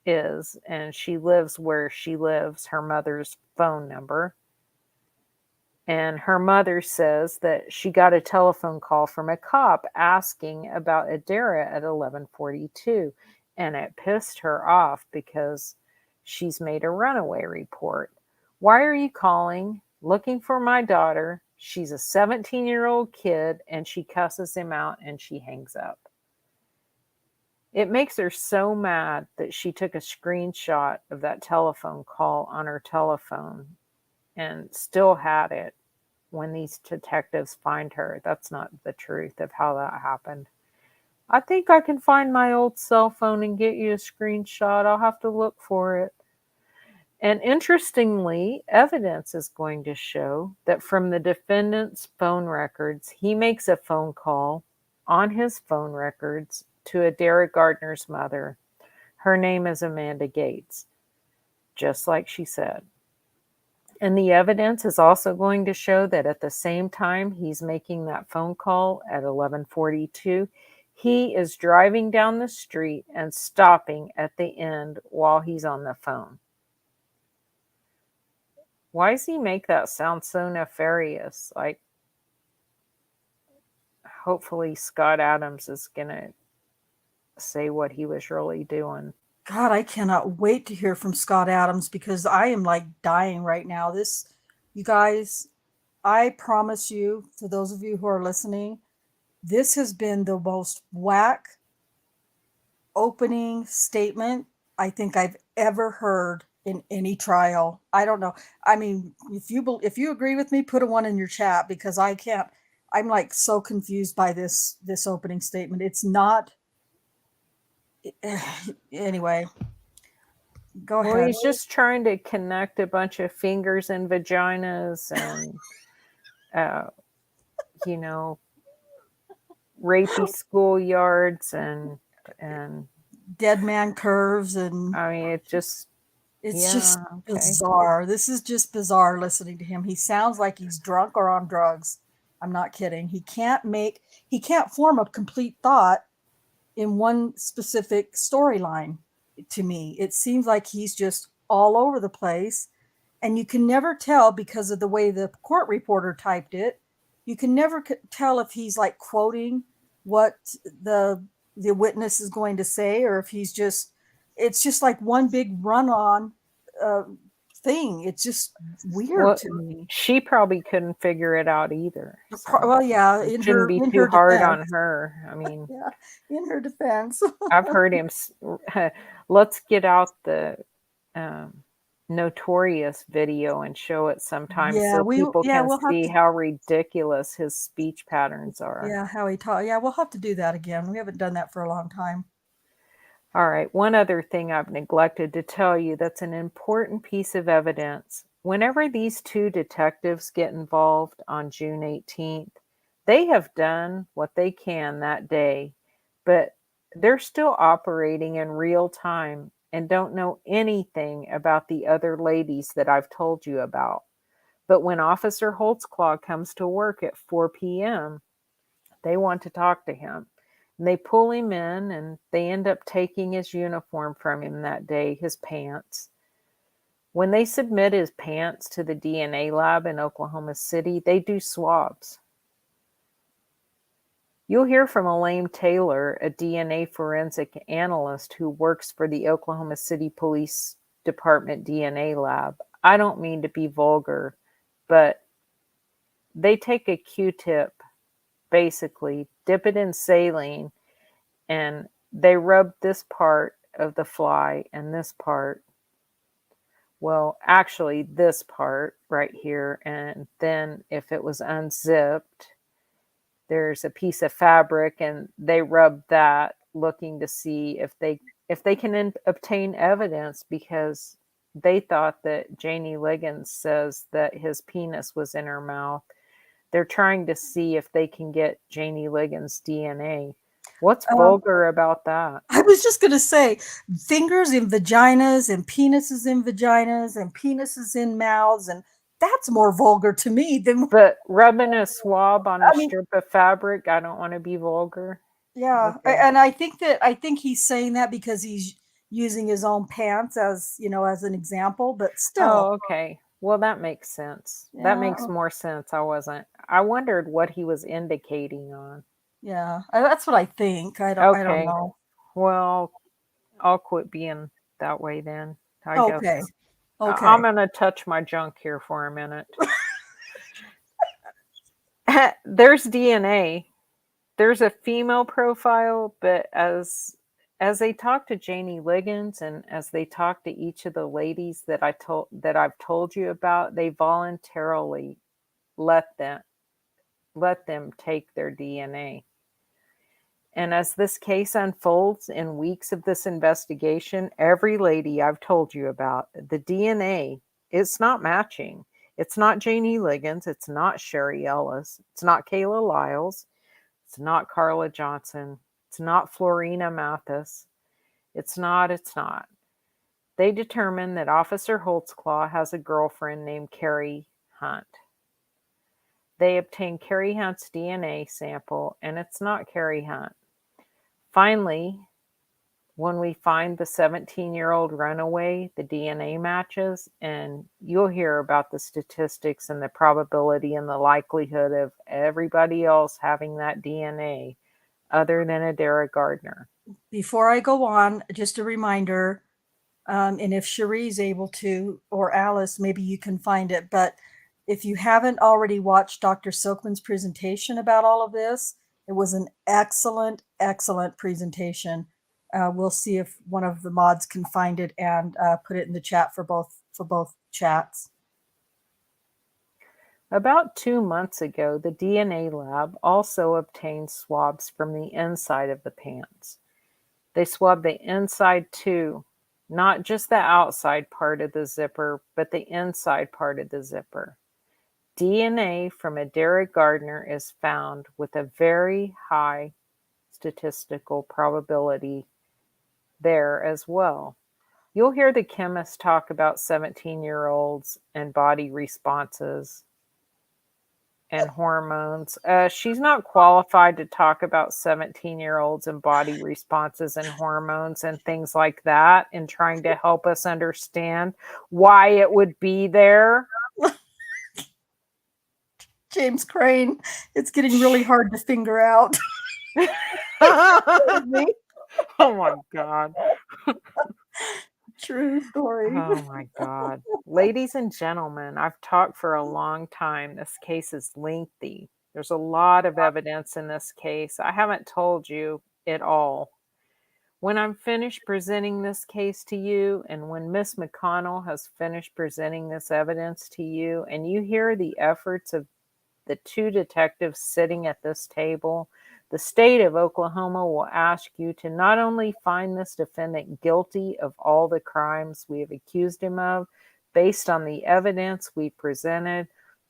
is and she lives where she lives, her mother's phone number. And her mother says that she got a telephone call from a cop asking about Adara at 11:42, and it pissed her off because she's made a runaway report. Why are you calling? Looking for my daughter. She's a 17-year-old kid, and she cusses him out and she hangs up. It makes her so mad that she took a screenshot of that telephone call on her telephone and still had it when these detectives find her. That's not the truth of how that happened. I think I can find my old cell phone and get you a screenshot. I'll have to look for it. And interestingly, evidence is going to show that from the defendant's phone records, he makes a phone call on his phone records to Adara Gardner's mother. Her name is Amanda Gates, just like she said. And the evidence is also going to show that at the same time he's making that phone call at 11:42, he is driving down the street and stopping at the end while he's on the phone. Why does he make that sound so nefarious? Like, hopefully Scott Adams is going to say what he was really doing. God, I cannot wait to hear from Scott Adams because I am like dying right now. You guys, I promise you, to those of you who are listening, this has been the most whack opening statement I think I've ever heard in any trial. I don't know. I mean, if you agree with me, put a 1 in your chat because I can't. I'm like so confused by this opening statement. It's not. Anyway, go Well, ahead. he's just trying to connect a bunch of fingers and vaginas and, you know, rapey schoolyards and Dead man curves, and I mean, it's just okay. bizarre. This is just bizarre listening to him. He sounds like he's drunk or on drugs. I'm not kidding. He can't form a complete thought in one specific storyline. To me, it seems like he's just all over the place, and you can never tell because of the way the court reporter typed it. You can never tell if he's like quoting what the witness is going to say, or if it's just like one big run-on thing. It's just weird to me. She probably couldn't figure it out either. So well, yeah, it shouldn't be too hard on her. I mean, yeah, in her defense. I've heard him. Let's get out the Notorious video and show it sometime so people can see how ridiculous his speech patterns are. Yeah, how he talks. Yeah, we'll have to do that again. We haven't done that for a long time. All right. One other thing I've neglected to tell you that's an important piece of evidence. Whenever these two detectives get involved on June 18th, they have done what they can that day, but they're still operating in real time and don't know anything about the other ladies that I've told you about. But when Officer Holtzclaw comes to work at 4 p.m., they want to talk to him. And they pull him in and they end up taking his uniform from him that day, his pants. When they submit his pants to the DNA lab in Oklahoma City, they do swabs. You'll hear from Elaine Taylor, a DNA forensic analyst who works for the Oklahoma City Police Department DNA lab. I don't mean to be vulgar, but they take a Q-tip, basically, dip it in saline, and they rub this part of the fly and this part. Well, actually, this part right here, and then if it was unzipped, there's a piece of fabric, and they rub that, looking to see if they can obtain evidence, because they thought that Janie Liggins says that his penis was in her mouth. They're trying to see if they can get Janie Liggins' DNA. What's vulgar about that? I was just going to say, fingers in vaginas and penises in vaginas and penises in mouths, and that's more vulgar to me than. But rubbing a swab on a strip of fabric, I don't want to be vulgar. Yeah, Okay. and I think he's saying that because he's using his own pants as an example, but still. Oh, okay. Well, that makes sense. Yeah. That makes more sense. I wondered what he was indicating on. Yeah, that's what I think. I don't know. Well, I'll quit being that way then, I Okay. guess. Okay. I'm going to touch my junk here for a minute. There's DNA. There's a female profile, but as they talk to Janie Liggins and as they talk to each of the ladies that I've told you about, they voluntarily let them take their DNA. And as this case unfolds in weeks of this investigation, every lady I've told you about, the DNA, it's not matching. It's not Janie Liggins. It's not Sherry Ellis. It's not Kayla Lyles. It's not Carla Johnson. It's not Florina Mathis. It's not. They determined that Officer Holtzclaw has a girlfriend named Carrie Hunt. They obtained Carrie Hunt's DNA sample, and it's not Carrie Hunt. Finally, when we find the 17-year-old runaway, the DNA matches, and you'll hear about the statistics and the probability and the likelihood of everybody else having that DNA other than Adara Gardner. Before I go on, just a reminder, and if Cherie's able to, or Alice, maybe you can find it, but if you haven't already watched Dr. Silkman's presentation about all of this, it was an excellent, excellent presentation. We'll see if one of the mods can find it and put it in the chat for both chats. About 2 months ago, the DNA lab also obtained swabs from the inside of the pants. They swabbed the inside too, not just the outside part of the zipper, but the inside part of the zipper. DNA from Adara Gardner is found with a very high statistical probability there as well. You'll hear the chemists talk about 17-year-olds and body responses and hormones. She's not qualified to talk about 17-year-olds and body responses and hormones and things like that, and trying to help us understand why it would be there. James Crane, it's getting really hard to figure out. Oh my God. True story. Oh my God. Ladies and gentlemen, I've talked for a long time. This case is lengthy. There's a lot of evidence in this case. I haven't told you it all. When I'm finished presenting this case to you, and when Miss McConnell has finished presenting this evidence to you, and you hear the efforts of the two detectives sitting at this table, the state of Oklahoma will ask you to not only find this defendant guilty of all the crimes we have accused him of based on the evidence we presented,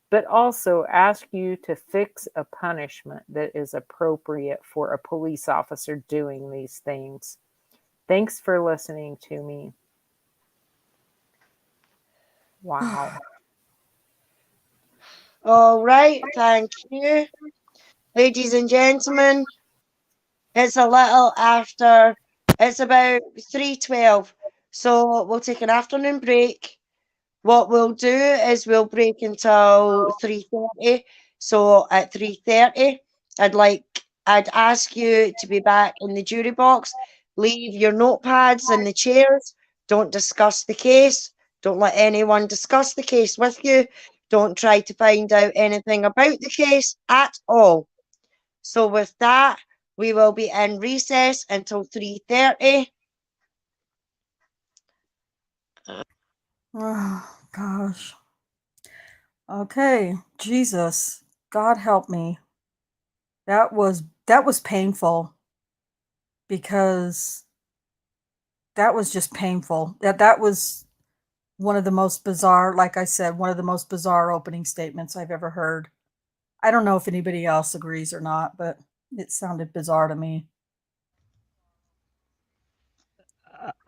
but also ask you to fix a punishment that is appropriate for a police officer doing these things. Thanks for listening to me. Wow. All right, thank you. Ladies and gentlemen, it's a little after, it's about 3:12, so we'll take an afternoon break What we'll do is we'll break until 3:30. So at 3:30, I'd ask you to be back in the jury box. Leave your notepads in the chairs. Don't discuss the case. Don't let anyone discuss the case with you. Don't try to find out anything about the case at all. So with that, we will be in recess until 3:30. Oh, gosh. Okay, Jesus, God help me. That was painful because that was just painful. That was one of the most bizarre, like I said, one of the most bizarre opening statements I've ever heard. I don't know if anybody else agrees or not, but it sounded bizarre to me.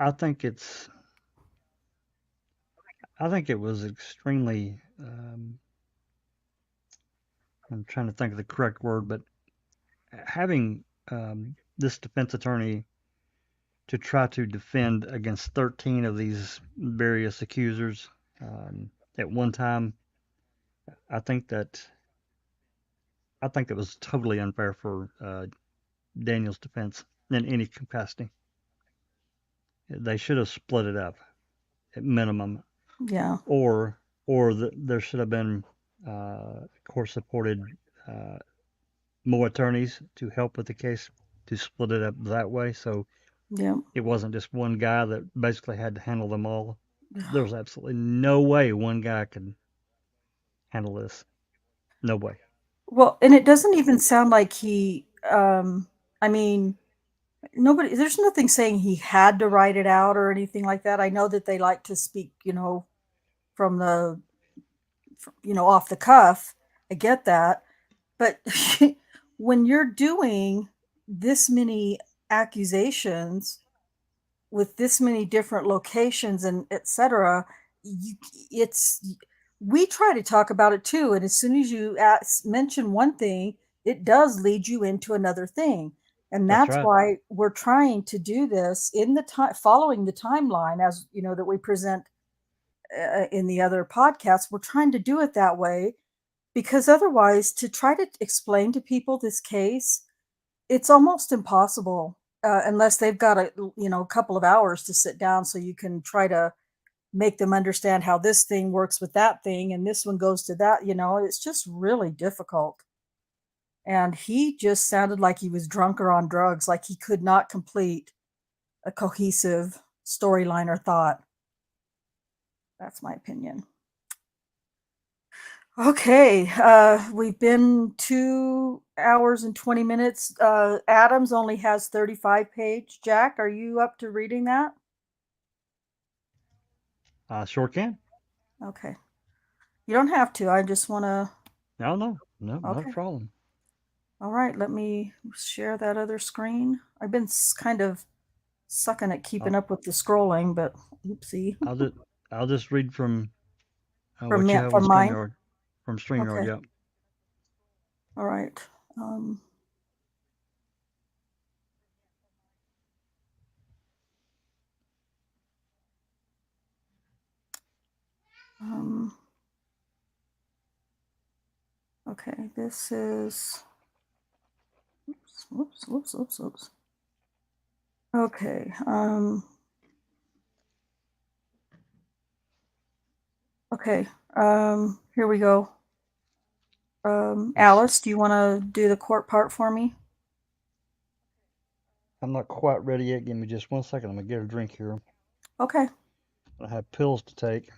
I think it was extremely. I'm trying to think of the correct word, but having this defense attorney to try to defend against 13 of these various accusers at one time, I think that it was totally unfair for Daniel's defense in any capacity. They should have split it up at minimum, Yeah. or there should have been court-supported more attorneys to help with the case to split it up that way. So Yeah. it wasn't just one guy that basically had to handle them all. There was absolutely no way one guy could handle this. No way. Well, and it doesn't even sound like he I mean, there's nothing saying he had to write it out or anything like that. I know that they like to speak, from the off the cuff. I get that. But when you're doing this many accusations with this many different locations and etc., it's we try to talk about it too. And as soon as you mention one thing, it does lead you into another thing. And That's that's right. why we're trying to do this in the time, following the timeline as that we present in the other podcasts. We're trying to do it that way because otherwise, to try to explain to people this case, it's almost impossible unless they've got a couple of hours to sit down so you can try to make them understand how this thing works with that thing and this one goes to that. It's just really difficult. And he just sounded like he was drunk or on drugs, like he could not complete a cohesive storyline or thought. That's my opinion. Okay, we've been 2 hours and 20 minutes. Adams only has 35 page. Jack, are you up to reading that? Sure can. Okay. You don't have to. I just want to. No, not a Okay. problem. All right, let me share that other screen. I've been kind of sucking at keeping I'll, up with the scrolling, but oopsie. I'll just read from From what you have on mine. StreamYard. From StreamYard, Okay. yeah. All right. Um, um, okay, this is. Oops. Okay. Okay. Here we go. Alice, do you want to do the court part for me? I'm not quite ready yet. Give me just 1 second. I'm gonna get a drink here. Okay. I have pills to take.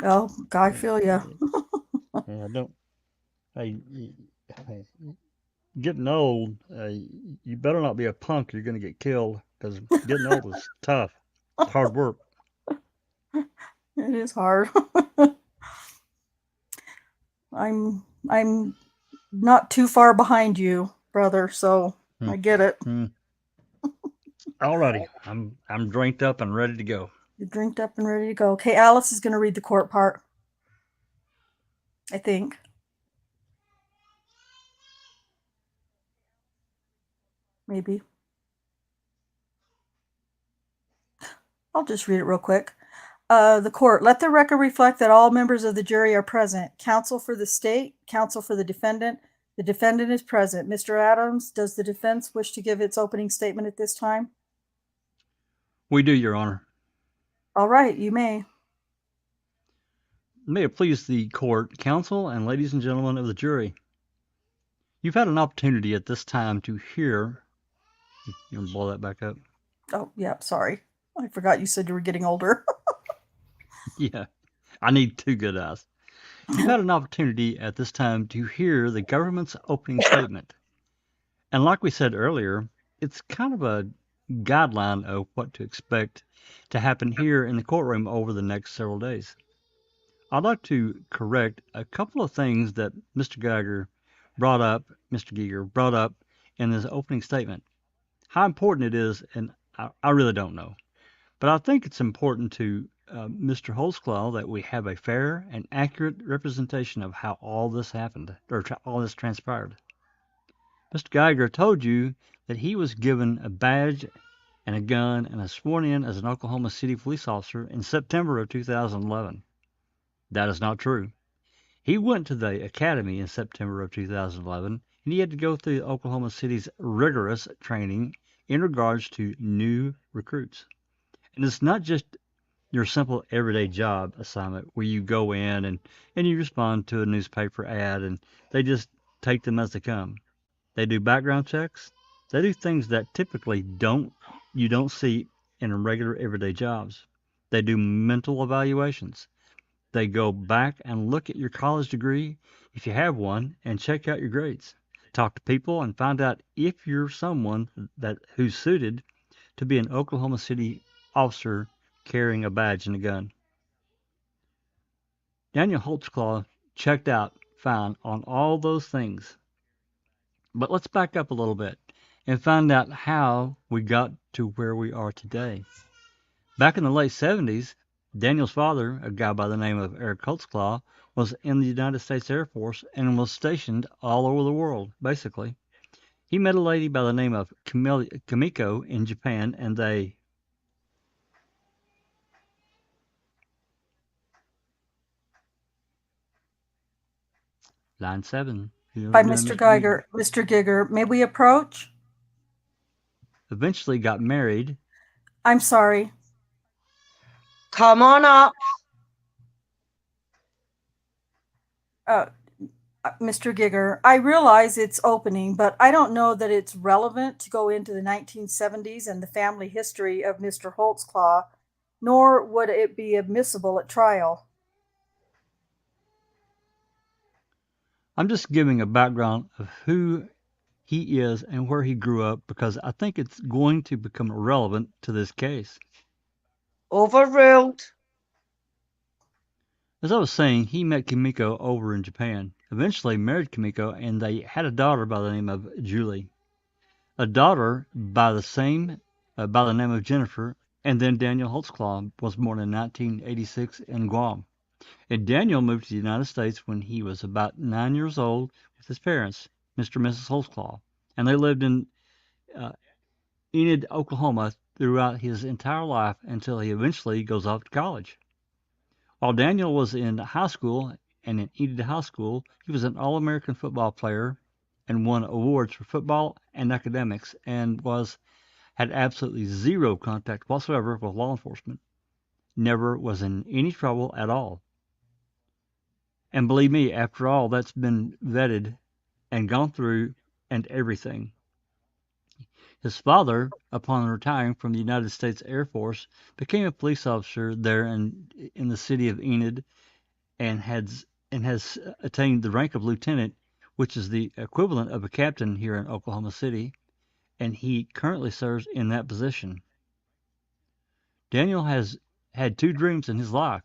Oh, I feel ya. And I don't. Hey, hey, getting old. You better not be a punk. You're gonna get killed because getting old is tough. It's hard work. It is hard. I'm not too far behind you, brother, so Hmm. I get it. Alrighty, I'm drinked up and ready to go. You're drinked up and ready to go. Okay, Alice is gonna read the court part. I think. Maybe. I'll just read it real quick. The court, let the record reflect that all members of the jury are present. Counsel for the state, counsel for the defendant. The defendant is present. Mr. Adams, does the defense wish to give its opening statement at this time? We do, Your Honor. All right, you may. May it please the court, counsel, and ladies and gentlemen of the jury. You've had an opportunity at this time to hear. You want to blow that back up? Oh, yeah, sorry. I forgot you said you were getting older. Yeah, I need two good eyes. You've had an opportunity at this time to hear the government's opening statement. And like we said earlier, it's kind of a guideline of what to expect to happen here in the courtroom over the next several days. I'd like to correct a couple of things that Mr. Geiger brought up in his opening statement. How important it is, and I really don't know. But I think it's important to Mr. Holtzclaw that we have a fair and accurate representation of how all this happened, or all this transpired. Mr. Geiger told you that he was given a badge and a gun and was sworn in as an Oklahoma City police officer in September of 2011. That is not true. He went to the academy in September of 2011, and he had to go through Oklahoma City's rigorous training in regards to new recruits. And it's not just your simple everyday job assignment where you go in and you respond to a newspaper ad and they just take them as they come. They do background checks. They do things that typically you don't see in regular everyday jobs. They do mental evaluations. They go back and look at your college degree, if you have one, and check out your grades. Talk to people and find out if you're someone who's suited to be an Oklahoma City officer carrying a badge and a gun. Daniel Holtzclaw checked out fine on all those things. But let's back up a little bit and find out how we got to where we are today. Back in the late 70s, Daniel's father, a guy by the name of Eric Holtzclaw, was in the United States Air Force and was stationed all over the world, basically. He met a lady by the name of Kimiko in Japan, and they Line 7. By Mr. Geiger. Mr. Giger, may we approach? Eventually got married. I'm sorry. Come on up. Mr. Giger, I realize it's opening, but I don't know that it's relevant to go into the 1970s and the family history of Mr. Holtzclaw, nor would it be admissible at trial. I'm just giving a background of who he is and where he grew up because I think it's going to become relevant to this case. Overruled. As I was saying, he met Kimiko over in Japan, eventually married Kimiko, and they had a daughter by the name of Julie. A daughter by the name of Jennifer, and then Daniel Holtzclaw was born in 1986 in Guam. And Daniel moved to the United States when he was about 9 years old with his parents, Mr. and Mrs. Holtzclaw, and they lived in Enid, Oklahoma throughout his entire life until he eventually goes off to college. While Daniel was in high school and in Enid High School, he was an All-American football player and won awards for football and academics and had absolutely zero contact whatsoever with law enforcement. Never was in any trouble at all. And believe me, after all, that's been vetted and gone through and everything. His father, upon retiring from the United States Air Force, became a police officer there in the city of Enid and has attained the rank of lieutenant, which is the equivalent of a captain here in Oklahoma City, and he currently serves in that position. Daniel has had two dreams in his life,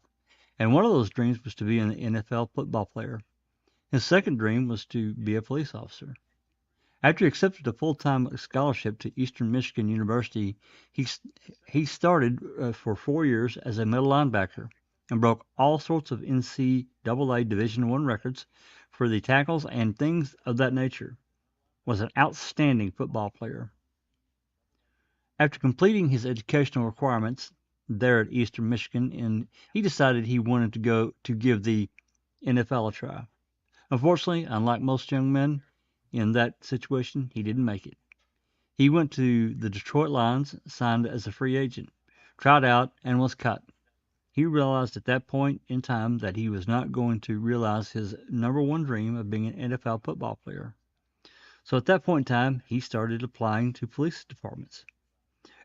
and one of those dreams was to be an NFL football player. His second dream was to be a police officer. After he accepted a full-time scholarship to Eastern Michigan University, he started for 4 years as a middle linebacker and broke all sorts of NCAA Division I records for the tackles and things of that nature. Was an outstanding football player. After completing his educational requirements, there at Eastern Michigan, and he decided he wanted to go to give the NFL a try. Unfortunately, unlike most young men in that situation, he didn't make it. He went to the Detroit Lions, signed as a free agent, tried out, and was cut. He realized at that point in time that he was not going to realize his number one dream of being an NFL football player. So at that point in time, he started applying to police departments.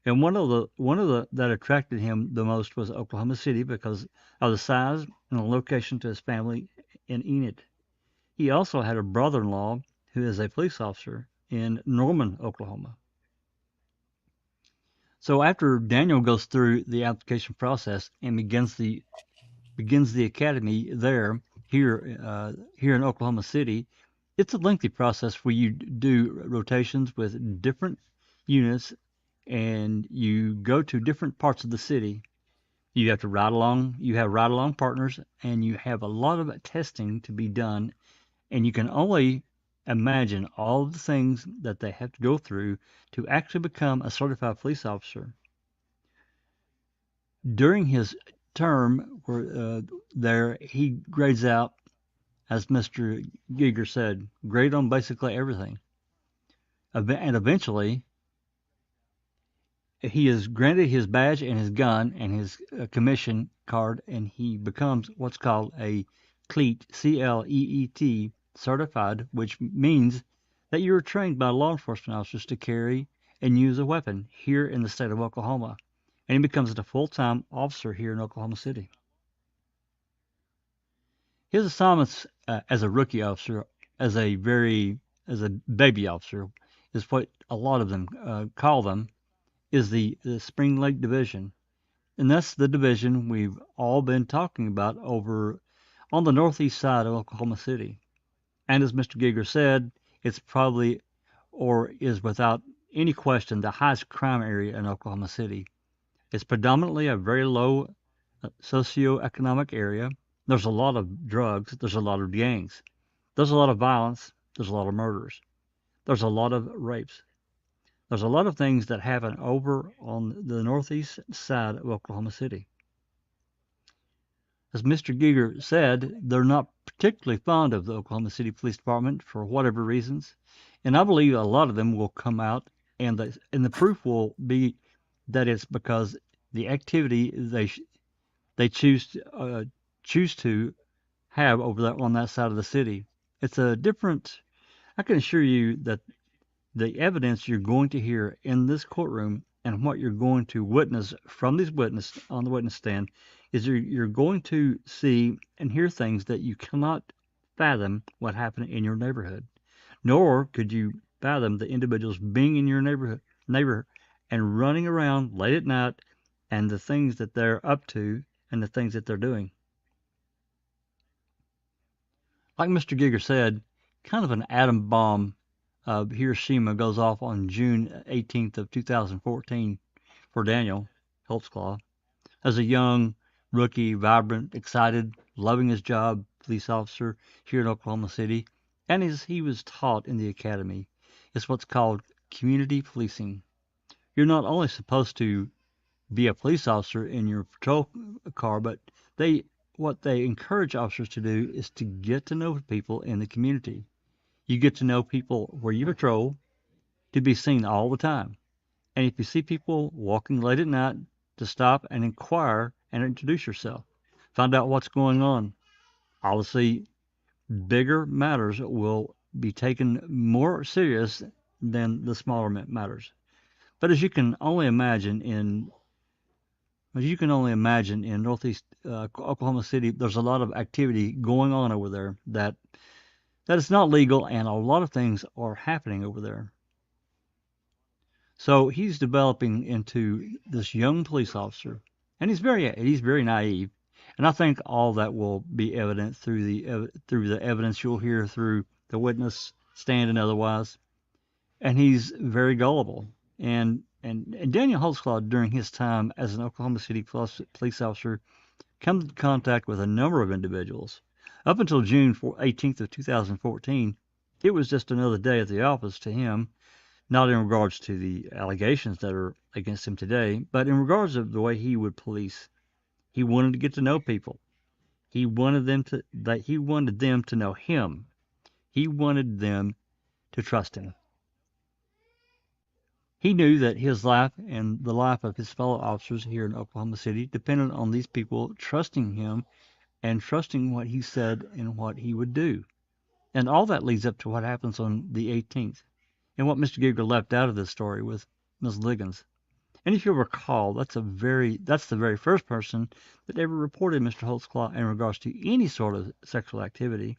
And one of the that attracted him the most was Oklahoma City because of the size and the location to his family in Enid. He also had a brother-in-law who is a police officer in Norman, Oklahoma. So after Daniel goes through the application process and begins the academy here in Oklahoma City, it's a lengthy process where you do rotations with different units and you go to different parts of the city. You have to ride along, you have ride along partners, and you have a lot of testing to be done. And you can only imagine all of the things that they have to go through to actually become a certified police officer. During his term there, he grades out, as Mr. Giger said, grade on basically everything. And eventually, he is granted his badge and his gun and his commission card, and he becomes what's called a CLEET, CLEET, certified, which means that you are trained by law enforcement officers to carry and use a weapon here in the state of Oklahoma. And he becomes a full-time officer here in Oklahoma City. His assignments as a rookie officer, as a baby officer, is what a lot of them call them, is the Spring Lake Division. And that's the division we've all been talking about over on the northeast side of Oklahoma City. And as Mr. Giger said, it's probably, or is without any question, the highest crime area in Oklahoma City. It's predominantly a very low socioeconomic area. There's a lot of drugs. There's a lot of gangs. There's a lot of violence. There's a lot of murders. There's a lot of rapes. There's a lot of things that happen over on the northeast side of Oklahoma City. As Mr. Giger said, they're not particularly fond of the Oklahoma City Police Department for whatever reasons. And I believe a lot of them will come out, and the proof will be that it's because the activity they choose to have over there on that side of the city. It's a different. I can assure you that the evidence you're going to hear in this courtroom and what you're going to witness from these witnesses on the witness stand is you're going to see and hear things that you cannot fathom what happened in your neighborhood, nor could you fathom the individuals being in your neighbor and running around late at night and the things that they're up to and the things that they're doing. Like Mr. Giger said, kind of an atom bomb of Hiroshima goes off on June 18th of 2014 for Daniel Holtzclaw as a young, rookie, vibrant, excited, loving his job police officer here in Oklahoma City. And as he was taught in the academy, it's what's called community policing. You're not only supposed to be a police officer in your patrol car, but what they encourage officers to do is to get to know people in the community. You get to know people where you patrol, to be seen all the time. And if you see people walking late at night, to stop and inquire and introduce yourself. Find out what's going on. Obviously, bigger matters will be taken more serious than the smaller matters. But as you can only imagine in northeast Oklahoma City, there's a lot of activity going on over there that is not legal, and a lot of things are happening over there. So he's developing into this young police officer, and he's very naive. And I think all that will be evident through the evidence you'll hear through the witness stand and otherwise. And he's very gullible. And Daniel Holtzclaw, during his time as an Oklahoma City police officer, comes in contact with a number of individuals. Up until June 18th of 2014, it was just another day at the office to him. not in regards to the allegations that are against him today, but in regards of the way he would police. He wanted to get to know people. He wanted them to know him. He wanted them to trust him. He knew that his life and the life of his fellow officers here in Oklahoma City depended on these people trusting him and trusting what he said and what he would do. And all that leads up to what happens on the 18th and what Mr. Giger left out of this story with Ms. Liggins. And if you'll recall, that's the very first person that ever reported Mr. Holtzclaw in regards to any sort of sexual activity.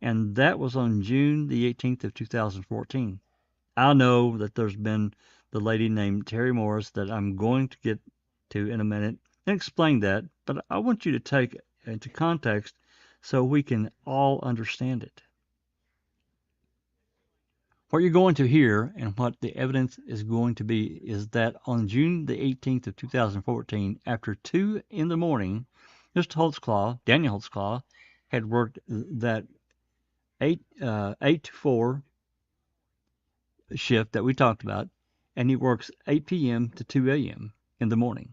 And that was on June the 18th of 2014. I know that there's been the lady named Terry Morris that I'm going to get to in a minute and explain that, but I want you to take it into context so we can all understand it. What you're going to hear and what the evidence is going to be is that on June the 18th of 2014, after 2 in the morning, Mr. Holtzclaw, Daniel Holtzclaw, had worked that 8 to 4 shift that we talked about, and he works 8 p.m. to 2 a.m. in the morning.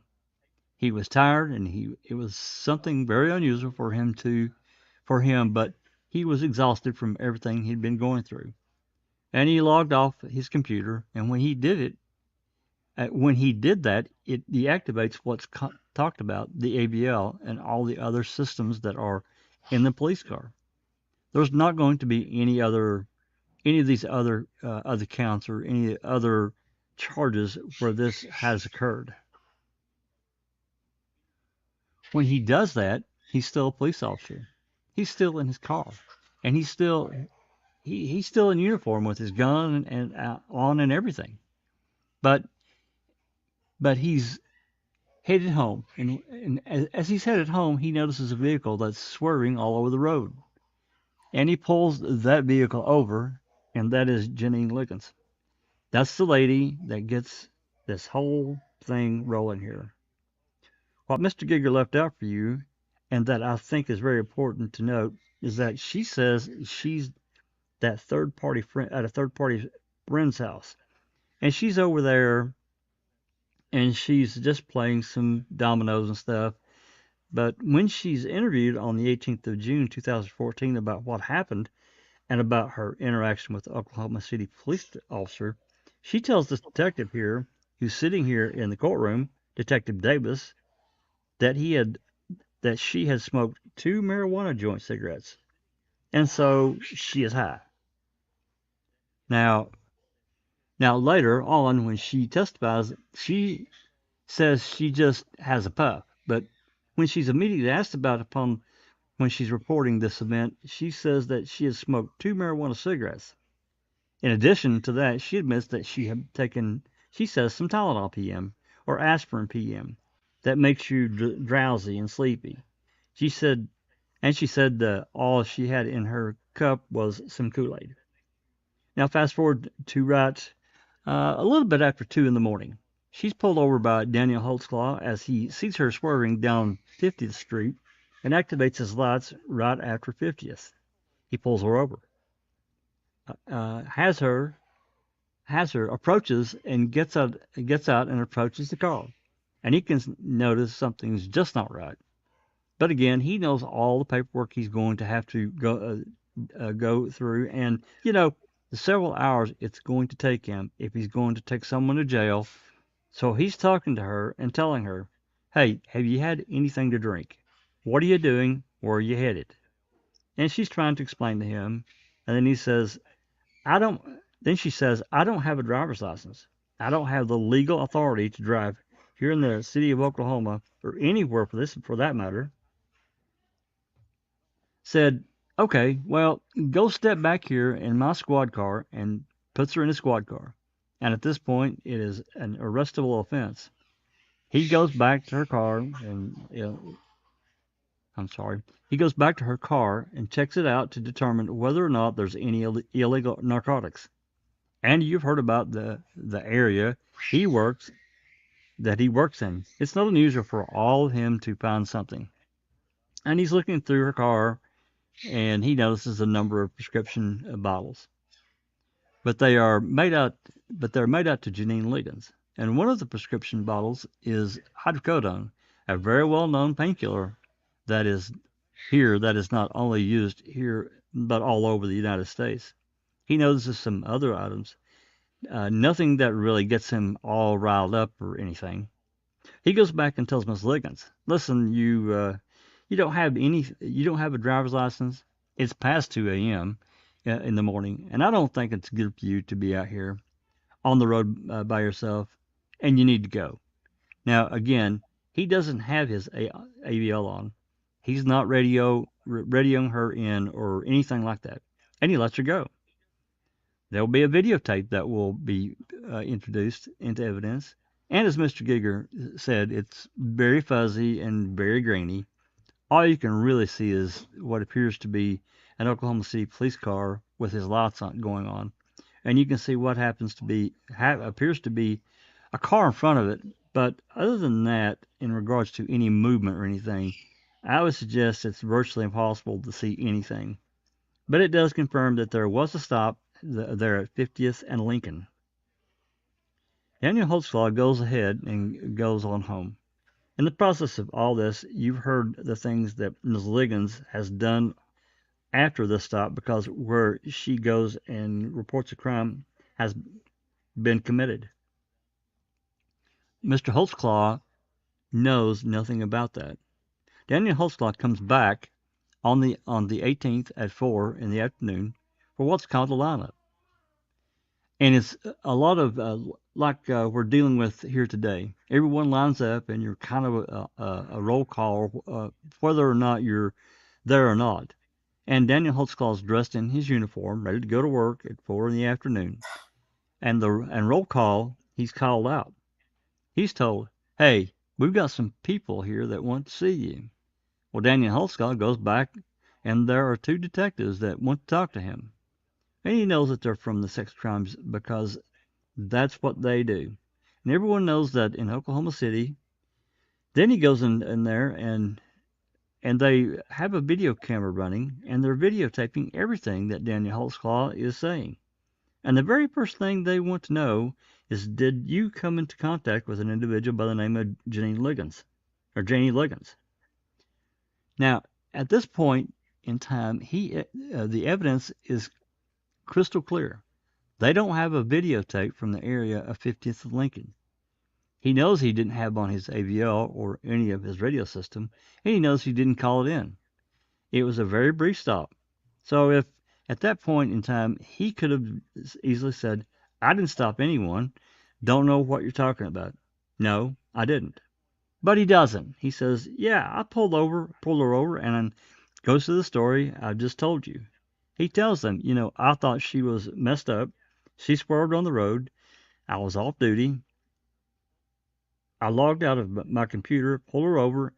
He was tired, and it was something very unusual for him, but he was exhausted from everything he'd been going through. And he logged off his computer, and when he did that, it deactivates what's talked about, the ABL and all the other systems that are in the police car. There's not going to be any of these other counts or any other charges where this has occurred. When he does that, he's still a police officer. He's still in his car, and he's still in uniform with his gun and on and everything. But he's headed home, and as he's headed home, he notices a vehicle that's swerving all over the road, and he pulls that vehicle over, and that is Janine Liggins. That's the lady that gets this whole thing rolling here. What Mr. Giger left out for you, and that I think is very important to note, is that she says she's that third party friend at a third party friend's house, and she's over there, and she's just playing some dominoes and stuff. But when she's interviewed on the 18th of June 2014 about what happened and about her interaction with the Oklahoma City police officer, she tells this detective here, who's sitting here in the courtroom, Detective Davis, that she had smoked 2 marijuana joint cigarettes, and so she is high. Now later on, when she testifies, she says she just has a puff, but when she's immediately asked about when she's reporting this event, she says that she has smoked 2 marijuana cigarettes. In addition to that, she admits that she had taken, she says, some Tylenol PM or aspirin PM that makes you drowsy and sleepy. She said all she had in her cup was some Kool-Aid. Now fast forward to right a little bit after 2 in the morning. She's pulled over by Daniel Holtzclaw as he sees her swerving down 50th Street and activates his lights right after 50th. He pulls her over, has her, approaches, and gets out and approaches the car. And he can notice something's just not right. But again, he knows all the paperwork he's going to have to go through, and the several hours it's going to take him if he's going to take someone to jail. So he's talking to her and telling her, "Hey, have you had anything to drink? What are you doing? Where are you headed?" And she's trying to explain to him, and then he says, Then she says, "I don't have a driver's license. I don't have the legal authority to drive here in the city of Oklahoma or anywhere for that matter." Said, "Okay, well, go step back here in my squad car," and puts her in a squad car. And at this point, it is an arrestable offense. He goes back to her car and, he goes back to her car and checks it out to determine whether or not there's any illegal narcotics. And you've heard about the area he works in. It's not unusual for all of him to find something. And he's looking through her car, and he notices a number of prescription bottles. But they are made out but they're made out to Janine Liggins. And one of the prescription bottles is hydrocodone, a very well-known painkiller that is not only used here but all over the United States. He notices some other items, nothing that really gets him all riled up or anything. He goes back and tells Miss Liggins, "Listen, you don't have a driver's license. It's past 2 a.m. In the morning, and I don't think it's good for you to be out here on the road by yourself, and you need to go." Now, again, he doesn't have his AVL on. He's not radioing her in or anything like that, and he lets her go. There will be a videotape that will be introduced into evidence, and as Mr. Giger said, it's very fuzzy and very grainy. All you can really see is what appears to be an Oklahoma City police car with his lights going on, and you can see what appears to be a car in front of it. But other than that, in regards to any movement or anything, I would suggest it's virtually impossible to see anything. But it does confirm that there was a stop there at 50th and Lincoln. Daniel Holtzclaw goes ahead and goes on home. In the process of all this, you've heard the things that Ms. Liggins has done after the stop, because where she goes and reports a crime has been committed. Mr. Holtzclaw knows nothing about that. Daniel Holtzclaw comes back on the 18th at 4 in the afternoon for what's called a lineup. And it's a lot of like we're dealing with here today. Everyone lines up, and you're kind of a roll call, whether or not you're there or not. And Daniel Holtzclaw is dressed in his uniform, ready to go to work at 4 in the afternoon. And roll call, he's called out. He's told, "Hey, we've got some people here that want to see you." Well, Daniel Holtzclaw goes back, and there are 2 detectives that want to talk to him. And he knows that they're from the sex crimes because that's what they do. And everyone knows that in Oklahoma City. Then he goes in there, and they have a video camera running, and they're videotaping everything that Daniel Holtzclaw is saying. And the very first thing they want to know is, did you come into contact with an individual by the name of Janie Liggins? Now, at this point in time, the evidence is crystal clear. They don't have a videotape from the area of 50th and Lincoln. He knows he didn't have on his AVL or any of his radio system, and he knows he didn't call it in. It was a very brief stop. So if at that point in time he could have easily said, "I didn't stop anyone, don't know what you're talking about." No, I didn't. But he doesn't. He says, "Yeah, I pulled her over, and goes to the story I just told you." He tells them, "I thought she was messed up. She swerved on the road. I was off duty. I logged out of my computer, pulled her over,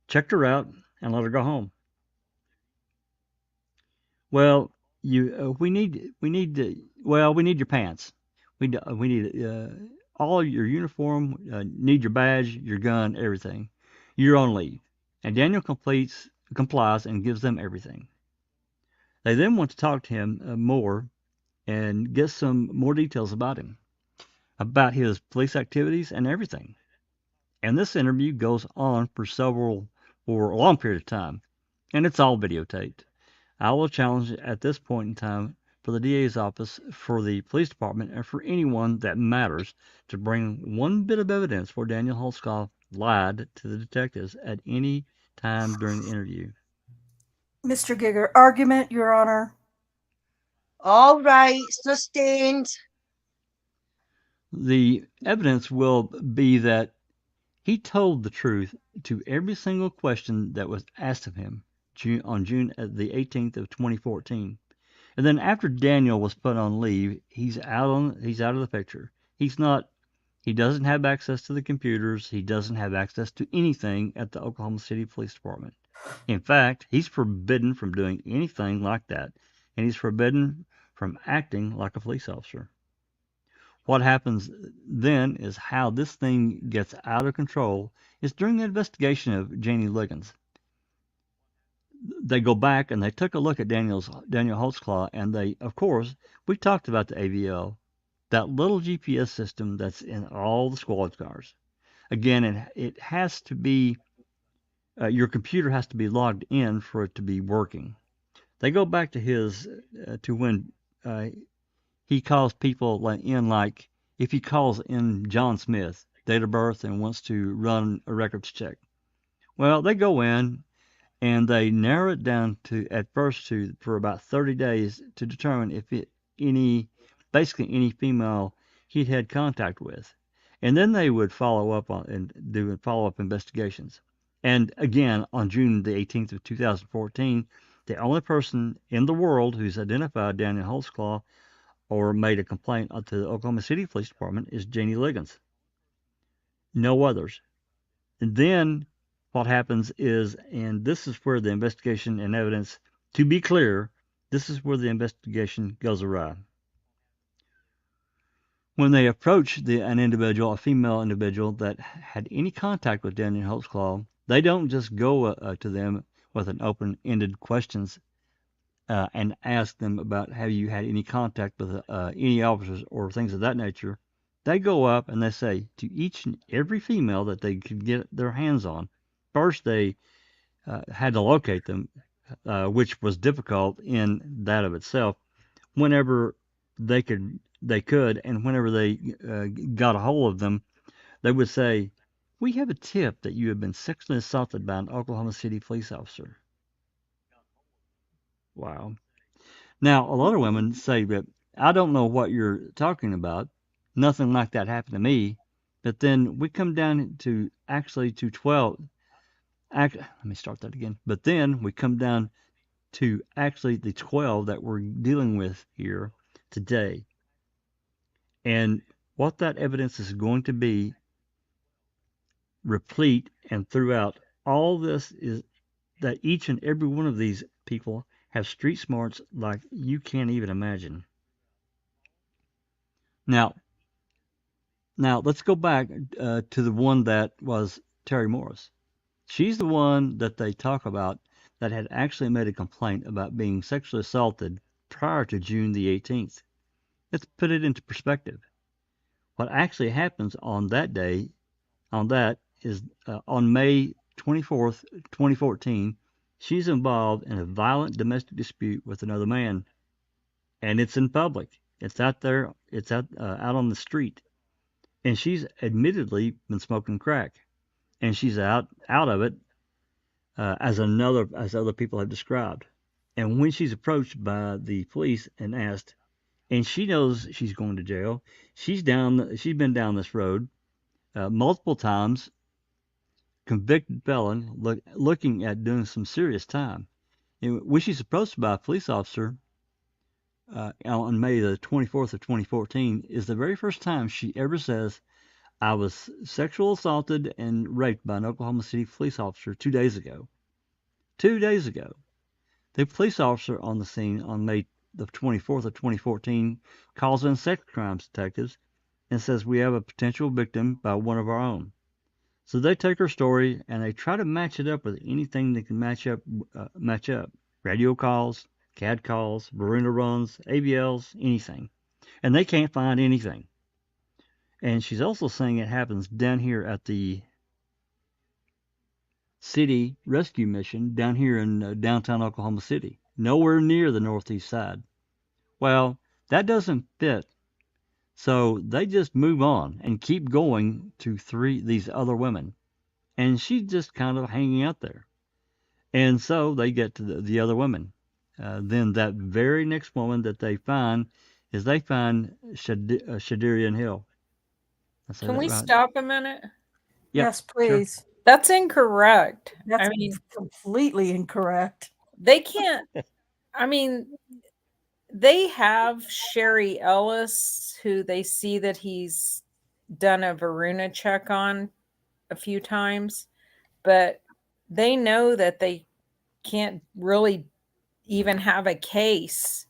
checked her out, and let her go home." Well, we need your pants. We need all your uniform, need your badge, your gun, everything. You're on leave. And Daniel complies and gives them everything. They then want to talk to him more and get some more details about him, about his police activities and everything. And this interview goes on for a long period of time, and it's all videotaped. I will challenge at this point in time for the DA's office, for the police department, and for anyone that matters to bring one bit of evidence where Daniel Holtzclaw lied to the detectives at any time during the interview. Mr. Giger, argument, Your Honor. All right, sustained. The evidence will be that he told the truth to every single question that was asked of him on June the 18th of 2014. And then after Daniel was put on leave, he's out of the picture. He doesn't have access to the computers. He doesn't have access to anything at the Oklahoma City Police Department. In fact, he's forbidden from doing anything like that, and he's forbidden from acting like a police officer. What happens then is how this thing gets out of control is during the investigation of Janie Liggins. They go back and they took a look at Daniel Holtzclaw, and of course, we talked about the AVL. that little GPS system that's in all the squad cars. Again, it has to be, your computer has to be logged in for it to be working. They go back to to when uh, he calls people like if he calls in John Smith, date of birth, and wants to run a records check. Well, they go in and they narrow it down to at first to for about 30 days to determine if any basically any female he'd had contact with, and then they would follow up on and do follow-up investigations. And again, on June the 18th of 2014, the only person in the world who's identified Daniel Holtzclaw or made a complaint to the Oklahoma City Police Department is Janie Liggins. No others. And then what happens is, and this is where the investigation and evidence, to be clear, this is where the investigation goes awry. When they approach an individual, a female individual that had any contact with Daniel Holtzclaw, they don't just go to them with an open-ended questions and ask them about have you had any contact with any officers or things of that nature. They go up and they say to each and every female that they could get their hands on. First, they had to locate them, which was difficult in that of itself. Whenever they could, and whenever they got a hold of them, they would say, "We have a tip that you have been sexually assaulted by an Oklahoma City police officer." Wow. Now, a lot of women say that I don't know what you're talking about. Nothing like that happened to me. But then we come down to actually to 12. Let me start that again. But then we come down to actually the 12 that we're dealing with here today. And what that evidence is going to be replete and throughout all this is that each and every one of these people have street smarts like you can't even imagine. Now let's go back to the one that was Terry Morris. She's the one that they talk about that had actually made a complaint about being sexually assaulted prior to June the 18th. Let's put it into perspective. What actually happens on that day, is on May 24th, 2014, she's involved in a violent domestic dispute with another man, and it's in public. It's out there. It's out on the street, and she's admittedly been smoking crack, and she's out of it as other people have described. And when she's approached by the police and asked, and she knows she's going to jail, she's been down this road multiple times, convicted felon, looking at doing some serious time. And when she's approached by a police officer on May the 24th of 2014, is the very first time she ever says, "I was sexual assaulted and raped by an Oklahoma City police officer 2 days ago." 2 days ago. The police officer on the scene on May the 24th of 2014 calls in sex crimes detectives and says, "We have a potential victim by one of our own." So they take her story and they try to match it up with anything they can match up. Radio calls, CAD calls, Verona runs, AVLs, anything. And they can't find anything. And she's also saying it happens down here at the city rescue mission down here in downtown Oklahoma City, nowhere near the northeast side. Well, that doesn't fit. So they just move on and keep going to these other women. And she's just kind of hanging out there. And so they get to the other women. Then that very next woman that they find is Shadarian Hill. Can we stop a minute? Yep, yes, please. Sure. That's incorrect. That's completely incorrect. They can't. I mean, they have Sherry Ellis, who they see that he's done a Verona check on a few times, but they know that they can't really even have a case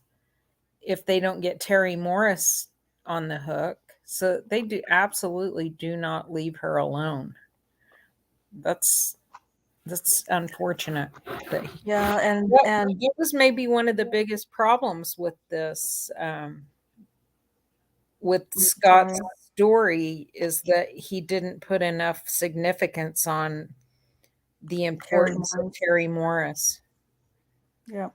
if they don't get Terry Morris on the hook. So they absolutely do not leave her alone. That's unfortunate. Yeah, and it was maybe one of the biggest problems with this with Scott's story is that he didn't put enough significance on the importance of Terry Morris. Yep.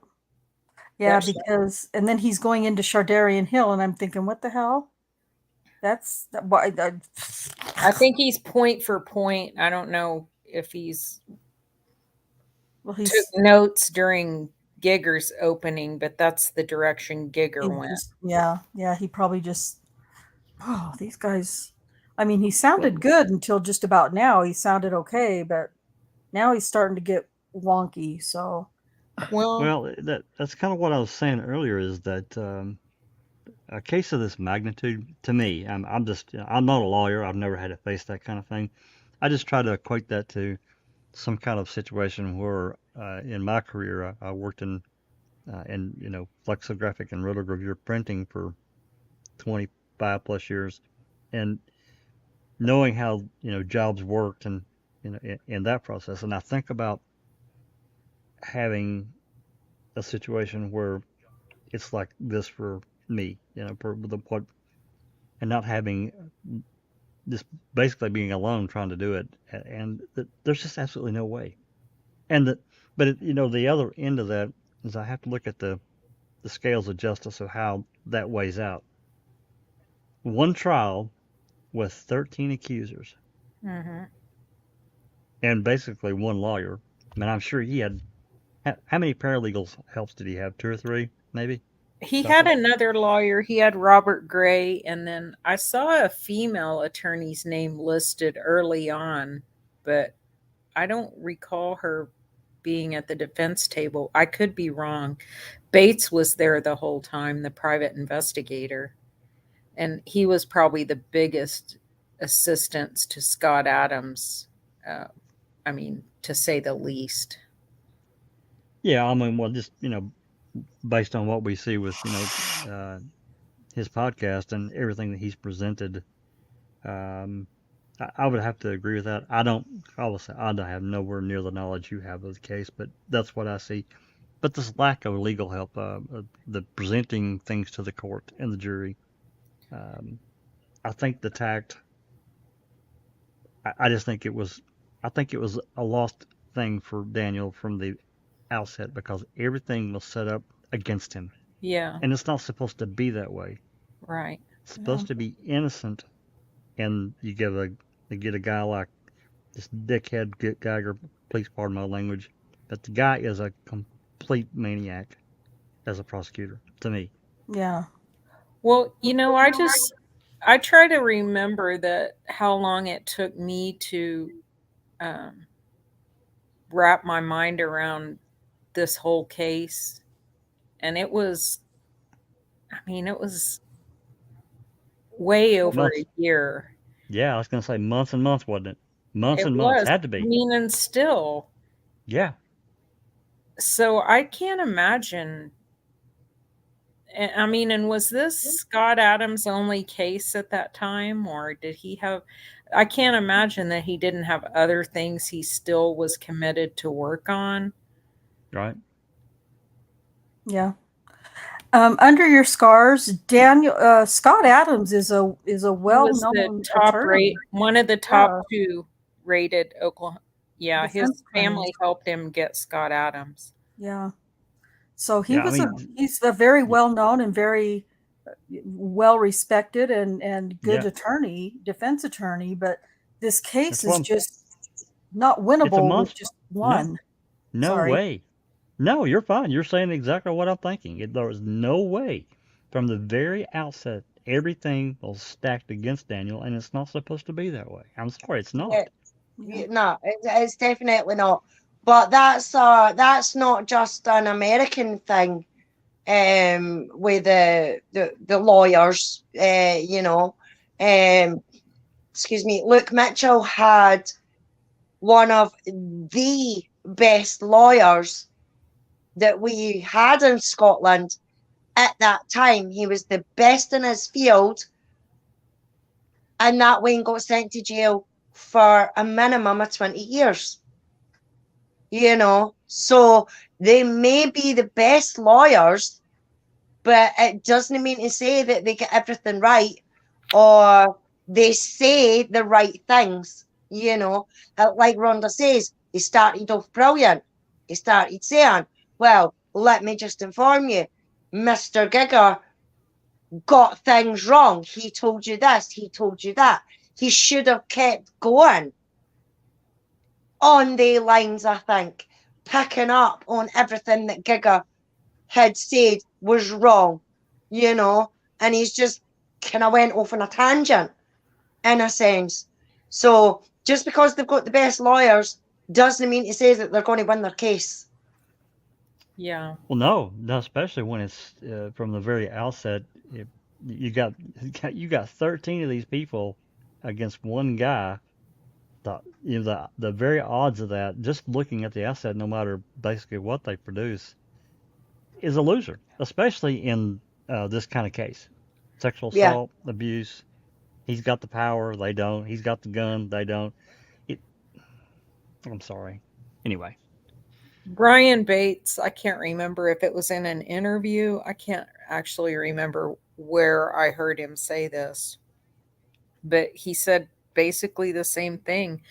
Yeah, because and then he's going into Shardarian Hill, and I'm thinking, what the hell? That's why. I think he's point for point. I don't know if he's took notes during Giger's opening, but that's the direction Giger went. Yeah, he probably just. Oh, these guys. I mean, he sounded good until just about now. He sounded okay, but now he's starting to get wonky. So. Well, that's kind of what I was saying earlier. Is that a case of this magnitude to me? I'm not a lawyer. I've never had to face that kind of thing. I just try to equate that to some kind of situation where in my career I worked in flexographic and rotogravure printing for 25 plus years, and knowing how jobs worked and in that process, and I think about having a situation where it's like this for me, and not having just basically being alone trying to do it, and there's just absolutely no way. And the other end of that is I have to look at the scales of justice of how that weighs out. One trial with 13 accusers, and basically one lawyer. I mean, I'm sure he had. How many paralegals helps did he have? 2 or 3, maybe? He had another lawyer. He had Robert Gray, and then I saw a female attorney's name listed early on, but I don't recall her being at the defense table. I could be wrong. Bates was there the whole time, the private investigator, and he was probably the biggest assistance to Scott Adams. I mean, to say the least. Yeah, I mean, well, just based on what we see with his podcast and everything that he's presented, I would have to agree with that. I don't have nowhere near the knowledge you have of the case, but that's what I see. But this lack of legal help, the presenting things to the court and the jury, I think the tact. I just think it was. I think it was a lost thing for Daniel from the outset because everything was set up against him. Yeah. And it's not supposed to be that way. Right. It's supposed to be innocent, and you get a guy like this dickhead Geiger, please pardon my language, but the guy is a complete maniac as a prosecutor to me. Yeah. Well, I try to remember that how long it took me to wrap my mind around this whole case. And it was way over a year. Yeah, I was going to say months and months, wasn't it? Months and months. Had to be. I mean, and still. Yeah. So I can't imagine. I mean, and was this Scott Adams' only case at that time, or did he have? I can't imagine that he didn't have other things he still was committed to work on. Right. Yeah. Under Your Scars, Scott Adams is a well-known attorney. One of the top 2 rated Oklahoma. Yeah, his family helped him get Scott Adams. Yeah. So he's a very well-known and very well-respected and good attorney, defense attorney, but this case is just not winnable with just one. No way. No, you're fine. You're saying exactly what I'm thinking. There was no way from the very outset everything was stacked against Daniel, and it's not supposed to be that way. I'm sorry, it's not. No, it's definitely not. But that's not just an American thing. With the lawyers, excuse me, Luke Mitchell had one of the best lawyers that we had in Scotland at that time. He was the best in his field, and that Wayne got sent to jail for a minimum of 20 years. So they may be the best lawyers, but it doesn't mean to say that they get everything right. or they say the right things, you know. Like Rhonda says, he started off brilliant. He started saying, well, let me just inform you, Mr. Gigger got things wrong. He told you this, he told you that. He should have kept going on the lines, I think, picking up on everything that Gigger had said was wrong, you know, and he's just kind of went off on a tangent in a sense. So just because they've got the best lawyers doesn't mean to say that they're going to win their case. Yeah. Well, no, no, especially when it's from the very outset. You got 13 of these people against one guy. The very odds of that, just looking at the outset, no matter basically what they produce, is a loser, especially in this kind of case. Sexual Yeah. assault, abuse. He's got the power, they don't. He's got the gun, they don't. It, I'm sorry. Anyway, Brian Bates, I can't remember if it was in an interview. I can't actually remember where I heard him say this, but he said basically the same thing.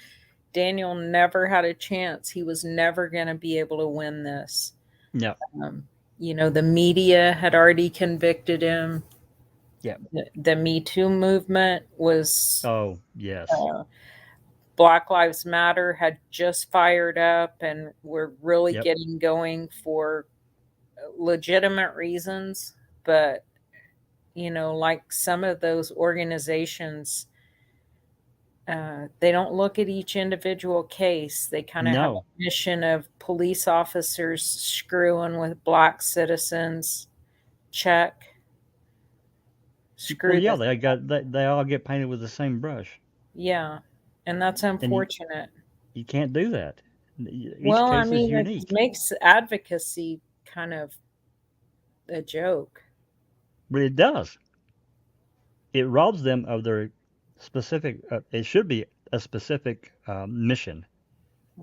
Daniel never had a chance. He was never going to be able to win this. no, The media had already convicted him. yeah. The Me Too movement was Oh, yes. Black Lives Matter had just fired up and we're really Yep. getting going for legitimate reasons. But, like some of those organizations, they don't look at each individual case. They kind of have No. a mission of police officers screwing with black citizens. Check. Screw Well, yeah, this. they all get painted with the same brush, Yeah. And that's and unfortunate. you can't do that. Each Well, I case is mean, it unique. makes advocacy kind of a joke. But it does. It robs them of their specific. It should be a specific mission,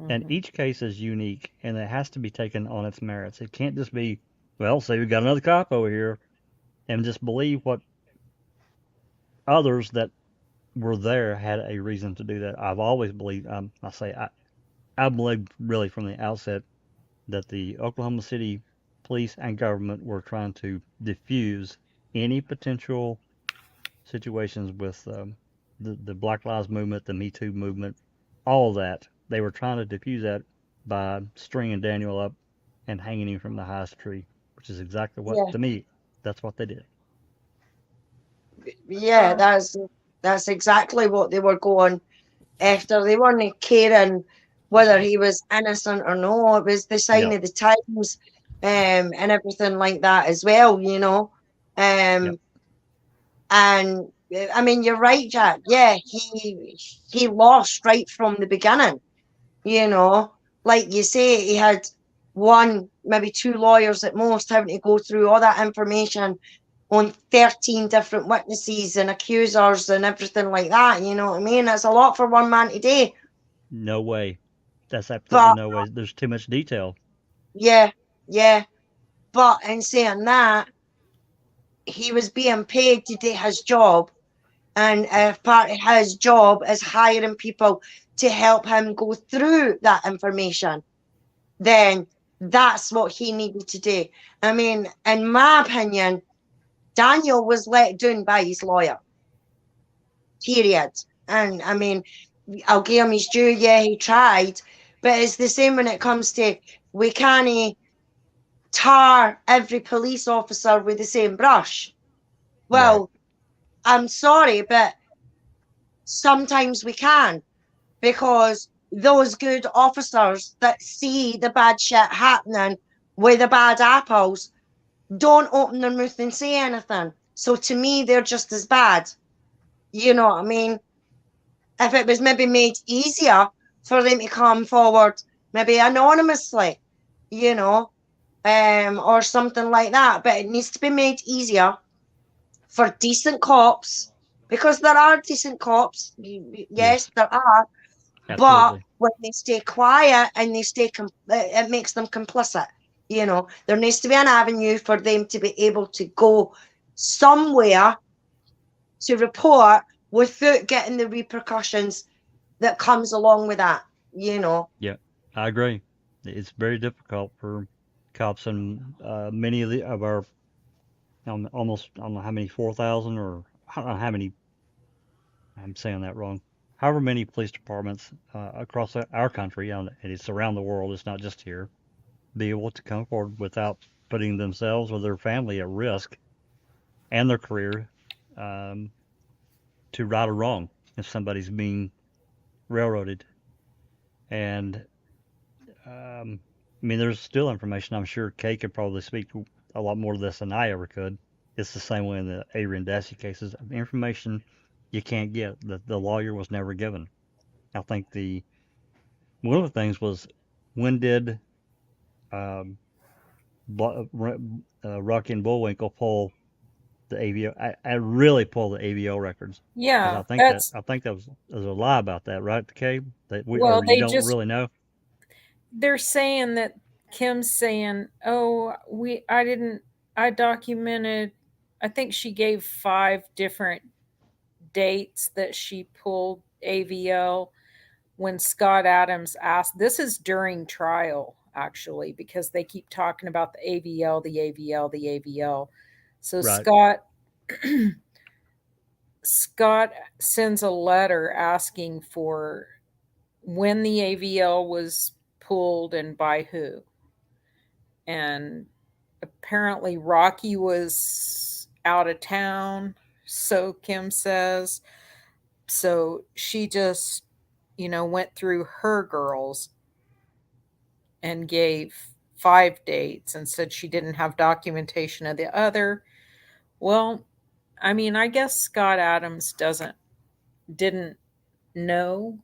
and Mhm. each case is unique, and it has to be taken on its merits. It can't just be, well, say we got another cop over here, and just believe what others that were there had a reason to do that. I've always believed. I believed really from the outset that the Oklahoma City police and government were trying to diffuse any potential situations with the Black Lives Movement, the Me Too movement, all of that. They were trying to diffuse that by stringing Daniel up and hanging him from the highest tree, which is exactly what, Yeah. to me, that's what they did. Yeah, that's exactly what they were going after. They weren't caring whether he was innocent or no. It was the sign Yep. of the times, and everything like that as well, you know. Yep. And I mean, you're right, Jack. Yeah, he lost right from the beginning, you know. Like you say, he had one, maybe two lawyers at most having to go through all that information on 13 different witnesses and accusers and everything like that. You know what I mean? It's a lot for one man to do. No way. That's absolutely But no way. There's too much detail. yeah, yeah. But in saying that, he was being paid to do his job. And if part of his job is hiring people to help him go through that information, then that's what he needed to do. I mean, in my opinion, Daniel was let down by his lawyer. Period. And I mean, I'll give him his due. Yeah, he tried, but it's the same when it comes to we can't tar every police officer with the same brush. Well, Right. I'm sorry, but sometimes we can, because those good officers that see the bad shit happening with the bad apples don't open their mouth and say anything. So to me, they're just as bad. You know what I mean? If it was maybe made easier for them to come forward, maybe anonymously, you know, or something like that. But it needs to be made easier for decent cops, because there are decent cops. Yes, Yes. there are. But Absolutely. when they stay quiet and they stay, it makes them complicit. You know, there needs to be an avenue for them to be able to go somewhere to report without getting the repercussions that comes along with that, you know. Yeah, I agree. It's very difficult for cops, and many of our almost, I don't know how many, 4,000, or I don't know how many, I'm saying that wrong. However many police departments across our country, and it's around the world, it's not just here, be able to come forward without putting themselves or their family at risk and their career, um, to right a wrong if somebody's being railroaded. And I mean, there's still information. I'm sure Kay could probably speak a lot more to this than I ever could. It's the same way in the Avery and Dassey cases. Information you can't get that the lawyer was never given. I think the one of the things was, when did um, Rocky and Bullwinkle pull the AVO? I really pull the AVO records, because Yeah, I think that was there's a lie about that, right, Kay? That we, well, or you don't really know. they're saying that Kim's saying, "Oh, I documented, I think she gave 5 different dates that she pulled AVL when Scott Adams asked." This is during trial, actually, because they keep talking about the AVL, the AVL, the AVL. So Right. Scott sends a letter asking for when the AVL was pulled and by who. And apparently Rocky was out of town, so Kim says. So she just, went through her girls and gave 5 dates and said she didn't have documentation of the other. Well, I mean, I guess Scott Adams didn't know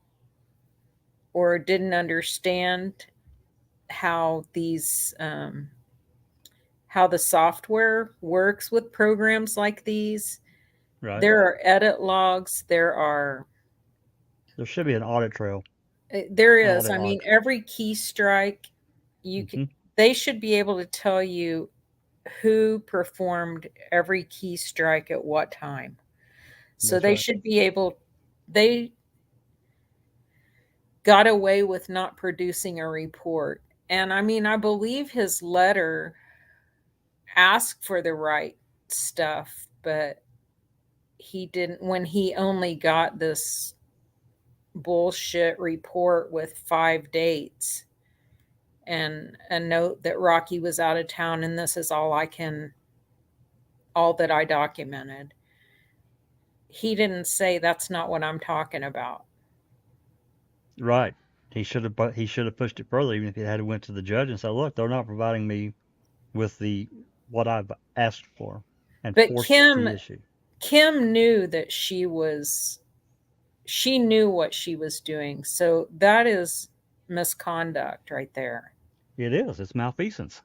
or didn't understand how how the software works with programs like these. Right. There are edit logs. There should be an audit trail. is. Audit I mean, log. every key strike, they should be able to tell you who performed every key strike at what time. So That's they right. should be able. They got away with not producing a report. And I mean, I believe his letter asked for the right stuff, but he didn't, when he only got this bullshit report with 5 dates and a note that Rocky was out of town and this is all that I documented. He didn't say that's not what I'm talking about. Right. He should have pushed it further, even if he had went to the judge and said, "Look, they're not providing me with the what I've asked for," and But forced the issue. Kim knew that she knew what she was doing. So that is misconduct right there. It is. It's malfeasance.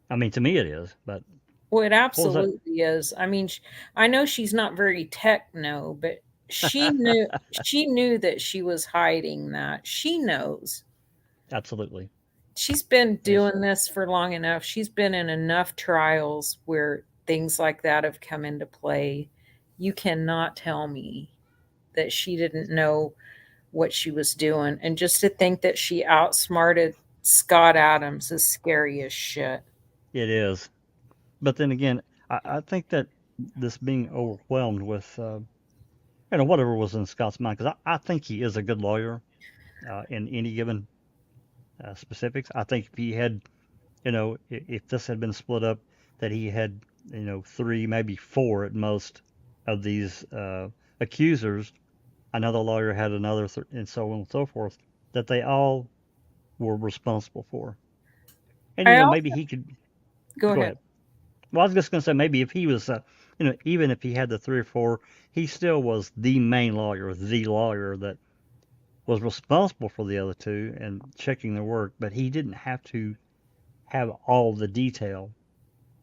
I mean, to me, it is. But Well, it what was that? absolutely is. I mean, I know she's not very techno, but she knew that she was hiding that. She knows. Absolutely. She's been Yes. doing this for long enough. She's been in enough trials where things like that have come into play. You cannot tell me that she didn't know what she was doing. And just to think that she outsmarted Scott Adams is scary as shit. It is. But then again, I think that this being overwhelmed with, whatever was in Scott's mind, because I think he is a good lawyer in any given specifics. I think if he had, if this had been split up, that he had, 3, maybe 4 at most of these accusers, another lawyer had another, and so on and so forth, that they all were responsible for. And, I also, maybe he could go go ahead. ahead. Well, I was just going to say, maybe if he was, even if he had the 3 or 4, he still was the main lawyer, the lawyer that was responsible for the other 2 and checking their work, but he didn't have to have all the detail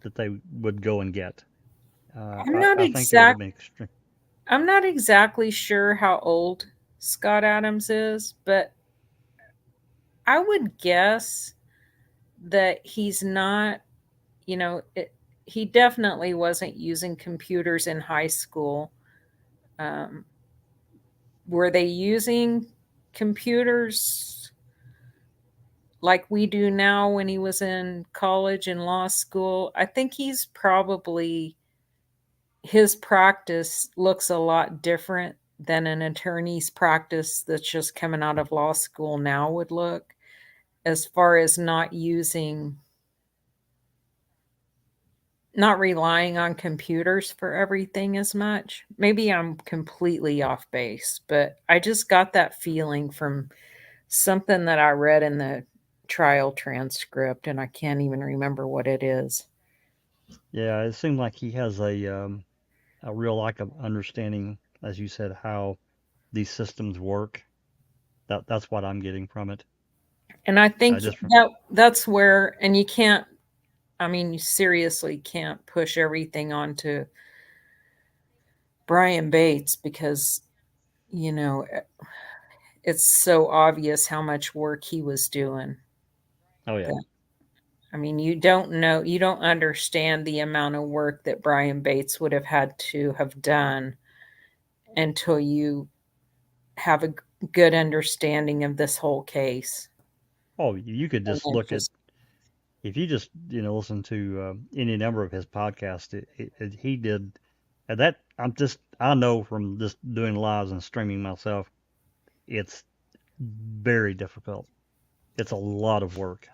that they would go and get. I'm not I think it would have been extreme. I'm not exactly sure how old Scott Adams is, but I would guess that he's not, he definitely wasn't using computers in high school. Were they using computers like we do now when he was in college and law school? I think his practice looks a lot different than an attorney's practice that's just coming out of law school now would look, as far as not relying on computers for everything as much. Maybe I'm completely off base, but I just got that feeling from something that I read in the trial transcript, and I can't even remember what it is. Yeah, it seemed like he has a real lack of understanding, as you said, how these systems work. That's what I'm getting from it. And I think Just from that's where, and you can't, I mean, you seriously can't push everything onto Brian Bates because, you know, it's so obvious how much work he was doing. oh yeah, I mean, you don't understand the amount of work that Brian Bates would have had to have done until you have a good understanding of this whole case. oh you could And just then look at just, if you just listen to any number of his podcasts. He did and that I know from just doing lives and streaming myself, it's very difficult. It's a lot of work.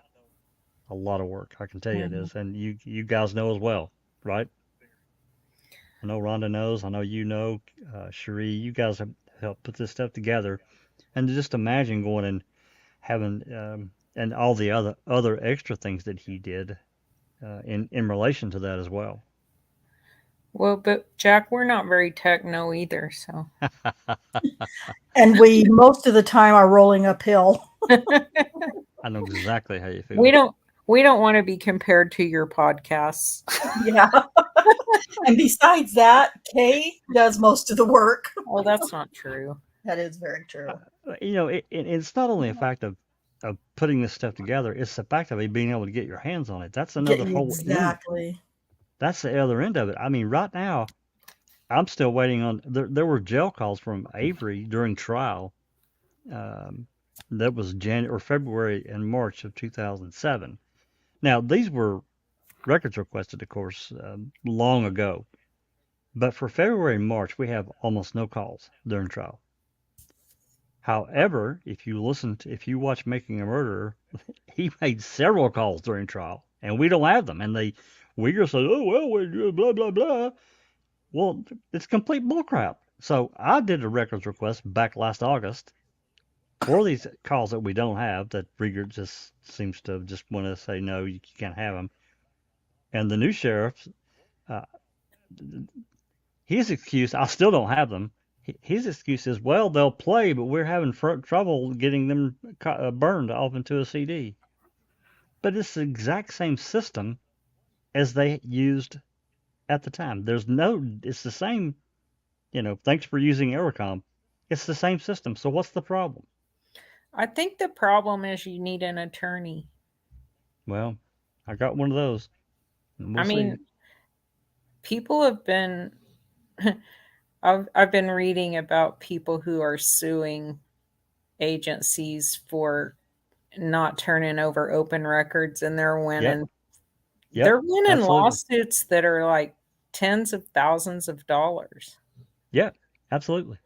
A lot of work. I can tell you it Mhm. is, and you guys know as well, right? I know Rhonda knows. I know you know, Cherie. You guys have helped put this stuff together, and to just imagine going and having and all the other extra things that he did in relation to that as well. Well, but Jack, we're not very techno either, so. And we most of the time are rolling uphill. I know exactly how you we feel. don't we don't want to be compared to your podcasts. Yeah. And besides that, Kay does most of the work. Oh, that's not true. That is very true. It's not only a fact of putting this stuff together; it's the fact of being able to get your hands on it. That's another Getting whole end. exactly. That's the other end of it. I mean, right now, I'm still waiting on. There were jail calls from Avery during trial. Um, that was January or February and March of 2007. Now, these were records requested, of course, long ago. But for February and March, we have almost no calls during trial. However, if you watch Making a Murderer, he made several calls during trial, and we don't have them. And we just say, oh well, blah blah blah. Well, it's complete bullcrap. So I did a records request back last August for these calls that we don't have. That Rieger just seems to just want to say no, you can't have them. And the new sheriff, uh, his excuse, I still don't have them. His excuse is, well, they'll play, but we're having trouble getting them burned off into a CD. But it's the exact same system as they used at the time. It's the same, thanks for using Aerocom. It's the same system. So what's the problem? I think the problem is you need an attorney. Well, I got one of those. And we'll I see. mean, people have been I've been reading about people who are suing agencies for not turning over open records, and they're winning. Yep, They're winning absolutely. lawsuits that are like tens of thousands of dollars. Yeah, absolutely.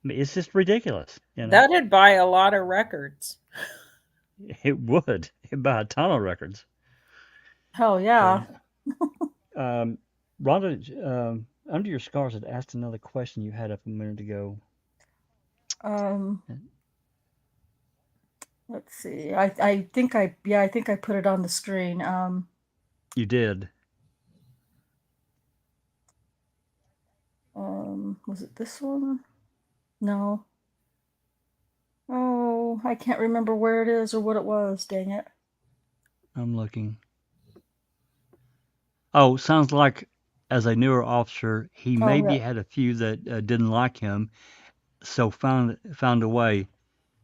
I mean, it's just ridiculous. That'd buy a lot of records. It would. It'd buy a ton of records. Hell yeah. Rhonda, Under Your Scars had asked another question you had up a minute ago. Let's see. I think I put it on the screen. You did. Was it this one? No. Oh, I can't remember where it is or what it was. Dang it. I'm looking. Oh, sounds like as a newer officer, he maybe yeah. had a few that didn't like him, so found a way.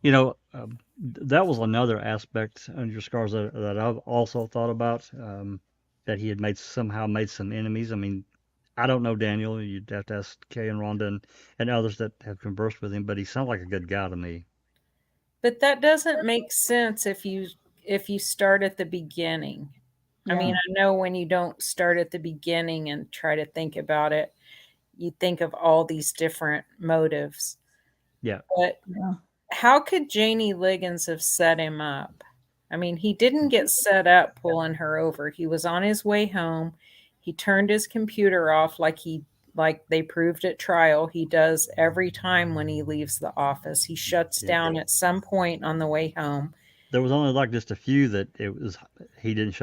That was another aspect Under Your Scars that I've also thought about. that he had somehow made some enemies. I mean, I don't know Daniel. You'd have to ask Kay and Rhonda and others that have conversed with him, but he sounds like a good guy to me. But that doesn't make sense if you start at the beginning. I mean, I know when you don't start at the beginning and try to think about it, you think of all these different motives. Yeah. But how could Janie Liggins have set him up? I mean, he didn't get set up pulling her over. He was on his way home. He turned his computer off like they proved at trial. He does every time when he leaves the office. He shuts down at some point on the way home. There was only like just a few that he didn't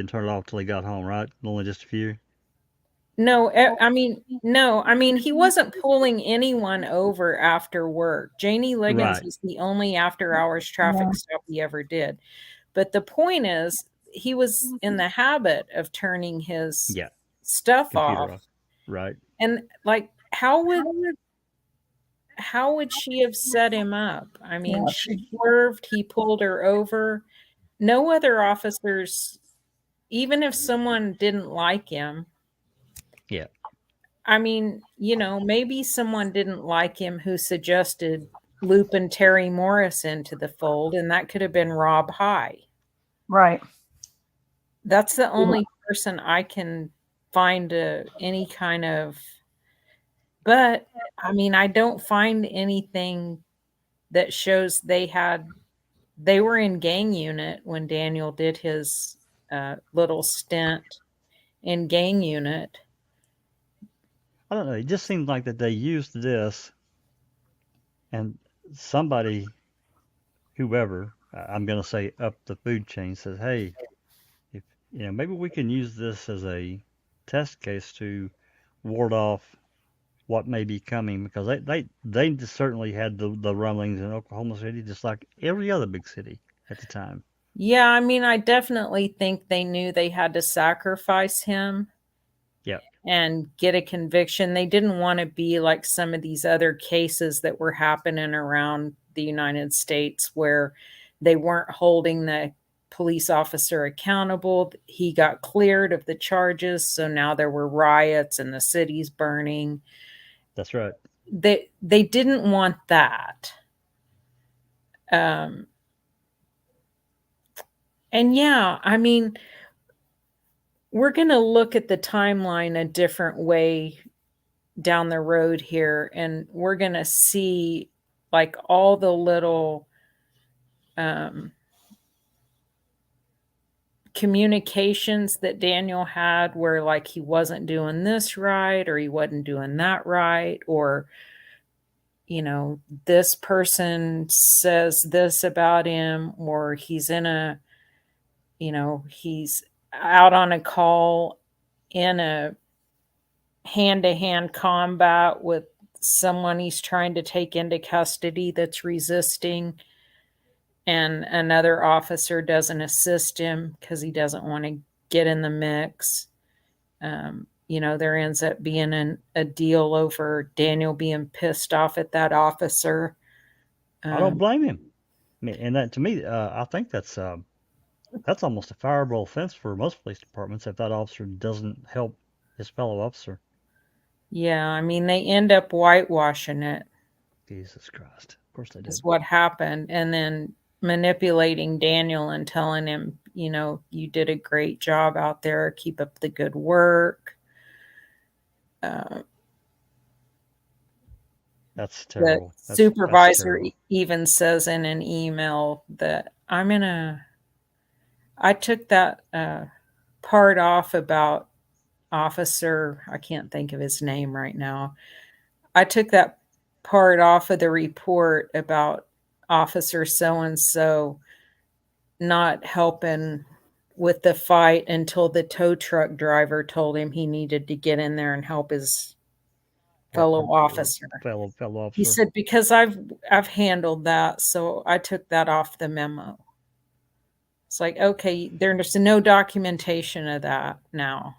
turn it off till he got home, right? Only just a few. No, I mean, he wasn't pulling anyone over after work. Janie Liggins was the only after hours traffic stop he ever did. But the point is, he was in the habit of turning his stuff Computer off. Right. And like, how would she have set him up? I mean, she swerved, he pulled her over. No other officers, even if someone didn't like him. Yeah. I mean, maybe someone didn't like him who suggested looping Terry Morris into the fold, and that could have been Rob High. Right. That's the only person I can find any kind of. But I mean, I don't find anything that shows they were in gang unit when Daniel did his little stint in gang unit. I don't know. It just seemed like that they used this, and somebody, whoever, I'm going to say up the food chain, says, "Hey, if maybe we can use this as a test case to ward off what may be coming," because they just certainly had the rumblings in Oklahoma City, just like every other big city at the time. Yeah, I mean, I definitely think they knew they had to sacrifice him. Yeah. And get a conviction. They didn't want to be like some of these other cases that were happening around the United States where they weren't holding the police officer accountable. He got cleared of the charges, so now there were riots and the city's burning. That's right. They didn't want that. And yeah, I mean, we're going to look at the timeline a different way down the road here, and we're going to see like all the little communications that Daniel had where like he wasn't doing this right or he wasn't doing that right, or this person says this about him, or he's he's out on a call in a hand-to-hand combat with someone he's trying to take into custody that's resisting, and another officer doesn't assist him because he doesn't want to get in the mix. There ends up being a deal over Daniel being pissed off at that officer. I don't blame him. I mean, and that to me, I think that's almost a fireable offense for most police departments if that officer doesn't help his fellow officer. Yeah, I mean, they end up whitewashing it. Jesus Christ. Of course they did. That's what happened. And then manipulating Daniel and telling him, you did a great job out there. Keep up the good work. That's terrible. The supervisor even says in an email that I took that part off about officer, I can't think of his name right now. I took that part off of the report about officer so-and-so not helping with the fight until the tow truck driver told him he needed to get in there and help his fellow officer. He said, because I've handled that, so I took that off the memo. It's like, okay, there's no documentation of that now.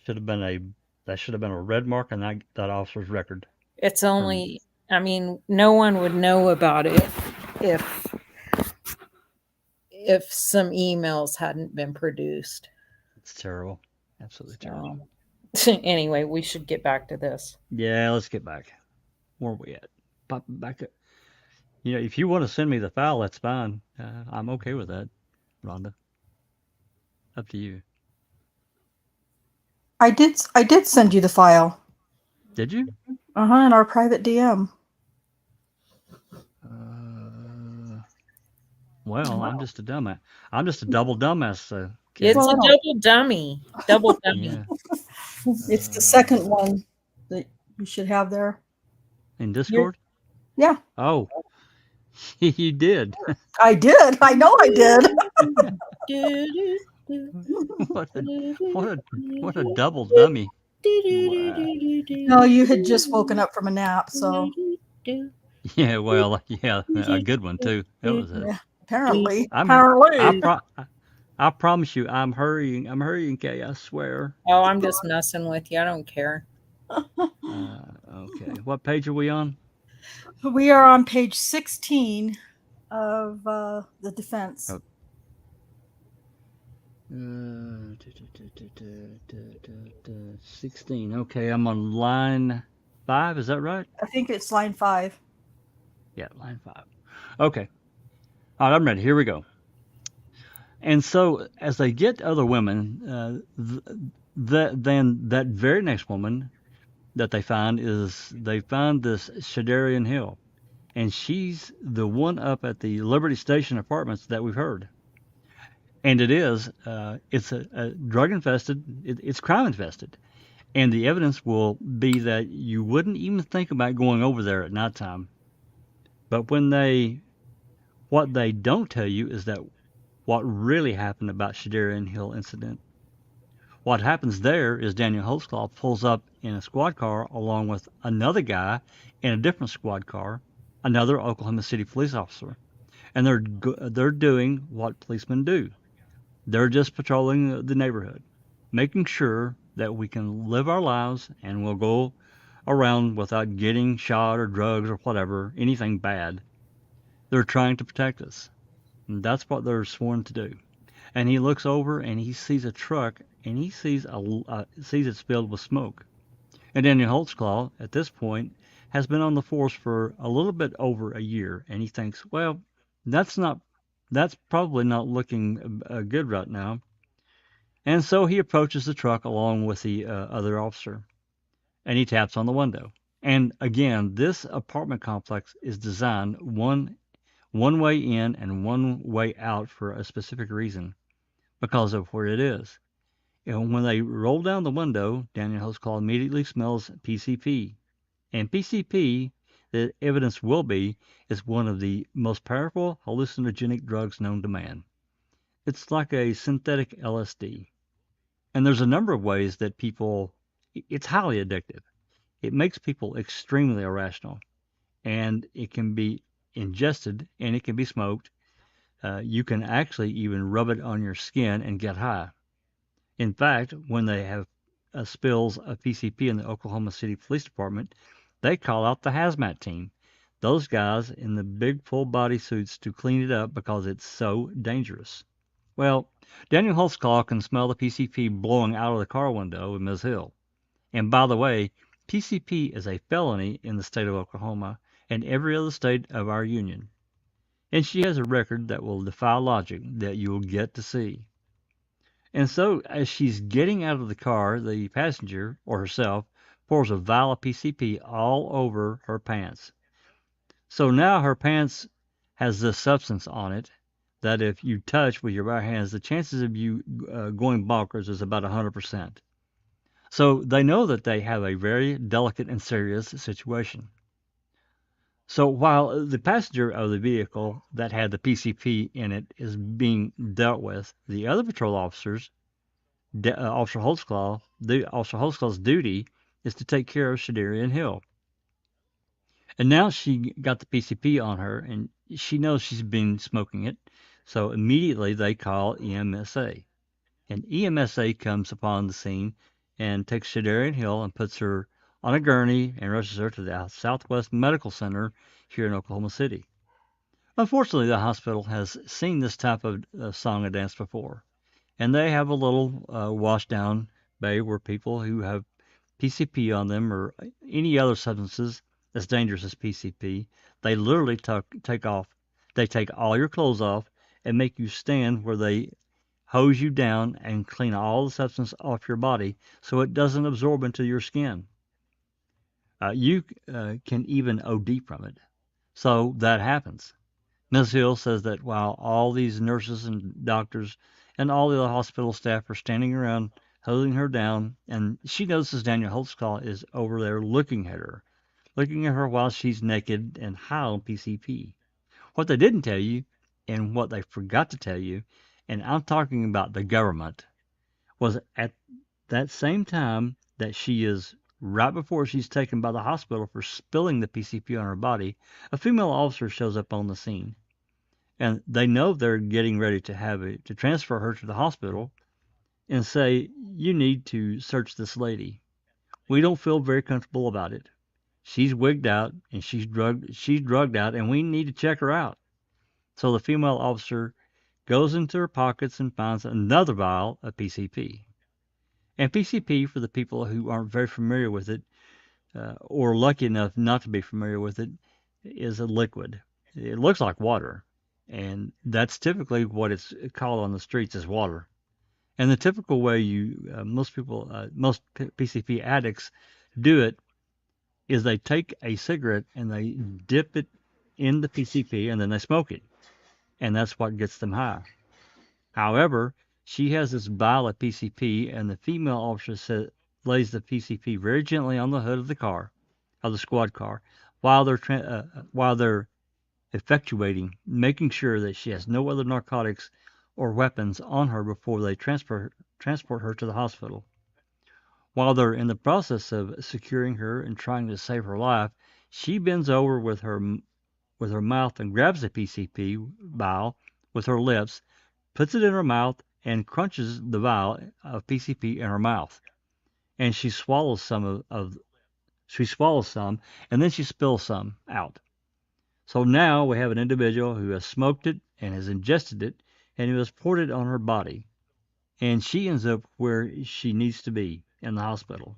That should have been a red mark on that officer's record. It's only, I mean, no one would know about it if some emails hadn't been produced. It's terrible. Absolutely terrible. So, anyway, we should get back to this. Yeah, let's get back. Where are we at? Pop back up. If you want to send me the file, that's fine. I'm okay with that, Rhonda. Up to you. I did send you the file. Did you? In our private DM. Well, I'm just a dumbass. I'm just a double dumbass. It's Well, a double dummy. Double dummy. Yeah. It's the second one that you should have there. In Discord? Yeah, Oh, you did. I did. I know I did. what a double dummy. Wow. No, you had just woken up from a nap, so Yeah, well, yeah, a good one too. That was it. yeah, apparently. I promise you, I'm hurrying, Kay, I swear. Oh, I'm just messing with you. I don't care. Okay, what page are we on? We are on page 16 of the defense. Oh. 16. Okay, I'm on line 5. Is that right? I think it's line 5. Yeah, line 5. Okay. All right, I'm ready. Here we go. And so, as they get other women, then that very next woman that they find this Shadarian Hill, and she's the one up at the Liberty Station apartments that we've heard. And it's a drug infested, it's crime infested, and the evidence will be that you wouldn't even think about going over there at nighttime. But what they don't tell you is that what really happened about Shadarian Hill incident. What happens there is Daniel Holtzclaw pulls up in a squad car along with another guy in a different squad car, another Oklahoma City police officer, and they're doing what policemen do. They're just patrolling the neighborhood, making sure that we can live our lives and we'll go around without getting shot or drugs or whatever, anything bad. They're trying to protect us. And that's what they're sworn to do. And he looks over and he sees a truck and he sees it filled with smoke. And Daniel Holtzclaw, at this point, has been on the force for a little bit over a year, and he thinks, well, that's probably not looking good right now. And so he approaches the truck along with the other officer, and he taps on the window. And again, this apartment complex is designed one way in and one way out for a specific reason, because of where it is. And when they roll down the window, Daniel Holtzclaw immediately smells PCP. And PCP, the evidence will be, is one of the most powerful hallucinogenic drugs known to man. It's like a synthetic LSD. And there's a number of ways that it's highly addictive. It makes people extremely irrational. And it can be ingested and it can be smoked. You can actually even rub it on your skin and get high. In fact, when they have spills of PCP in the Oklahoma City Police Department, they call out the hazmat team, those guys in the big full body suits to clean it up because it's so dangerous. Well, Daniel Holtzclaw can smell the PCP blowing out of the car window in Ms. Hill. And by the way, PCP is a felony in the state of Oklahoma and every other state of our union. And she has a record that will defy logic that you will get to see. And so, as she's getting out of the car, the passenger, or herself, pours a vial of PCP all over her pants. So now her pants has this substance on it that if you touch with your bare hands, the chances of you going bonkers is about 100%. So they know that they have a very delicate and serious situation. So while the passenger of the vehicle that had the PCP in it is being dealt with, the other patrol officers, Officer Holtzclaw's duty is to take care of Shadarian Hill. And now she got the PCP on her, and she knows she's been smoking it, so immediately they call EMSA. And EMSA comes upon the scene and takes Shadarian Hill and puts her on a gurney and rushes her to the Southwest Medical Center here in Oklahoma City. Unfortunately, the hospital has seen this type of song and dance before, and they have a little wash down Bay where people who have PCP on them or any other substances as dangerous as PCP, they literally take all your clothes off and make you stand where they hose you down and clean all the substance off your body so it doesn't absorb into your skin. You can even OD from it. So that happens. Ms. Hill says that while all these nurses and doctors and all the other hospital staff are standing around holding her down, and she notices Daniel Holtzclaw is over there looking at her while she's naked and high on PCP. What they didn't tell you, and what they forgot to tell you, and I'm talking about the government, was at that same time that she is right before she's taken by the hospital for spilling the PCP on her body, a female officer shows up on the scene. And they know they're getting ready to transfer her to the hospital and say, you need to search this lady. We don't feel very comfortable about it. She's wigged out and she's drugged out and we need to check her out. So the female officer goes into her pockets and finds another vial of PCP. And PCP, for the people who aren't very familiar with it, or lucky enough not to be familiar with it, is a liquid. It looks like water, and that's typically what it's called on the streets is water. And the typical way most PCP addicts do it is they take a cigarette and they dip it in the PCP and then they smoke it, and that's what gets them high. However, she has this vial of PCP, and the female officer lays the PCP very gently on the hood of the squad car, while they're effectuating, making sure that she has no other narcotics or weapons on her before they transport her to the hospital. While they're in the process of securing her and trying to save her life, she bends over with her mouth and grabs the PCP vial with her lips, puts it in her mouth, and crunches the vial of PCP in her mouth. And she swallows some and then she spills some out. So now we have an individual who has smoked it and has ingested it and who has poured it on her body. And she ends up where she needs to be in the hospital.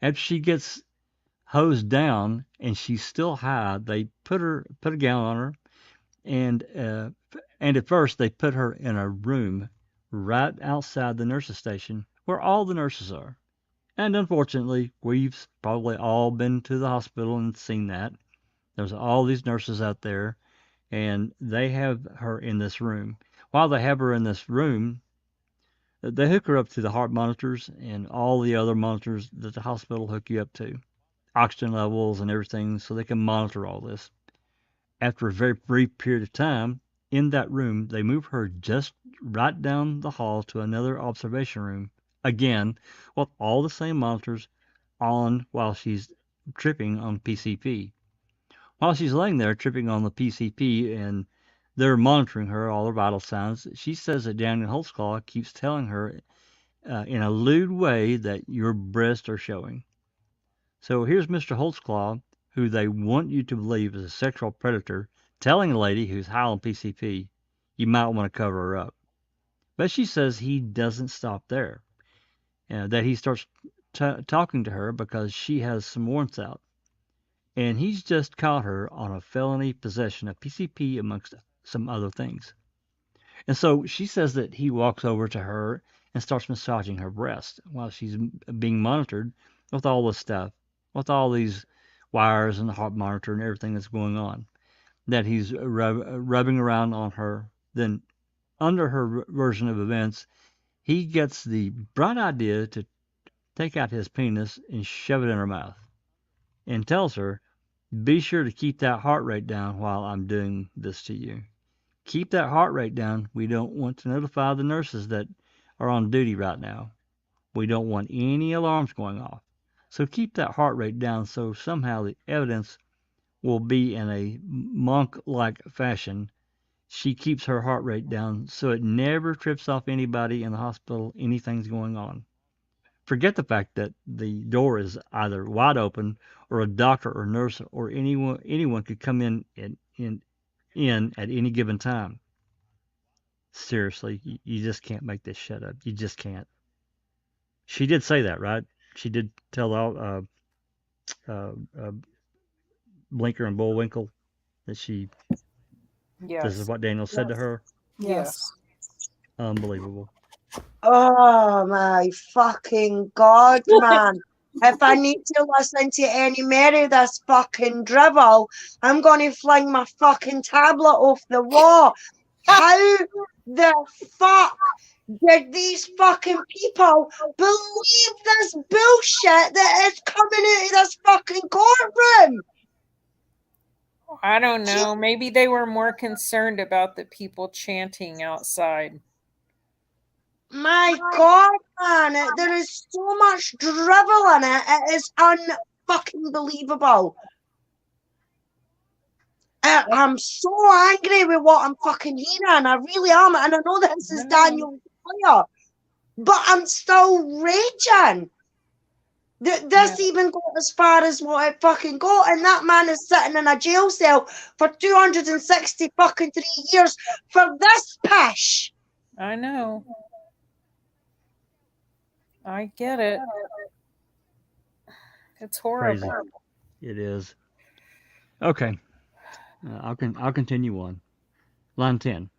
After she gets hosed down and she's still high, they put a gown on her, and at first they put her in a room right outside the nurses' station where all the nurses are. And unfortunately, we've probably all been to the hospital and seen that. There's all these nurses out there, and they have her in this room. While they have her in this room, they hook her up to the heart monitors and all the other monitors that the hospital hook you up to, oxygen levels and everything, so they can monitor all this. After a very brief period of time in that room, they move her just right down the hall to another observation room, again, with all the same monitors on while she's tripping on PCP. While she's laying there tripping on the PCP and they're monitoring her, all her vital signs, she says that Daniel Holtzclaw keeps telling her in a lewd way that your breasts are showing. So here's Mr. Holtzclaw, who they want you to believe is a sexual predator, telling a lady who's high on PCP, you might want to cover her up. But she says he doesn't stop there, that he starts talking to her because she has some warrants out. And he's just caught her on a felony possession of PCP amongst some other things. And so she says that he walks over to her and starts massaging her breast while she's being monitored with all this stuff, with all these wires and the heart monitor and everything that's going on, that he's rubbing around on her. Then, under her version of events, he gets the bright idea to take out his penis and shove it in her mouth and tells her, be sure to keep that heart rate down while I'm doing this to you. Keep that heart rate down. We don't want to notify the nurses that are on duty right now. We don't want any alarms going off. So keep that heart rate down so somehow the evidence will be in a monk-like fashion. She keeps her heart rate down so it never trips off anybody in the hospital, anything's going on. Forget the fact that the door is either wide open or a doctor or nurse or anyone could come in at any given time. Seriously, you just can't make this shit up. You just can't. She did say that, right? She did tell uh, uh, Blinker and Bullwinkle that this is Yes. what Daniel said to her. Yes. Unbelievable. Oh my fucking god, man. If I need to listen to any more of this fucking drivel, I'm gonna fling my fucking tablet off the wall. How the fuck did these fucking people believe this bullshit that is coming out of this fucking courtroom? I don't know. Maybe they were more concerned about the people chanting outside. My god, man, there is so much drivel in it. It is unfucking believable. I'm so angry with what I'm fucking hearing. I really am. And I know this is Daniel's lawyer, but I'm still raging. This even got as far as what it fucking got, and that man is sitting in a jail cell for 260 fucking 3 years for this pish. I know. I get it. It's horrible. Crazy. It is. Okay. I'll continue on. Line 10.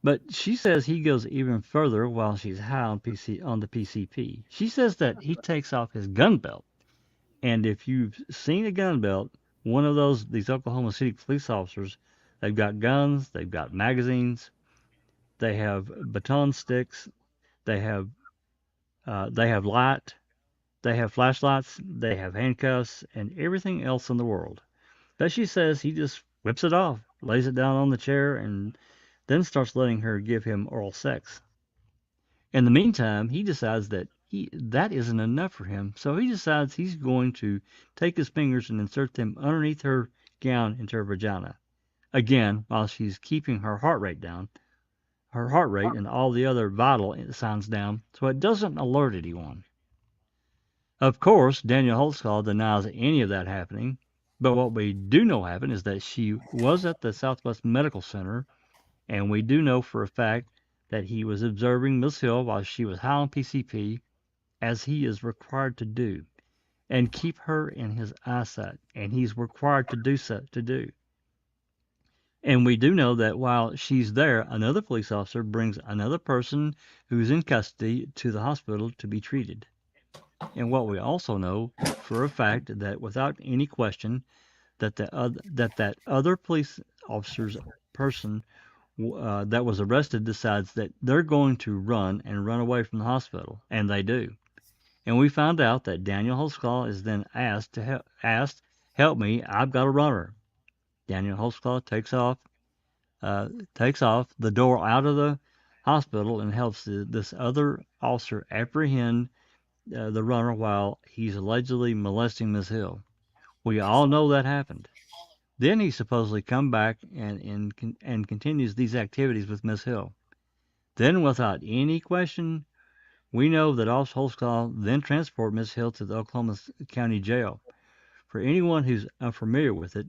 But she says he goes even further while she's high on the PCP. She says that he takes off his gun belt. And if you've seen a gun belt, one of these Oklahoma City police officers, they've got guns, they've got magazines, they have baton sticks, they have light, they have flashlights, they have handcuffs, and everything else in the world. But she says he just whips it off, lays it down on the chair, and then starts letting her give him oral sex. In the meantime, he decides that that isn't enough for him, so he decides he's going to take his fingers and insert them underneath her gown into her vagina. Again, while she's keeping her heart rate down, her heart rate and all the other vital signs down, so it doesn't alert anyone. Of course, Daniel Holtzclaw denies any of that happening, but what we do know happened is that she was at the Southwest Medical Center, and we do know for a fact that he was observing Miss Hill while she was high on PCP, as he is required to do, and keep her in his eyesight, and he's required to do so. And we do know that while she's there, another police officer brings another person who's in custody to the hospital to be treated. And what we also know for a fact that without any question that that other police officer's person that was arrested decides that they're going to run away from the hospital, and they do. And we found out that Daniel Holtzclaw is then asked, help me, I've got a runner. Daniel Holtzclaw takes off the door out of the hospital and helps this other officer apprehend the runner while he's allegedly molesting Miss Hill. We all know that happened. Then he supposedly come back and continues these activities with Miss Hill. Then, without any question, we know that Officer Holtzclaw then transported Miss Hill to the Oklahoma County Jail. For anyone who's unfamiliar with it,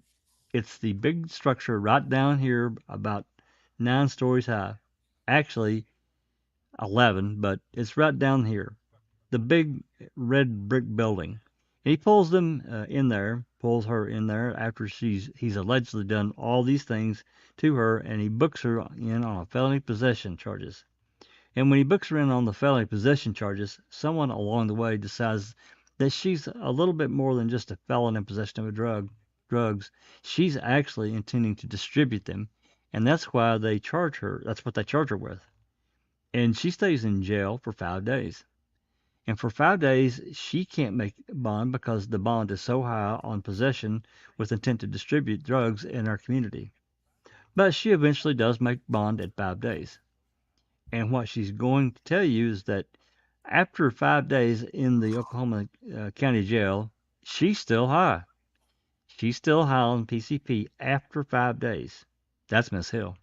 it's the big structure right down here, about 9 stories high. Actually, 11, but it's right down here. The big red brick building. And he pulls her in there after he's allegedly done all these things to her, and he books her in on felony possession charges. And when he books her in on the felony possession charges, someone along the way decides that she's a little bit more than just a felon in possession of drugs. She's actually intending to distribute them, and that's why they charge her. That's what they charge her with. And she stays in jail for 5 days. And for 5 days, she can't make bond because the bond is so high on possession with intent to distribute drugs in our community. But she eventually does make bond at 5 days. And what she's going to tell you is that after 5 days in the Oklahoma County Jail, she's still high. She's still high on PCP after 5 days. That's Miss Hill.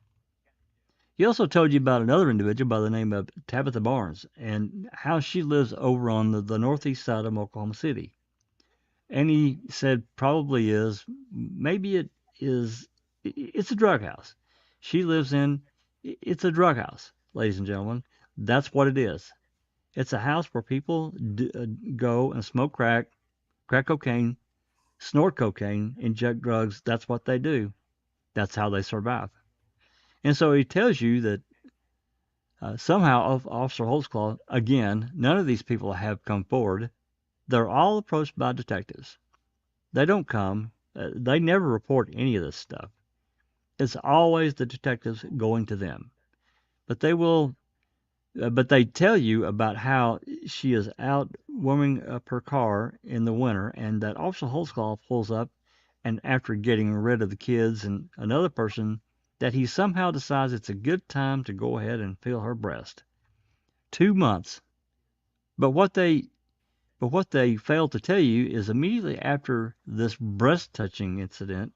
He also told you about another individual by the name of Tabitha Barnes and how she lives over on the northeast side of Oklahoma City. And he said it's a drug house. She lives in, it's a drug house, ladies and gentlemen. That's what it is. It's a house where people go and smoke crack cocaine, snort cocaine, inject drugs. That's what they do. That's how they survive. And so he tells you that somehow Officer Holtzclaw, again, none of these people have come forward. They're all approached by detectives. They don't come. They never report any of this stuff. It's always the detectives going to them. But they will. But they tell you about how she is out warming up her car in the winter, and that Officer Holtzclaw pulls up, and after getting rid of the kids and another person, that he somehow decides it's a good time to go ahead and feel her breast. 2 months. But what they fail to tell you is immediately after this breast touching incident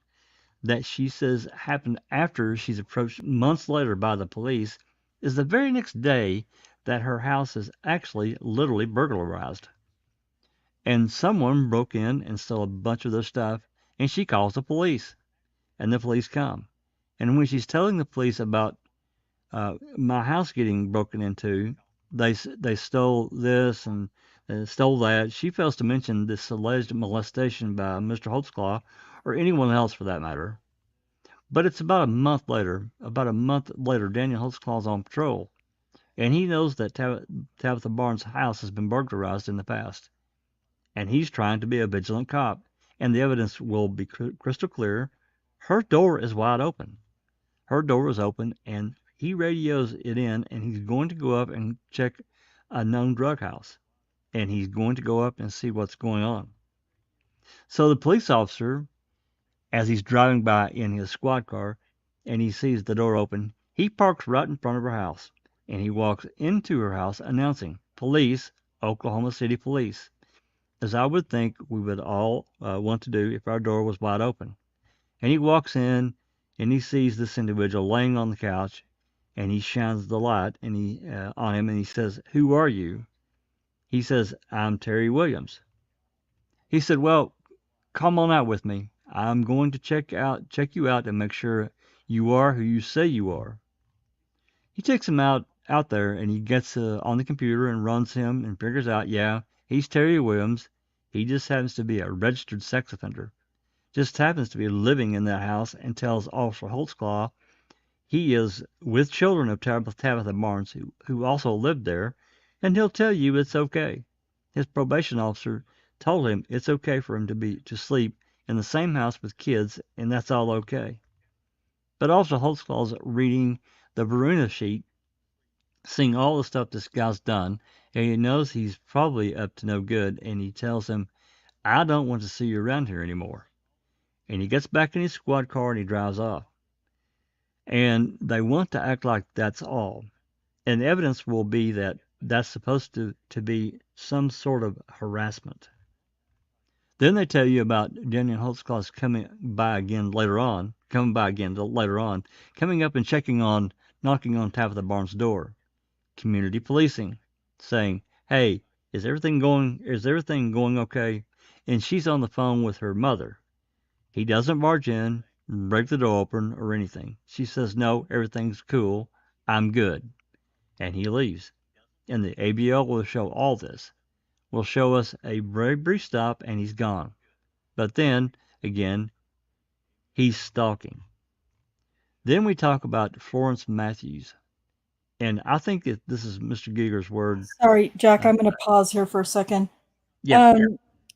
that she says happened after she's approached months later by the police is the very next day that her house is actually literally burglarized. And someone broke in and stole a bunch of their stuff, and she calls the police, and the police come. And when she's telling the police about my house getting broken into, they stole this and stole that. She fails to mention this alleged molestation by Mr. Holtzclaw, or anyone else for that matter. But it's about a month later, Daniel Holtzclaw's on patrol, and he knows that Tabitha Barnes' house has been burglarized in the past, and he's trying to be a vigilant cop, and the evidence will be crystal clear. Her door is wide open. Her door is open, and he radios it in, and he's going to go up and check a known drug house, and he's going to go up and see what's going on. So the police officer, as he's driving by in his squad car, and he sees the door open, he parks right in front of her house, and he walks into her house announcing, "Police, Oklahoma City Police," as I would think we would all want to do if our door was wide open. And he walks in, and he sees this individual laying on the couch, and he shines the light on him, and he says, "Who are you?" He says, "I'm Terry Williams." He said, "Well, come on out with me. I'm going to check you out and make sure you are who you say you are." He takes him out there, and he gets on the computer and runs him and figures out, yeah, he's Terry Williams. He just happens to be a registered sex offender. Just happens to be living in that house, and tells Officer Holtzclaw he is with children of Tabitha Barnes who also lived there, and he'll tell you it's okay. His probation officer told him it's okay for him to sleep in the same house with kids, and that's all okay. But Officer Holtzclaw's reading the Veruna sheet, seeing all the stuff this guy's done, and he knows he's probably up to no good, and he tells him, "I don't want to see you around here anymore." And he gets back in his squad car and he drives off. And they want to act like that's all. And the evidence will be that that's supposed to be some sort of harassment. Then they tell you about Daniel Holtzclaw coming by again later on, coming up and knocking on Tabitha Barnes' door. Community policing, saying, "Hey, is everything going okay?" And she's on the phone with her mother. He doesn't barge in, break the door open, or anything. She says, "No, everything's cool. I'm good." And he leaves. And the ABL will show all this. Will show us a very brief stop, and he's gone. But then, again, he's stalking. Then we talk about Florence Matthews. And I think that this is Mr. Giger's word. Sorry, Jack, I'm going to pause here for a second. Yeah.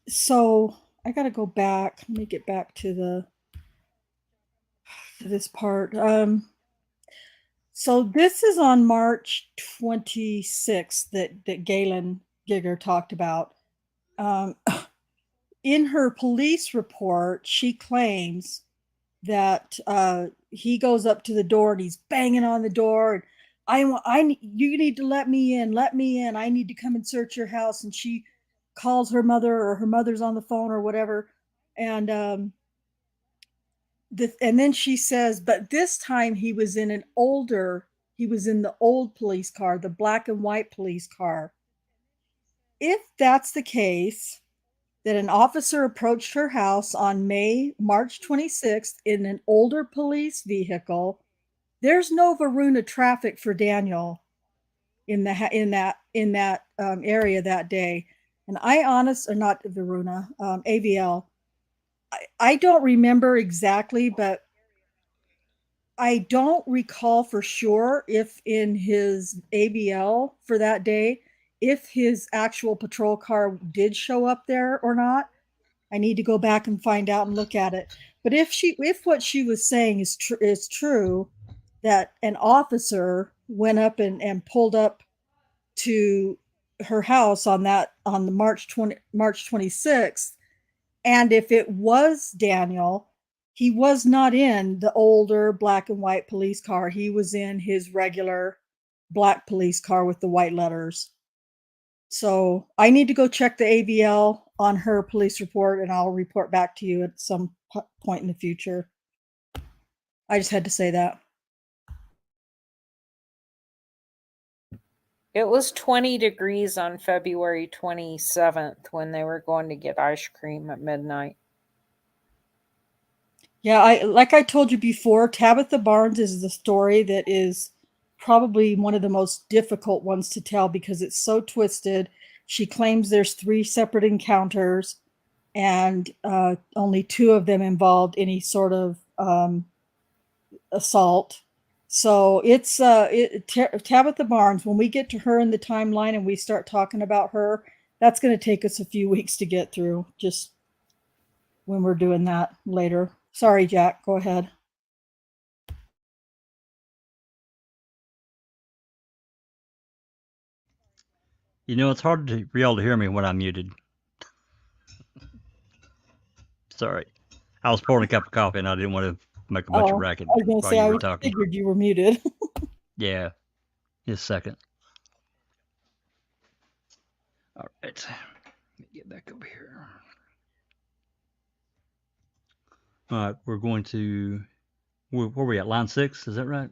So I got to go back. Let me get back to this part. So this is on March 26th that Galen Giger talked about. In her police report, she claims that he goes up to the door and he's banging on the door. And you need to let me in. I need to come and search your house. And she calls her mother, or her mother's on the phone or whatever. And then she says, but this time he was in the old police car, the black and white police car. If that's the case, that an officer approached her house on March 26th in an older police vehicle, there's no Veruna traffic for Daniel in that area that day. And or not Varuna, AVL. I don't remember exactly, but I don't recall for sure if in his ABL for that day, if his actual patrol car did show up there or not. I need to go back and find out and look at it. But if what she was saying is true, that an officer went up and pulled up to her house on the March 26th, and if it was Daniel, he was not in the older black and white police car. He was in his regular black police car with the white letters. So I need to go check the AVL on her police report, and I'll report back to you at some point in the future. I just had to say that. It was 20 degrees on February 27th when they were going to get ice cream at midnight. Yeah, like I told you before, Tabitha Barnes is the story that is probably one of the most difficult ones to tell because it's so twisted. She claims there's 3 separate encounters, and only 2 of them involved any sort of assault. So it's Tabitha Barnes. When we get to her in the timeline and we start talking about her, that's going to take us a few weeks to get through. Just when we're doing that later. Sorry, Jack. Go ahead. You know, it's hard for y'all to hear me when I'm muted. Sorry. I was pouring a cup of coffee and I didn't want to make a bunch of racket I was going to while say, you I were talking. figured you were muted. Yeah. Just a second. All right. Let me get back over here. All right. We're going to, where are we at? Line 6? Is that right?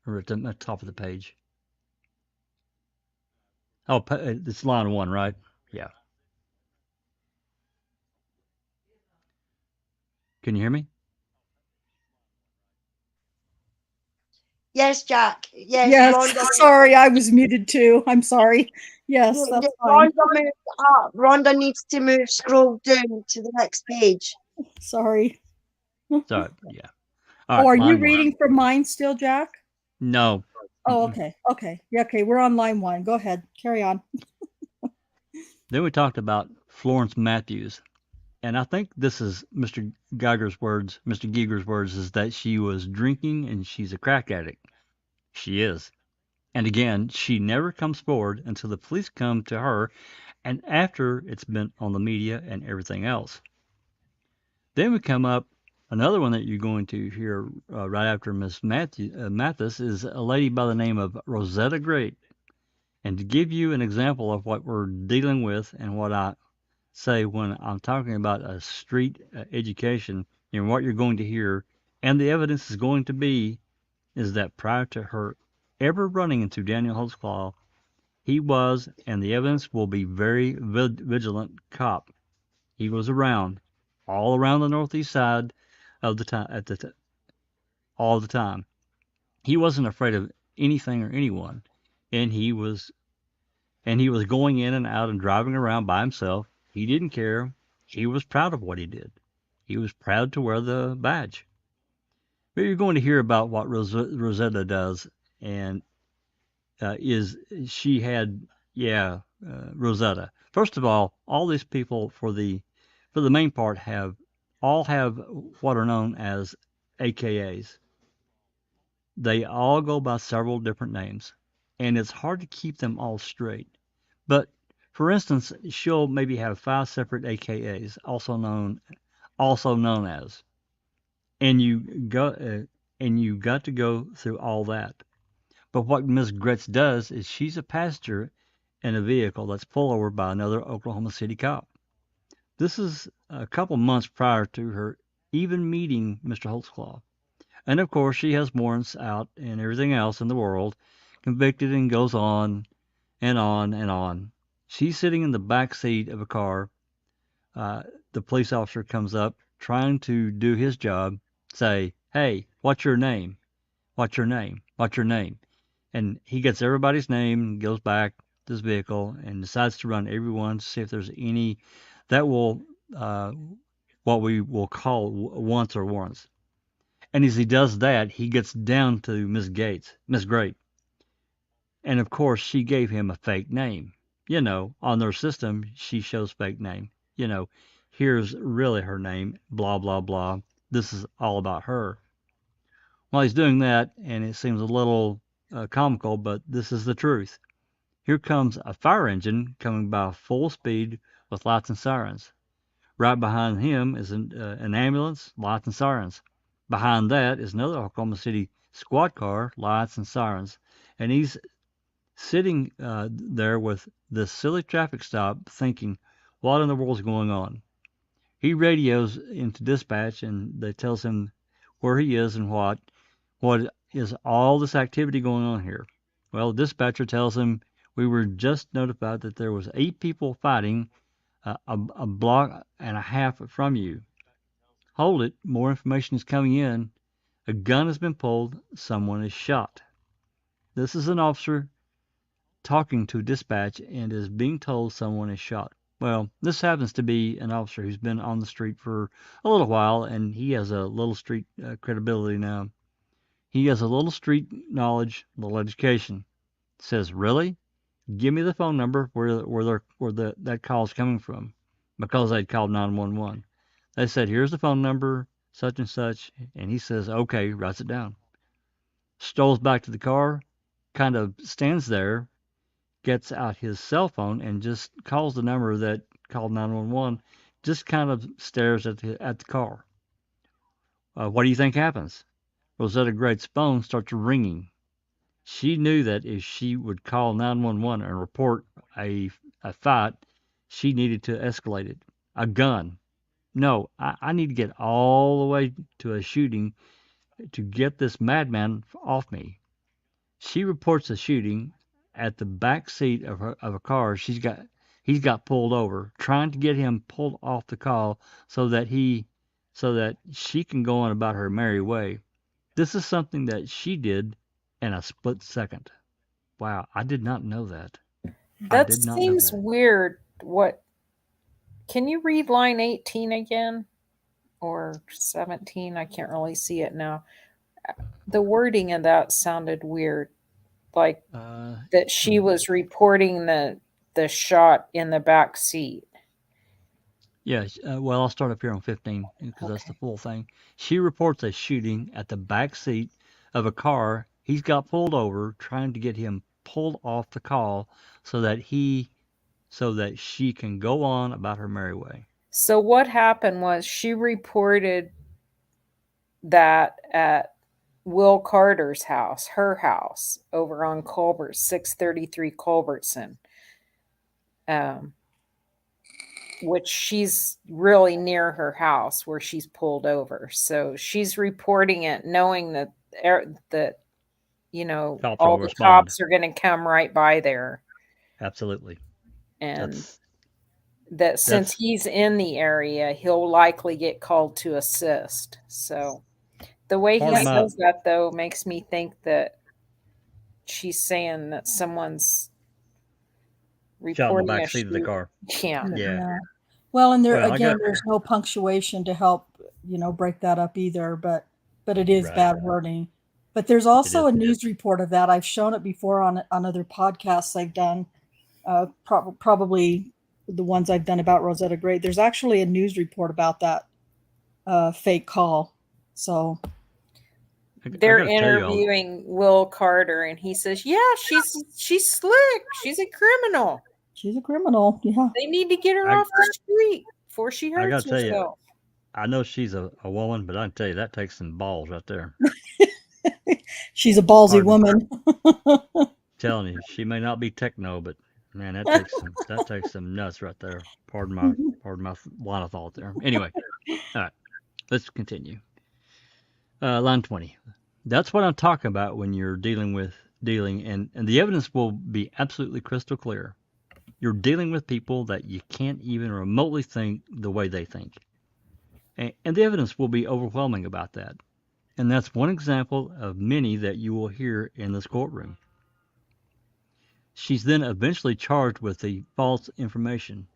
Or at the top of the page? Oh, it's line 1, right? Yeah. Can you hear me? Yes, Jack. Yes, Yes. Rhonda. Sorry, I was muted too. I'm sorry. Yes, that's fine. Rhonda moved up. Rhonda needs to scroll down to the next page. Sorry. Sorry. Yeah. All right, are you line 1. reading from mine still, Jack? No. Oh, okay. Okay. Yeah, okay. We're on line 1. Go ahead. Carry on. Then we talked about Florence Matthews. And I think this is Mr. Geiger's words, Mr. Giger's words, is that she was drinking and she's a crack addict. She is. And again, she never comes forward until the police come to her and after it's been on the media and everything else. Then we come up, another one that you're going to hear right after Miss Mathis is a lady by the name of Rosetta Great. And to give you an example of what we're dealing with and what I say when I'm talking about a street education, and what you're going to hear, and the evidence is going to be, is that prior to her ever running into Daniel Holtzclaw, he was, and the evidence will be very vigilant cop. He was around, all around the northeast side of the time, all the time. He wasn't afraid of anything or anyone, and he was going in and out and driving around by himself. He didn't care. He was proud of what he did. He was proud to wear the badge. But you're going to hear about what Rosetta does, and she had, Rosetta. First of all these people for the main part have what are known as AKAs. They all go by several different names, and it's hard to keep them all straight. But for instance, she'll maybe have 5 separate AKAs, also known as, and you got to go through all that. But what Ms. Gretz does is she's a passenger in a vehicle that's pulled over by another Oklahoma City cop. This is a couple months prior to her even meeting Mr. Holtzclaw. And of course, she has warrants out and everything else in the world, convicted, and goes on and on and on. She's sitting in the back seat of a car. The police officer comes up, trying to do his job, say, "Hey, what's your name? What's your name? What's your name?" And he gets everybody's name and goes back. this vehicle and decides to run everyone to see if there's any that will, what we will call wants or warrants. And as he does that, he gets down to Miss Great. And of course, she gave him a fake name. On their system, she shows fake name. Here's really her name, blah, blah, blah. This is all about her. While he's doing that, and it seems a little comical, but this is the truth. Here comes a fire engine coming by full speed with lights and sirens. Right behind him is an ambulance, lights and sirens. Behind that is another Oklahoma City squad car, lights and sirens. And he's sitting there with this silly traffic stop thinking, what in the world is going on? He radios into dispatch and they tells him where he is and what is all this activity going on here. Well, the dispatcher tells him, we were just notified that there was 8 people fighting a block and a half from you. Hold it, more information is coming in. A gun has been pulled, someone is shot. This is an officer talking to dispatch and is being told someone is shot. Well, this happens to be an officer who's been on the street for a little while, and he has a little street credibility now. He has a little street knowledge, little education. Says, really? Give me the phone number where that call's coming from, because they'd called 911. They said, here's the phone number, such and such, and he says, okay, writes it down. Strolls back to the car, kind of stands there, gets out his cell phone and just calls the number that called 911, just kind of stares at the car. What do you think happens? Rosetta Great's phone starts ringing. She knew that if she would call 911 and report a fight, she needed to escalate it. A gun. No, I need to get all the way to a shooting to get this madman off me. She reports a shooting at the back seat of a car. He's got pulled over, trying to get him pulled off the call so that she can go on about her merry way. This is something that she did in a split second. Wow, I did not know that. That seems weird. Can you read line 18 again? Or 17? I can't really see it now. The wording of that sounded weird. Like that she was reporting the shot in the back seat. Yeah, well, I'll start up here on 15 because that's the full thing. She reports a shooting at the back seat of a car. He's got pulled over, trying to get him pulled off the call so that she can go on about her merry way. So what happened was she reported that at Will Carter's house, her house, over on Culbert, 633 Culbertson, which she's really near her house where she's pulled over. So she's reporting it knowing that all the cops are going to come right by there. Absolutely. And since he's in the area, he'll likely get called to assist. So the way he says that, though, makes me think that she's saying that someone's reporting the back seat of the car. Yeah. Well, and there's no punctuation to help, break that up either. But it is bad wording. But there's also a news report of that. I've shown it before on other podcasts I've done. Probably the ones I've done about Rosetta Great. There's actually a news report about that fake call. So they're interviewing Will Carter, and he says, "Yeah, she's slick. She's a criminal. She's a criminal. Yeah, they need to get her off the street before she hurts herself." You, I know she's a woman, but I can tell you that takes some balls right there. She's a ballsy woman. Telling you, she may not be techno, but man, that takes some nuts right there. Pardon my line of thought there. Anyway, all right, let's continue. Line 20. That's what I'm talking about when you're dealing, and the evidence will be absolutely crystal clear. You're dealing with people that you can't even remotely think the way they think. And the evidence will be overwhelming about that. And that's one example of many that you will hear in this courtroom. She's then eventually charged with the false information.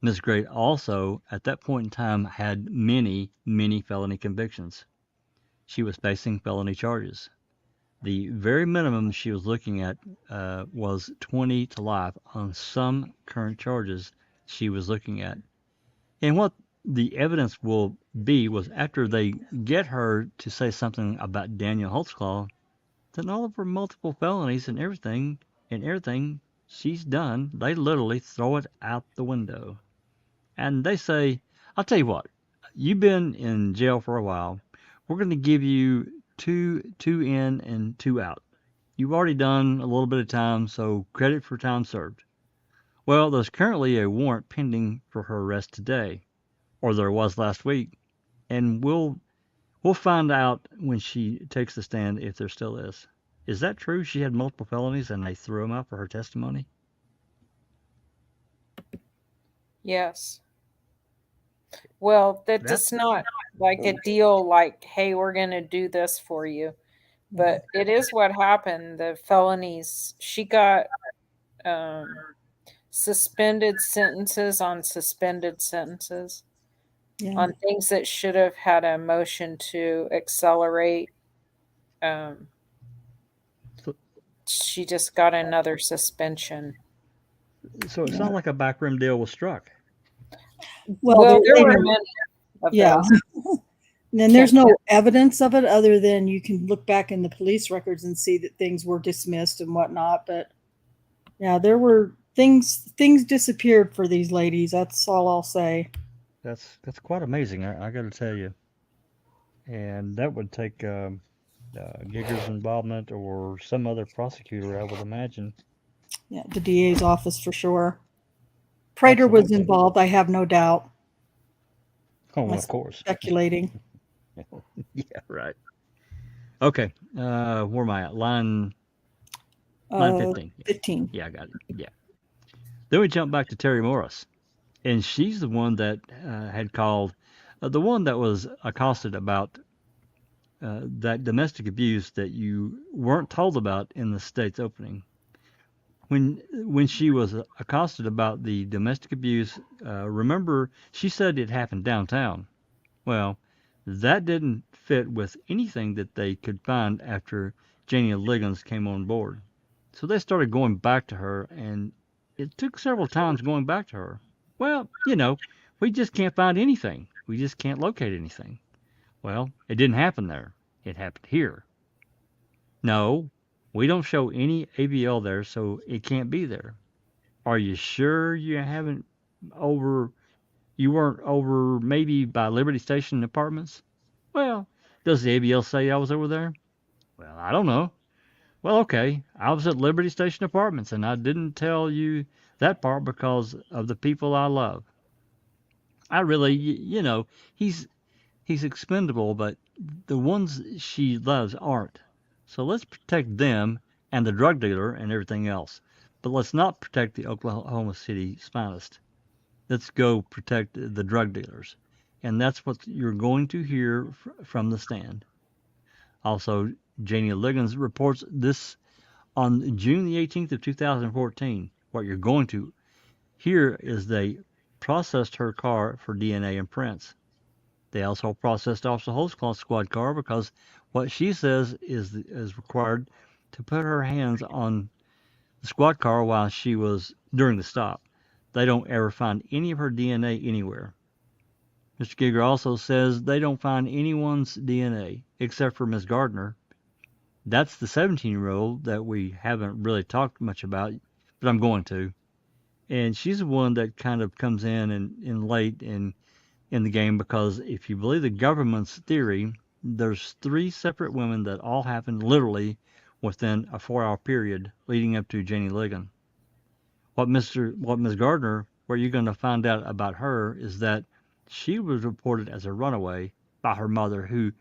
Ms. Gray also, at that point in time, had many, many felony convictions. She was facing felony charges. The very minimum she was looking at was 20 to life on some current charges she was looking at. And what the evidence will be was after they get her to say something about Daniel Holtzclaw, then all of her multiple felonies and everything she's done, they literally throw it out the window. And they say, I'll tell you what, you've been in jail for a while. We're going to give you two in and two out. You've already done a little bit of time, so credit for time served. Well, there's currently a warrant pending for her arrest today, or there was last week, and we'll find out when she takes the stand if there still is. Is that true? She had multiple felonies and they threw them out for her testimony? Yes. Well, that's not like a deal like, hey, we're going to do this for you. But it is what happened. The felonies, she got suspended sentences on suspended sentences on things that should have had a motion to accelerate. She just got another suspension. So it's not like a backroom deal was struck. Well, there were many of those. And then there's no evidence of it other than you can look back in the police records and see that things were dismissed and whatnot. But yeah, there were things disappeared for these ladies. That's all I'll say. That's quite amazing. I got to tell you. And that would take Giger's involvement or some other prosecutor, I would imagine. Yeah, the DA's office for sure. Prater was involved, I have no doubt. Oh, well, of course. Speculating. Yeah, right. Okay. Where am I at? Line 15. 15. Yeah, I got it. Yeah. Then we jump back to Terry Morris. And she's the one that had called, the one that was accosted about that domestic abuse that you weren't told about in the state's opening. When she was accosted about the domestic abuse, remember, she said it happened downtown. Well, that didn't fit with anything that they could find after Janie Liggins came on board. So they started going back to her, and it took several times going back to her. Well, we just can't find anything. We just can't locate anything. Well, it didn't happen there. It happened here. No, we don't show any ABL there, so it can't be there. Are you sure you weren't over maybe by Liberty Station Apartments? Well, does the ABL say I was over there? Well, I don't know. Well, okay, I was at Liberty Station Apartments, and I didn't tell you that part because of the people I love. I really, he's expendable, but the ones she loves aren't. So let's protect them and the drug dealer and everything else. But let's not protect the Oklahoma City's finest. Let's go protect the drug dealers. And that's what you're going to hear from the stand. Also, Janie Liggins reports this on June the 18th of 2014. What you're going to hear is they processed her car for DNA and prints. They also processed Officer Holtzclaw's squad car because what she says is required to put her hands on the squad car while she was during the stop. They don't ever find any of her DNA anywhere. Mr. Giger also says they don't find anyone's DNA except for Ms. Gardner. That's the 17-year-old that we haven't really talked much about, but I'm going to. And she's the one that kind of comes in late in the game because if you believe the government's theory, there's 3 separate women that all happened literally within a 4-hour period leading up to Janie Liggins. What Ms. Gardner, what you're going to find out about her is that she was reported as a runaway by her mother, who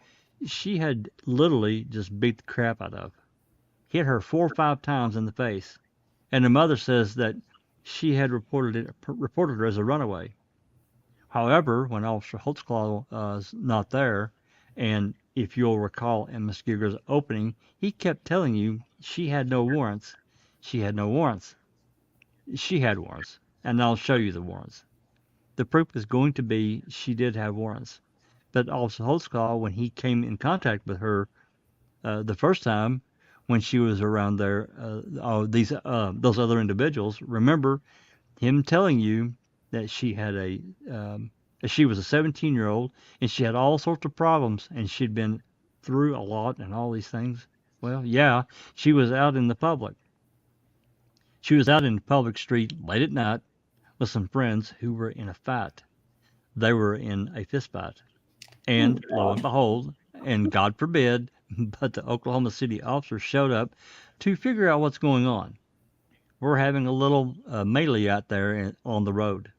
she had literally just beat the crap out of. Hit her 4 or 5 times in the face. And the mother says that she had reported her as a runaway. However, when Officer Holtzclaw was not there, and if you'll recall in Ms. Giger's opening, he kept telling you she had no warrants. She had no warrants. she had warrants, and I'll show you the warrants. The proof is going to be she did have warrants. But Officer Holtzclaw, when he came in contact with her the first time, when she was around there, those other individuals, remember him telling you that she had she was a 17-year-old and she had all sorts of problems and she'd been through a lot and all these things. Well, yeah, she was out in the public. She was out in the public street late at night with some friends who were in a fight. They were in a fist fight. And lo and behold, and God forbid, but the Oklahoma City officers showed up to figure out what's going on. We're having a little melee out there on the road.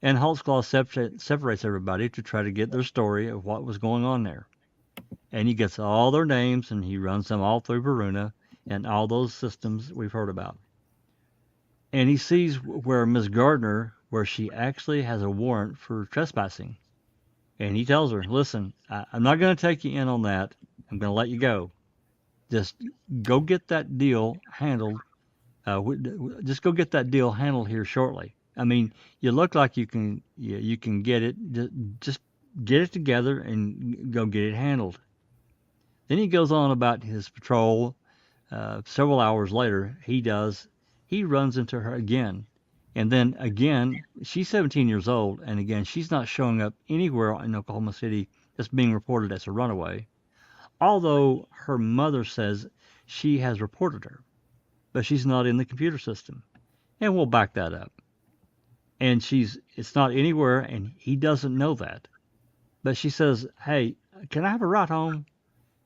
And Holtzclaw separates everybody to try to get their story of what was going on there. And he gets all their names and he runs them all through Varuna and all those systems we've heard about. And he sees where Miss Gardner, where she actually has a warrant for trespassing. And he tells her, listen, I'm not going to take you in on that. I'm going to let you go. Just go get that deal handled. Just go get that deal handled here shortly. I mean, you look like you can get it. Just get it together and go get it handled. Then he goes on about his patrol. Several hours later, he runs into her again. And then again, she's 17 years old, and again, she's not showing up anywhere in Oklahoma City that's being reported as a runaway, although her mother says she has reported her, but she's not in the computer system. And we'll back that up. And it's not anywhere, and he doesn't know that. But she says, hey, can I have a ride home?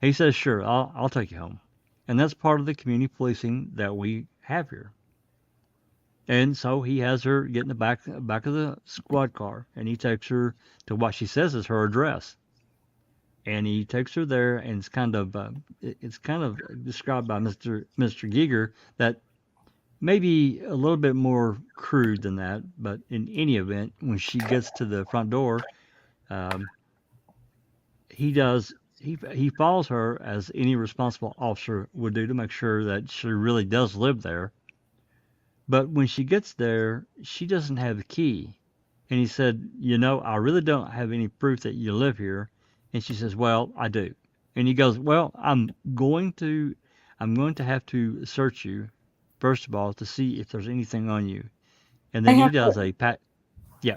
He says, sure, I'll take you home. And that's part of the community policing that we have here. And so he has her get in the back of the squad car, and he takes her to what she says is her address. And he takes her there, and it's kind of described by Mr. Giger that maybe a little bit more crude than that, but in any event, when she gets to the front door, he follows her as any responsible officer would do to make sure that she really does live there. But when she gets there, she doesn't have the key. And he said, I really don't have any proof that you live here. And she says, well, I do. And he goes, well, I'm going to have to search you, first of all, to see if there's anything on you. And then he does a pat. Yeah.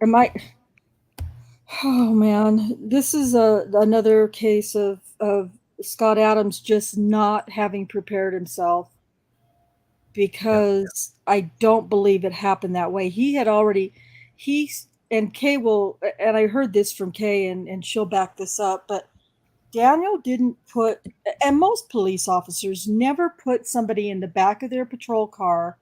Am I? Oh man, this is another case of Scott Adams just not having prepared himself, because I don't believe it happened that way. And Kay will, and I heard this from Kay, and she'll back this up, but Daniel didn't put, and most police officers never put somebody in the back of their patrol car,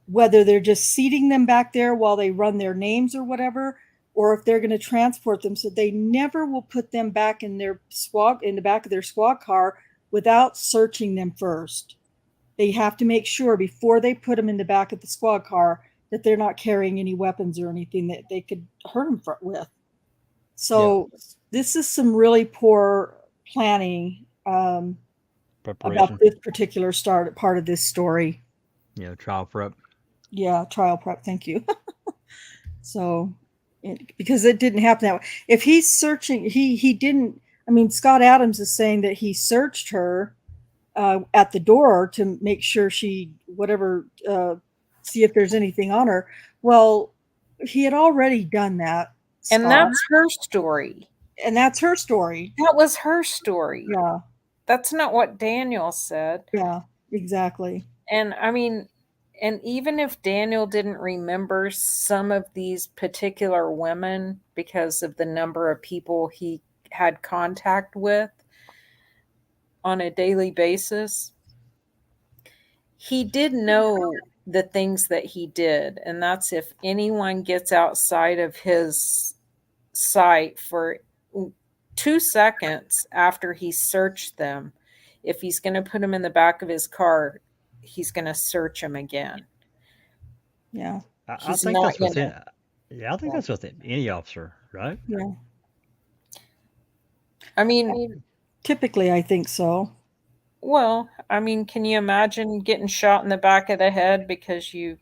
whether they're just seating them back there while they run their names or whatever, or if they're going to transport them. So they never will put them back in the back of their squad car without searching them first. They have to make sure before they put them in the back of the squad car that they're not carrying any weapons or anything that they could hurt them with. So this is some really poor planning about this particular part of this story. Yeah, trial prep. Yeah, trial prep. Thank you. So, because it didn't happen that way. If he's searching, he didn't. I mean, Scott Adams is saying that he searched her at the door to make sure see if there's anything on her. Well, he had already done that. Scott. And that's her story. That was her story. Yeah. That's not what Daniel said. Yeah, exactly. And I mean, and even if Daniel didn't remember some of these particular women because of the number of people he had contact with on a daily basis, he did know the things that he did. And that's if anyone gets outside of his sight for 2 seconds after he searched them, if he's going to put them in the back of his car, he's going to search them again. Yeah. I think that's within. Yeah, I think that's within any officer, right? Yeah. I mean, typically, I think so. Well, I mean, can you imagine getting shot in the back of the head because you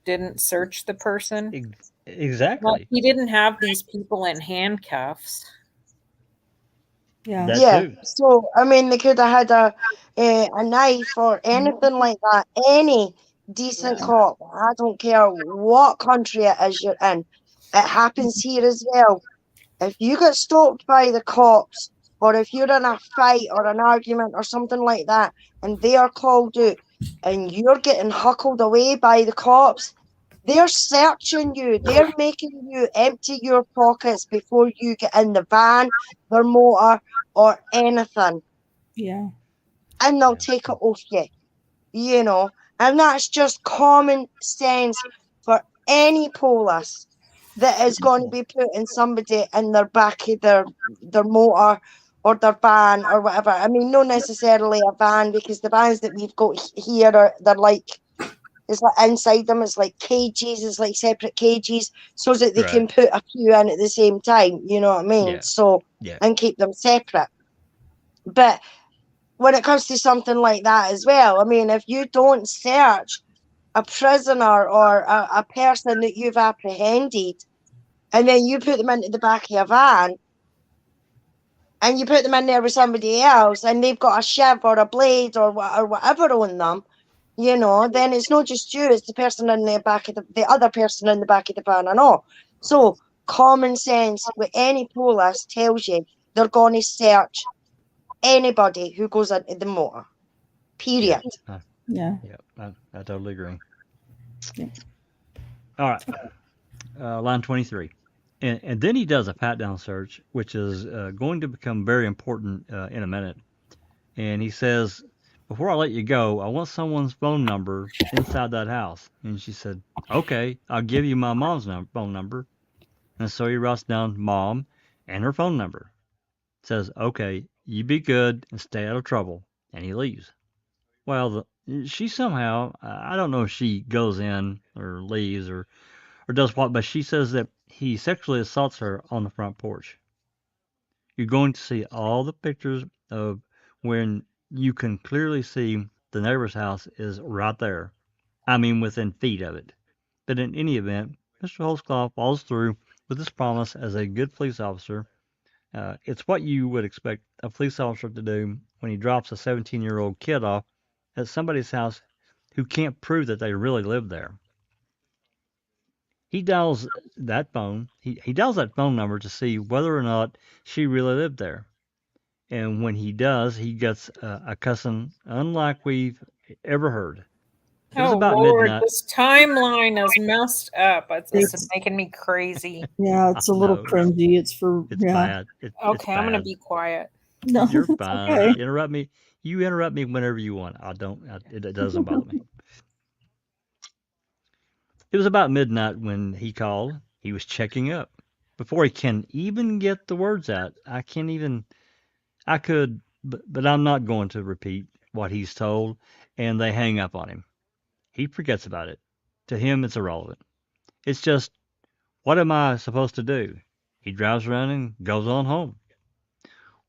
didn't search the person? Well, Exactly. he didn't have these people in handcuffs. Yeah. That Yeah. too. So I mean, they could have had a knife or anything like that. Any decent Yeah. cop, I don't care what country it is you're in. It happens here as well. If you get stopped by the cops, or if you're in a fight or an argument or something like that, and they are called out, and you're getting huckled away by the cops, they're searching you. They're making you empty your pockets before you get in the van, their motor, or anything. Yeah. And they'll Yeah. take it off you, you know. And that's just common sense for any police that is going to be putting somebody in their back of their motor or their van or whatever. I mean, not necessarily a van, because the vans that we've got here they're like, it's like inside them, it's like cages, it's like separate cages, so that they can Right. put a few in at the same time, you know what I mean? Yeah. So, Yeah. and keep them separate. But when it comes to something like that as well, I mean, if you don't search a prisoner or a person that you've apprehended, and then you put them into the back of a van, and you put them in there with somebody else, and they've got a shiv or a blade or whatever on them, you know, then it's not just you, it's the person in the back of the other person in the back of the van and all. So common sense with any police tells you they're going to search anybody who goes into the motor. Yeah. Period. Yeah. Yeah. I totally agree. Yeah. All right. Line 23. And then he does a pat down search, which is going to become very important in a minute. And he says, "Before I let you go, I want someone's phone number inside that house." And she said, "Okay, I'll give you my mom's phone number." And so he writes down mom and her phone number. Says, "Okay, you be good and stay out of trouble." And he leaves. Well, she somehow, I don't know if she goes in or leaves or does what, but she says that he sexually assaults her on the front porch. You're going to see all the pictures of when you can clearly see the neighbor's house is right there. I mean, within feet of it. But in any event, Mr. Holtzclaw follows through with his promise as a good police officer. It's what you would expect a police officer to do when he drops a 17-year-old kid off at somebody's house who can't prove that they really live there. He dials that phone. He dials that phone number to see whether or not she really lived there. And when he does, he gets a cussing unlike we've ever heard. It was Oh about Lord, midnight. this timeline is messed up. This is It's making me crazy. yeah, I it's a little know cringy. It's for it's yeah. bad. It's Okay, I'm gonna bad. be quiet. No, You're it's fine. okay. Interrupt me. You interrupt me whenever you want. It doesn't bother me. It was about midnight when he called. He was checking up. Before he can even get the words out, I can't even. I could, but I'm not going to repeat what he's told, and they hang up on him. He forgets about it. To him, it's irrelevant. It's just, what am I supposed to do? He drives around and goes on home.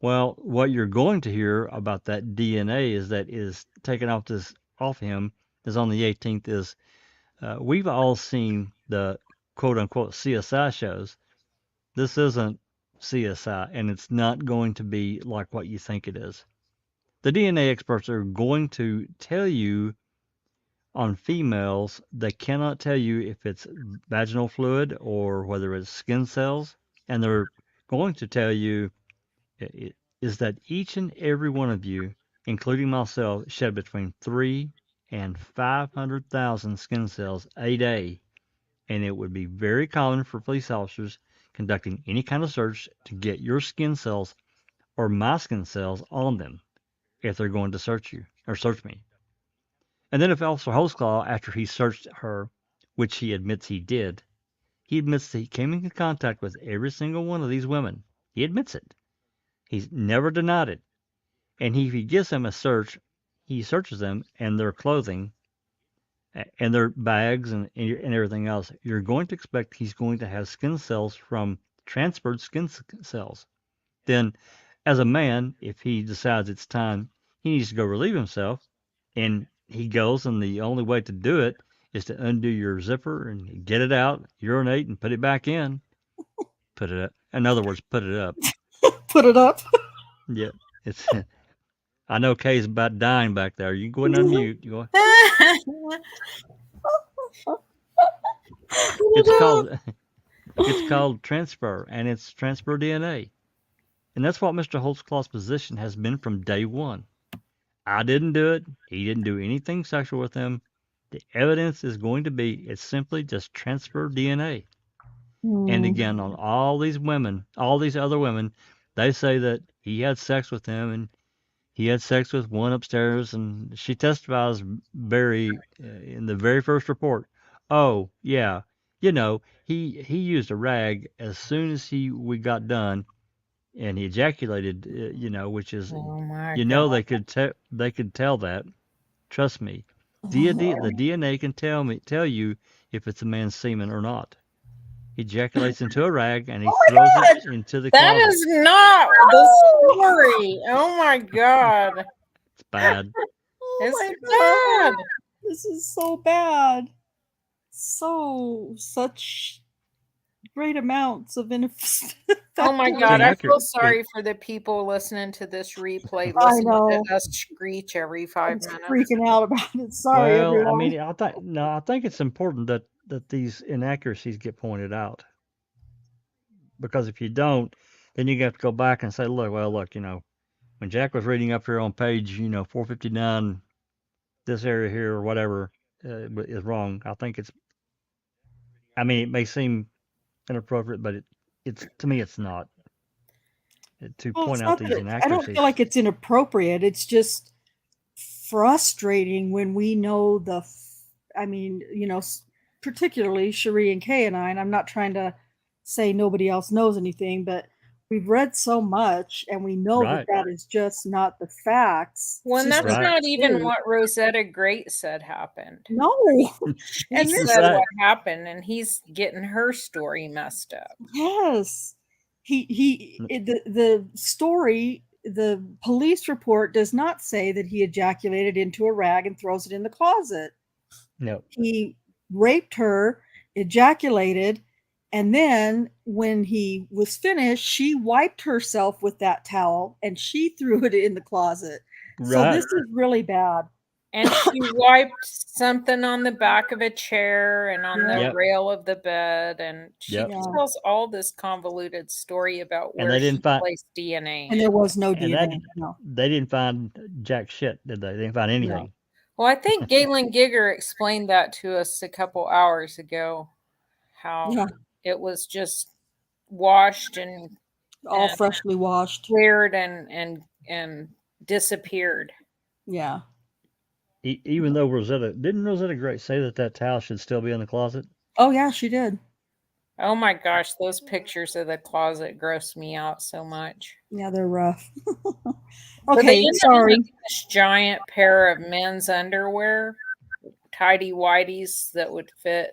Well, what you're going to hear about that DNA is taken off him is on the 18th is we've all seen the quote unquote CSI shows. This isn't CSI, and it's not going to be like what you think it is. The DNA experts are going to tell you on females, they cannot tell you if it's vaginal fluid or whether it's skin cells. And they're going to tell you is that each and every one of you, including myself, shed between 3 and 500,000 skin cells a day. And it would be very common for police officers conducting any kind of search to get your skin cells or my skin cells on them if they're going to search you or search me. And then if Officer Holtzclaw, after he searched her, which he admits he did, he admits that he came into contact with every single one of these women. He admits it. He's never denied it. And if he gives them a search, he searches them and their clothing and their bags and everything else. You're going to expect he's going to have skin cells from transferred skin cells. Then, as a man, if he decides it's time, he needs to go relieve himself. And he goes, and the only way to do it is to undo your zipper and get it out, urinate, and put it back in. Put it up. In other words, put it up. Put it up. Yeah, it's. I know Kay's about dying back there. You go and unmute. You go. It's called transfer, and it's transfer DNA, and that's what Mr. Holtzclaw's position has been from day one. I didn't do it. He didn't do anything sexual with him. The evidence is going to be it's simply just transfer DNA. And again, on all these women, all these other women, they say that he had sex with them, and he had sex with one upstairs, and she testifies in the very first report. Oh yeah, he used a rag as soon as we got done, and he ejaculated. Which is Oh my God. they could tell that. Trust me, the DNA can tell you if it's a man's semen or not. He ejaculates into a rag and he throws it into the That closet. is not the story. Oh my God. It's bad. It's bad. This is so bad. Such great amounts of Oh my God, I feel inaccurate. sorry for the people listening to this replay, I listening know. to us screech every 5 I'm minutes. freaking out about it. Sorry, Well, everyone. I mean, I think it's important that these inaccuracies get pointed out, because if you don't, then you have to go back and say, look, when Jack was reading up here on page 459, this area here or whatever is wrong. I think it may seem inappropriate, but it's to me it's not to Well, point it's out not these that I don't inaccuracies. feel like it's inappropriate. It's just frustrating when we know particularly Cherie and Kay and I, and I'm not trying to say nobody else knows anything, but we've read so much and we know Right. that is just not the facts. Well, and It's just that's Right. not even true. what Rosetta Great said happened. No. She And this said Right. what happened, and he's getting her story messed up. Yes. The story, the police report does not say that he ejaculated into a rag and throws it in the closet. No. He raped her, ejaculated, and then when he was finished, she wiped herself with that towel and she threw it in the closet. So Right. this is really bad. And she wiped something on the back of a chair and on the Yep. rail of the bed, and she Yep. tells all this convoluted story about And where they she didn't find placed DNA. And there was no and DNA. No. they didn't find jack shit, did they? They didn't find anything. Well, I think Galen Gigger explained that to us a couple hours ago, how Yeah. it was just washed and All freshly washed. cleared and disappeared. Yeah. Even though didn't Rosetta Great say that towel should still be in the closet? Oh yeah, she did. Oh my gosh, those pictures of the closet gross me out so much. Yeah, they're rough. So they Okay, ended up sorry. with this giant pair of men's underwear, tidy whities that would fit.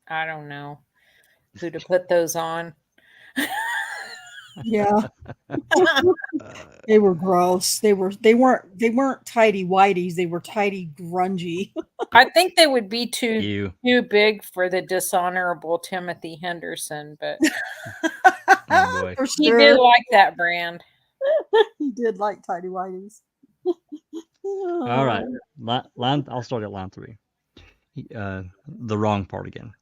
I don't know who to put those on. Yeah. They were gross. They weren't tidy whities, they were tidy grungy. I think they would be too You. big for the dishonorable Timothy Henderson, but Oh boy. For he sure. did like that brand. He did like tidy whities. All right. I'll start at line 3. The wrong part again.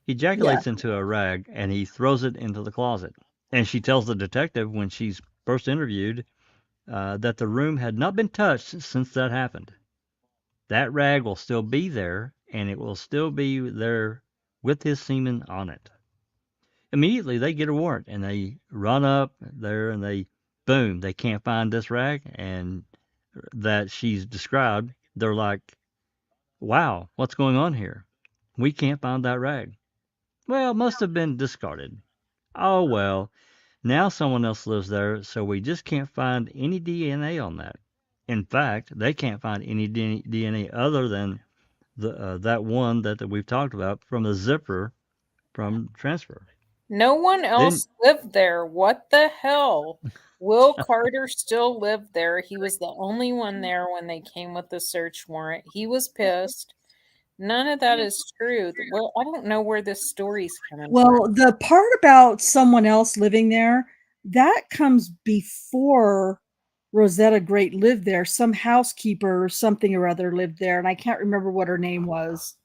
He ejaculates into a rag and he throws it into the closet. And she tells the detective when she's first interviewed that the room had not been touched since that happened. That rag will still be there, and it will still be there with his semen on it. Immediately, they get a warrant, and they run up there, and boom, they can't find this rag, and that she's described. They're like, wow, what's going on here? We can't find that rag. Well, it must have been discarded. Oh, well, now someone else lives there, so we just can't find any DNA on that. In fact, they can't find any DNA other than that one that we've talked about from the zipper from transfer. No one else lived there. What the hell? Will Carter still lived there. He was the only one there when they came with the search warrant. He was pissed. None of that is true. Well, I don't know where this story's coming from. Well, the part about someone else living there, that comes before Rosetta Great lived there. Some housekeeper or something or other lived there, and I can't remember what her name was.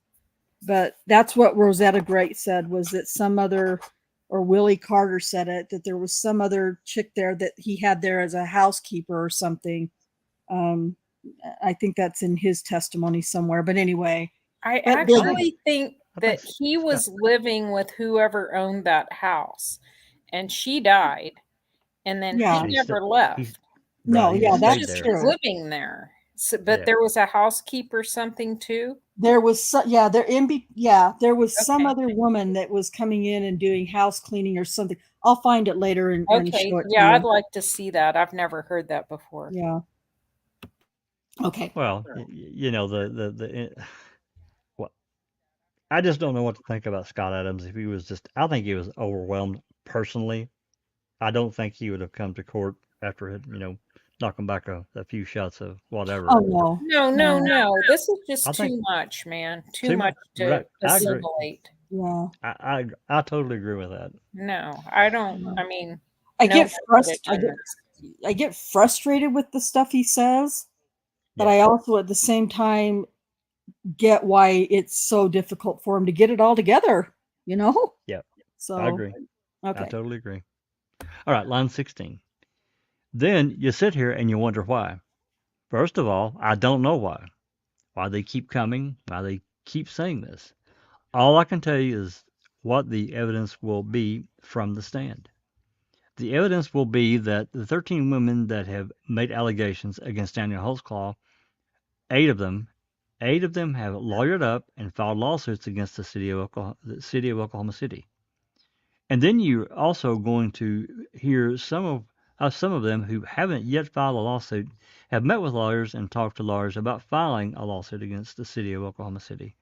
But that's what Rosetta Great said, was that some other, or Willie Carter said it, that there was some other chick there that he had there as a housekeeper or something. I think that's in his testimony somewhere. But anyway, I but actually think I that think he was living with whoever owned that house, and she died, and then Yeah. he He never sta- left. No, he yeah, just He stayed that's just there. was true. living there. So, but Yeah. there was a housekeeper something too. There was there was some Okay. other woman that was coming in and doing house cleaning or something. I'll find it later and Okay. show it to Yeah, I'd you. like to see that. I've never heard that before. Yeah. Okay. Well, you know well, I just don't know what to think about Scott Adams. If he was just, I think he was overwhelmed personally. I don't think he would have come to court after it, knocking back a few shots of whatever. Oh no. No. This is just I think too much, man. Too too much much. to Right. I agree. assimilate. Yeah. I totally agree with that. No, I don't. I mean, I no get one could have done this. I get frustrated with the stuff he says, but Yeah. I also at the same time get why it's so difficult for him to get it all together, you know? Yeah. So I agree. I okay. totally agree. All right, line 16. Then you sit here and you wonder why. First of all, I don't know why. Why they keep coming, why they keep saying this. All I can tell you is what the evidence will be from the stand. The evidence will be that the 13 women that have made allegations against Daniel Holtzclaw, eight of them have lawyered up and filed lawsuits against the city of Oklahoma City. And then you're also going to hear some of them who haven't yet filed a lawsuit have met with lawyers and talked to lawyers about filing a lawsuit against the city of Oklahoma City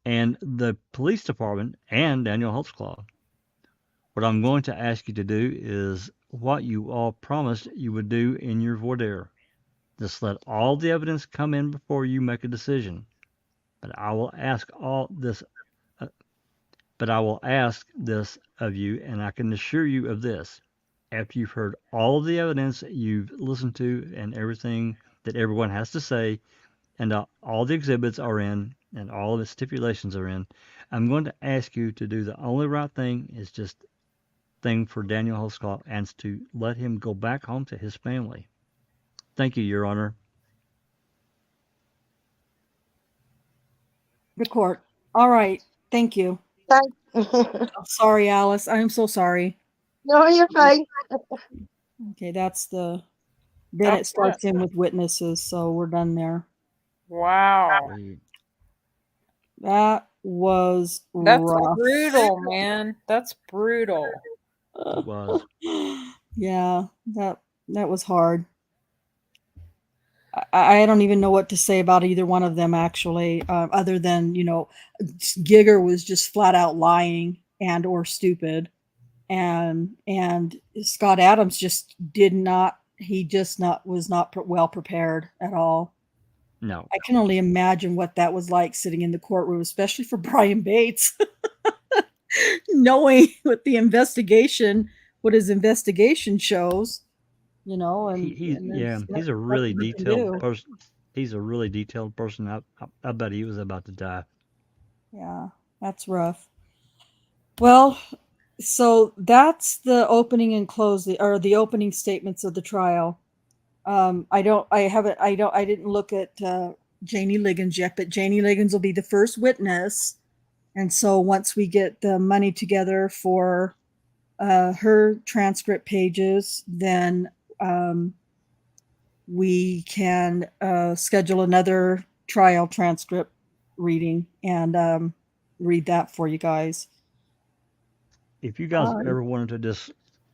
and the police department and Daniel Holtzclaw. What I'm going to ask you to do is what you all promised you would do in your voir dire. Just let all the evidence come in before you make a decision. But I will ask this of you, and I can assure you of this. After you've heard all of the evidence you've listened to and everything that everyone has to say, and all the exhibits are in, and all of the stipulations are in, I'm going to ask you to do the only right thing is just thing for Daniel Holtzclaw, and to let him go back home to his family. Thank you, Your Honor. The court. All right. Thank you. Sorry, Alice. I'm so sorry. No, you're fine. Okay, then it starts in with witnesses, so we're done there. Wow. That was That's rough. brutal, man. That's brutal. It was. Yeah, that was hard. I don't even know what to say about either one of them, actually, other than, Giger was just flat out lying and or stupid. And Scott Adams just was not well prepared at all. No. I can only imagine what that was like sitting in the courtroom, especially for Brian Bates, knowing what his investigation shows, and he's a really detailed person. He's a really detailed person. I bet he was about to die. Yeah, that's rough. Well, so that's the opening and closing, or the opening statements of the trial. I didn't look at Janie Liggins yet, but Janie Liggins will be the first witness. And so once we get the money together for her transcript pages, then we can schedule another trial transcript reading and read that for you guys. If you guys ever wanted to just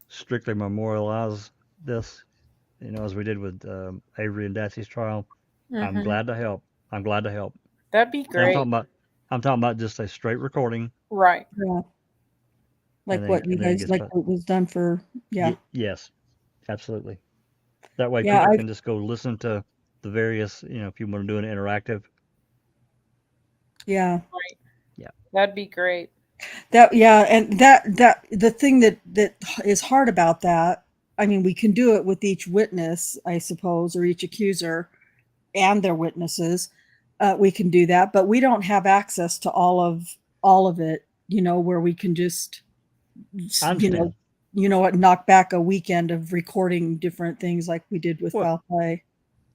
strictly memorialize this, as we did with Avery and Datsy's trial, I'm glad to help. That'd be great. I'm talking about just a straight recording. Right. Yeah. Like and what you and then it guys, gets like put. what was done for, yeah. Yes, absolutely. That way, Yeah, people I, can just go listen to the various. If you want to do an interactive. yeah. Right. Yeah. That'd be great. And that the thing that is hard about that, I mean, we can do it with each witness, I suppose, or each accuser and their witnesses. We can do that, but we don't have access to all of it, where we can just, I you understand. know, knock back a weekend of recording different things like we did with Well, foul play.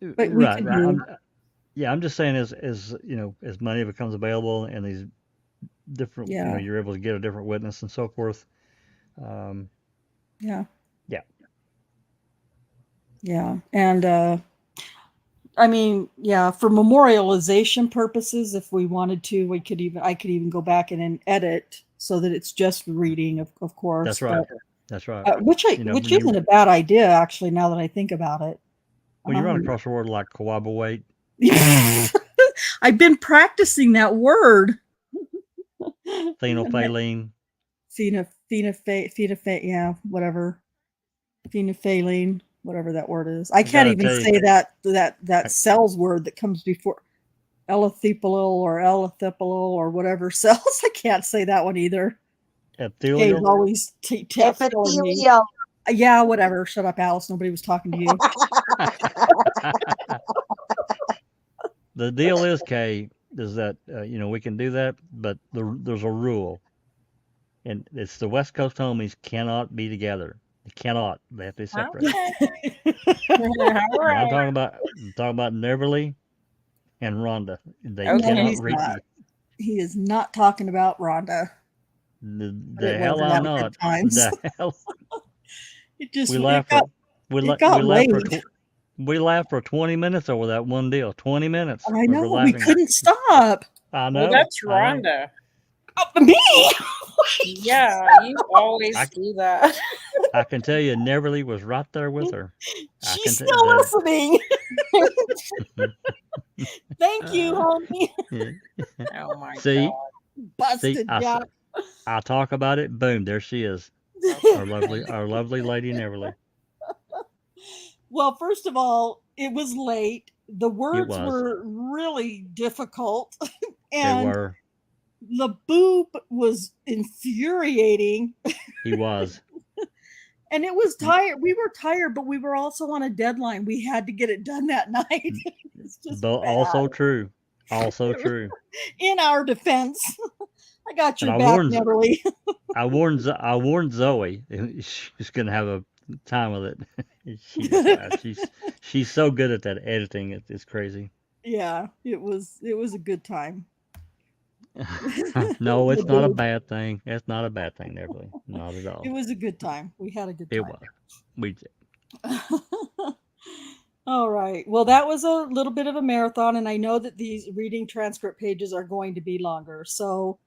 But we right. can do, I'm just saying as money becomes available and these different, yeah, you're able to get a different witness and so forth. Um, yeah, yeah. yeah. And I mean, yeah, for memorialization purposes, if we wanted to, I could even go back and then edit so that it's just reading, of course, That's right. but That's right. which When isn't a bad idea actually. Now that I think about it, you run across a word like coabulate, I've been practicing that word. phenolphthalein, Yeah, whatever, phenolphthalein, whatever that word is. I I can't gotta even tell you, say that cells word that comes before elethiopolol or whatever cells. I can't say that one either. Kay's epithelial. always telling me. Epithelial. Yeah, whatever. Shut up, Alice. Nobody was talking to you. The deal is, Kay, is that we can do that, but there's a rule, and it's the West Coast homies cannot be together. They cannot. They have to be separated. All Now right. I'm talking about Neverly and Rhonda. They Okay. No, cannot he's read not. He is not talking about Rhonda. But the it was hell a I'm lot of good not. times. The hell we It laughed got for we it la- got we laughed for late. we laughed for 20 minutes over that one deal. 20 minutes. I We were know we laughing. couldn't stop. I Well, know. that's I know. Rhonda. Oh, me. Yeah, you always I, do that. I can tell you, Neverly was right there with her. I can She's tell still that. listening. Thank you, homie. Oh my See, God. Busted, Jack. I talk about it. Boom, there she is. Okay. Our lovely lady Neverly. Well, first of all, it was late. The It words was. were really difficult, They and were. the boob was infuriating. He was. And it was tired. We were tired, but we were also on a deadline. We had to get it done that night. It's just Though bad. also true. Also true. In our defense, I got And your back, Neverly. I warned Zoe she's gonna have a time with it. She just she's so good at that editing. It's crazy. Yeah, it was a good time. No, it's not a bad thing. It's not a bad thing, Neverly. Not at all. It was a good time. We had a good It time. was. We did. All right. Well, that was a little bit of a marathon, and I know that these reading transcript pages are going to be longer. So,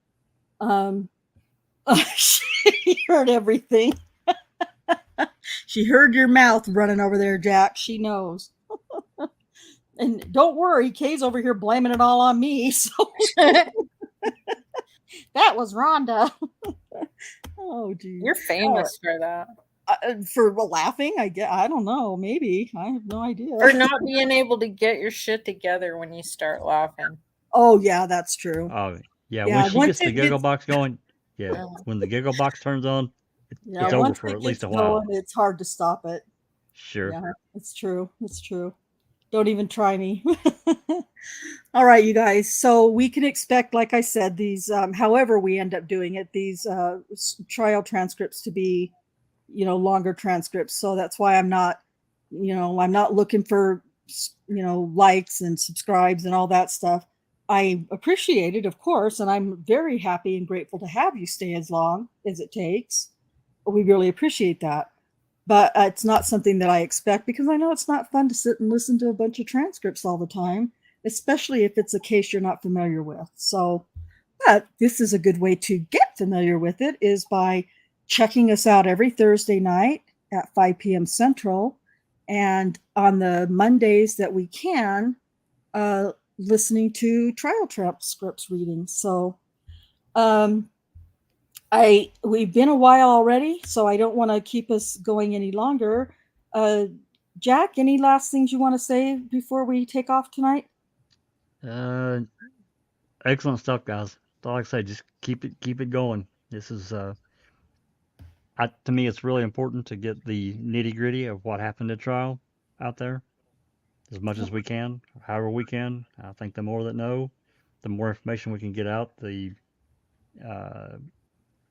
she heard everything. She heard your mouth running over there, Jack. She knows. And don't worry, Kay's over here blaming it all on me. So that was Rhonda. Oh, geez. You're famous for that. For laughing, I guess. I don't know. Maybe. I have no idea. For not being able to get your shit together when you start laughing. Oh, yeah, that's true. Oh yeah. Yeah, When she once gets the it giggle gets- box going, yeah. When the giggle box turns on, Yeah, it's over once for it at least a gets while. going, it's hard to stop it. Sure. Yeah, it's true. It's true. Don't even try me. All right, you guys. So we can expect, like I said, these, however we end up doing it, these trial transcripts to be, longer transcripts. So that's why I'm not looking for, likes and subscribes and all that stuff. I appreciate it, of course, and I'm very happy and grateful to have you stay as long as it takes. We really appreciate that. But it's not something that I expect, because I know it's not fun to sit and listen to a bunch of transcripts all the time, especially if it's a case you're not familiar with. So, but this is a good way to get familiar with it, is by checking us out every Thursday night at 5 p.m. Central, and on the Mondays that we can, listening to trial transcripts readings. So, We've been a while already, so I don't want to keep us going any longer. Jack, any last things you want to say before we take off tonight? Excellent stuff, guys. Like I say, just keep it going. This is to me, it's really important to get the nitty gritty of what happened at trial out there as much as we can, however we can. I think the more that know, the more information we can get out, the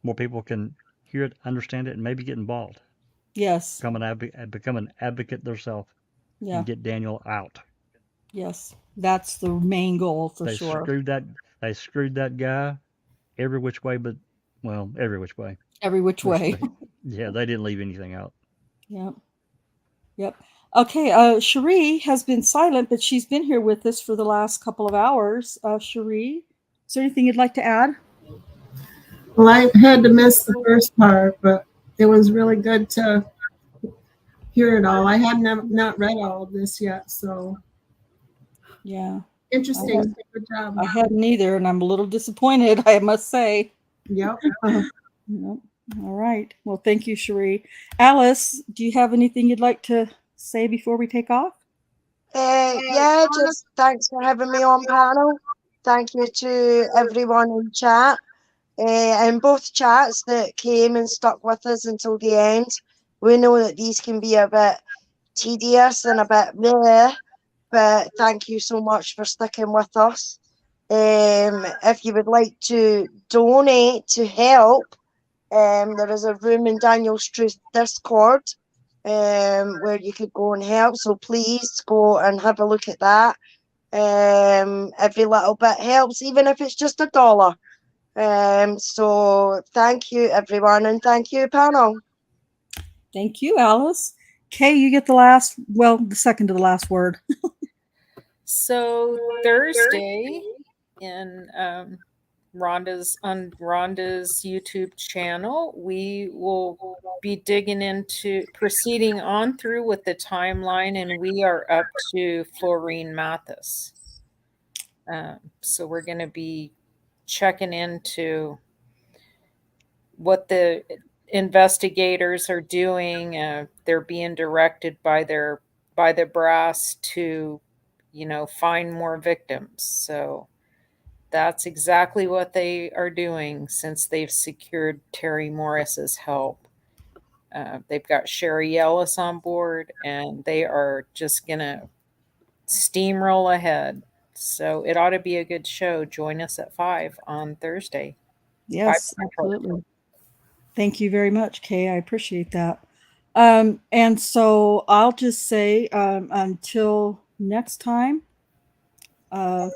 more people can hear it, understand it, and maybe get involved. Yes. Become an advocate themselves Yeah. and get Daniel out. Yes. That's the main goal for They sure. screwed that guy every which way, but every which way. Every which way. Yeah, they didn't leave anything out. Yep. Yep. Okay. Cherie has been silent, but she's been here with us for the last couple of hours. Cherie, is there anything you'd like to add? Well, I had to miss the first part, but it was really good to hear it all. I have not read all of this yet, so yeah, interesting. Good job. I hadn't either, and I'm a little disappointed, I must say. Yep. Yep. All right. Well, thank you, Cherie. Alice, do you have anything you'd like to say before we take off? Yeah, just thanks for having me on panel. Thank you to everyone in chat. And both chats that came and stuck with us until the end. We know that these can be a bit tedious and a bit bleh, but thank you so much for sticking with us. If you would like to donate to help, there is a room in Daniel's Truth Discord where you could go and help. So please go and have a look at that. Every little bit helps, even if it's just $1. So thank you, everyone, and thank you, panel. Thank you, Alice. Kay, you get the second to the last word. So Thursday in Rhonda's YouTube channel, we will be proceeding on through with the timeline, and we are up to Florine Mathis. So we're going to be checking into what the investigators are doing. They're being directed by the brass to, find more victims. So that's exactly what they are doing since they've secured Terry Morris's help. They've got Sherry Ellis on board, and they are just going to steamroll ahead. So it ought to be a good show. Join us at 5 on Thursday. Yes, absolutely. Thank you very much, Kay. I appreciate that. And so I'll just say until next time,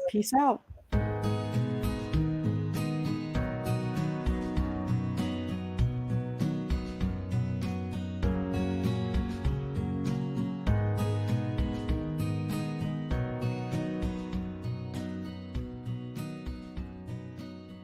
peace out.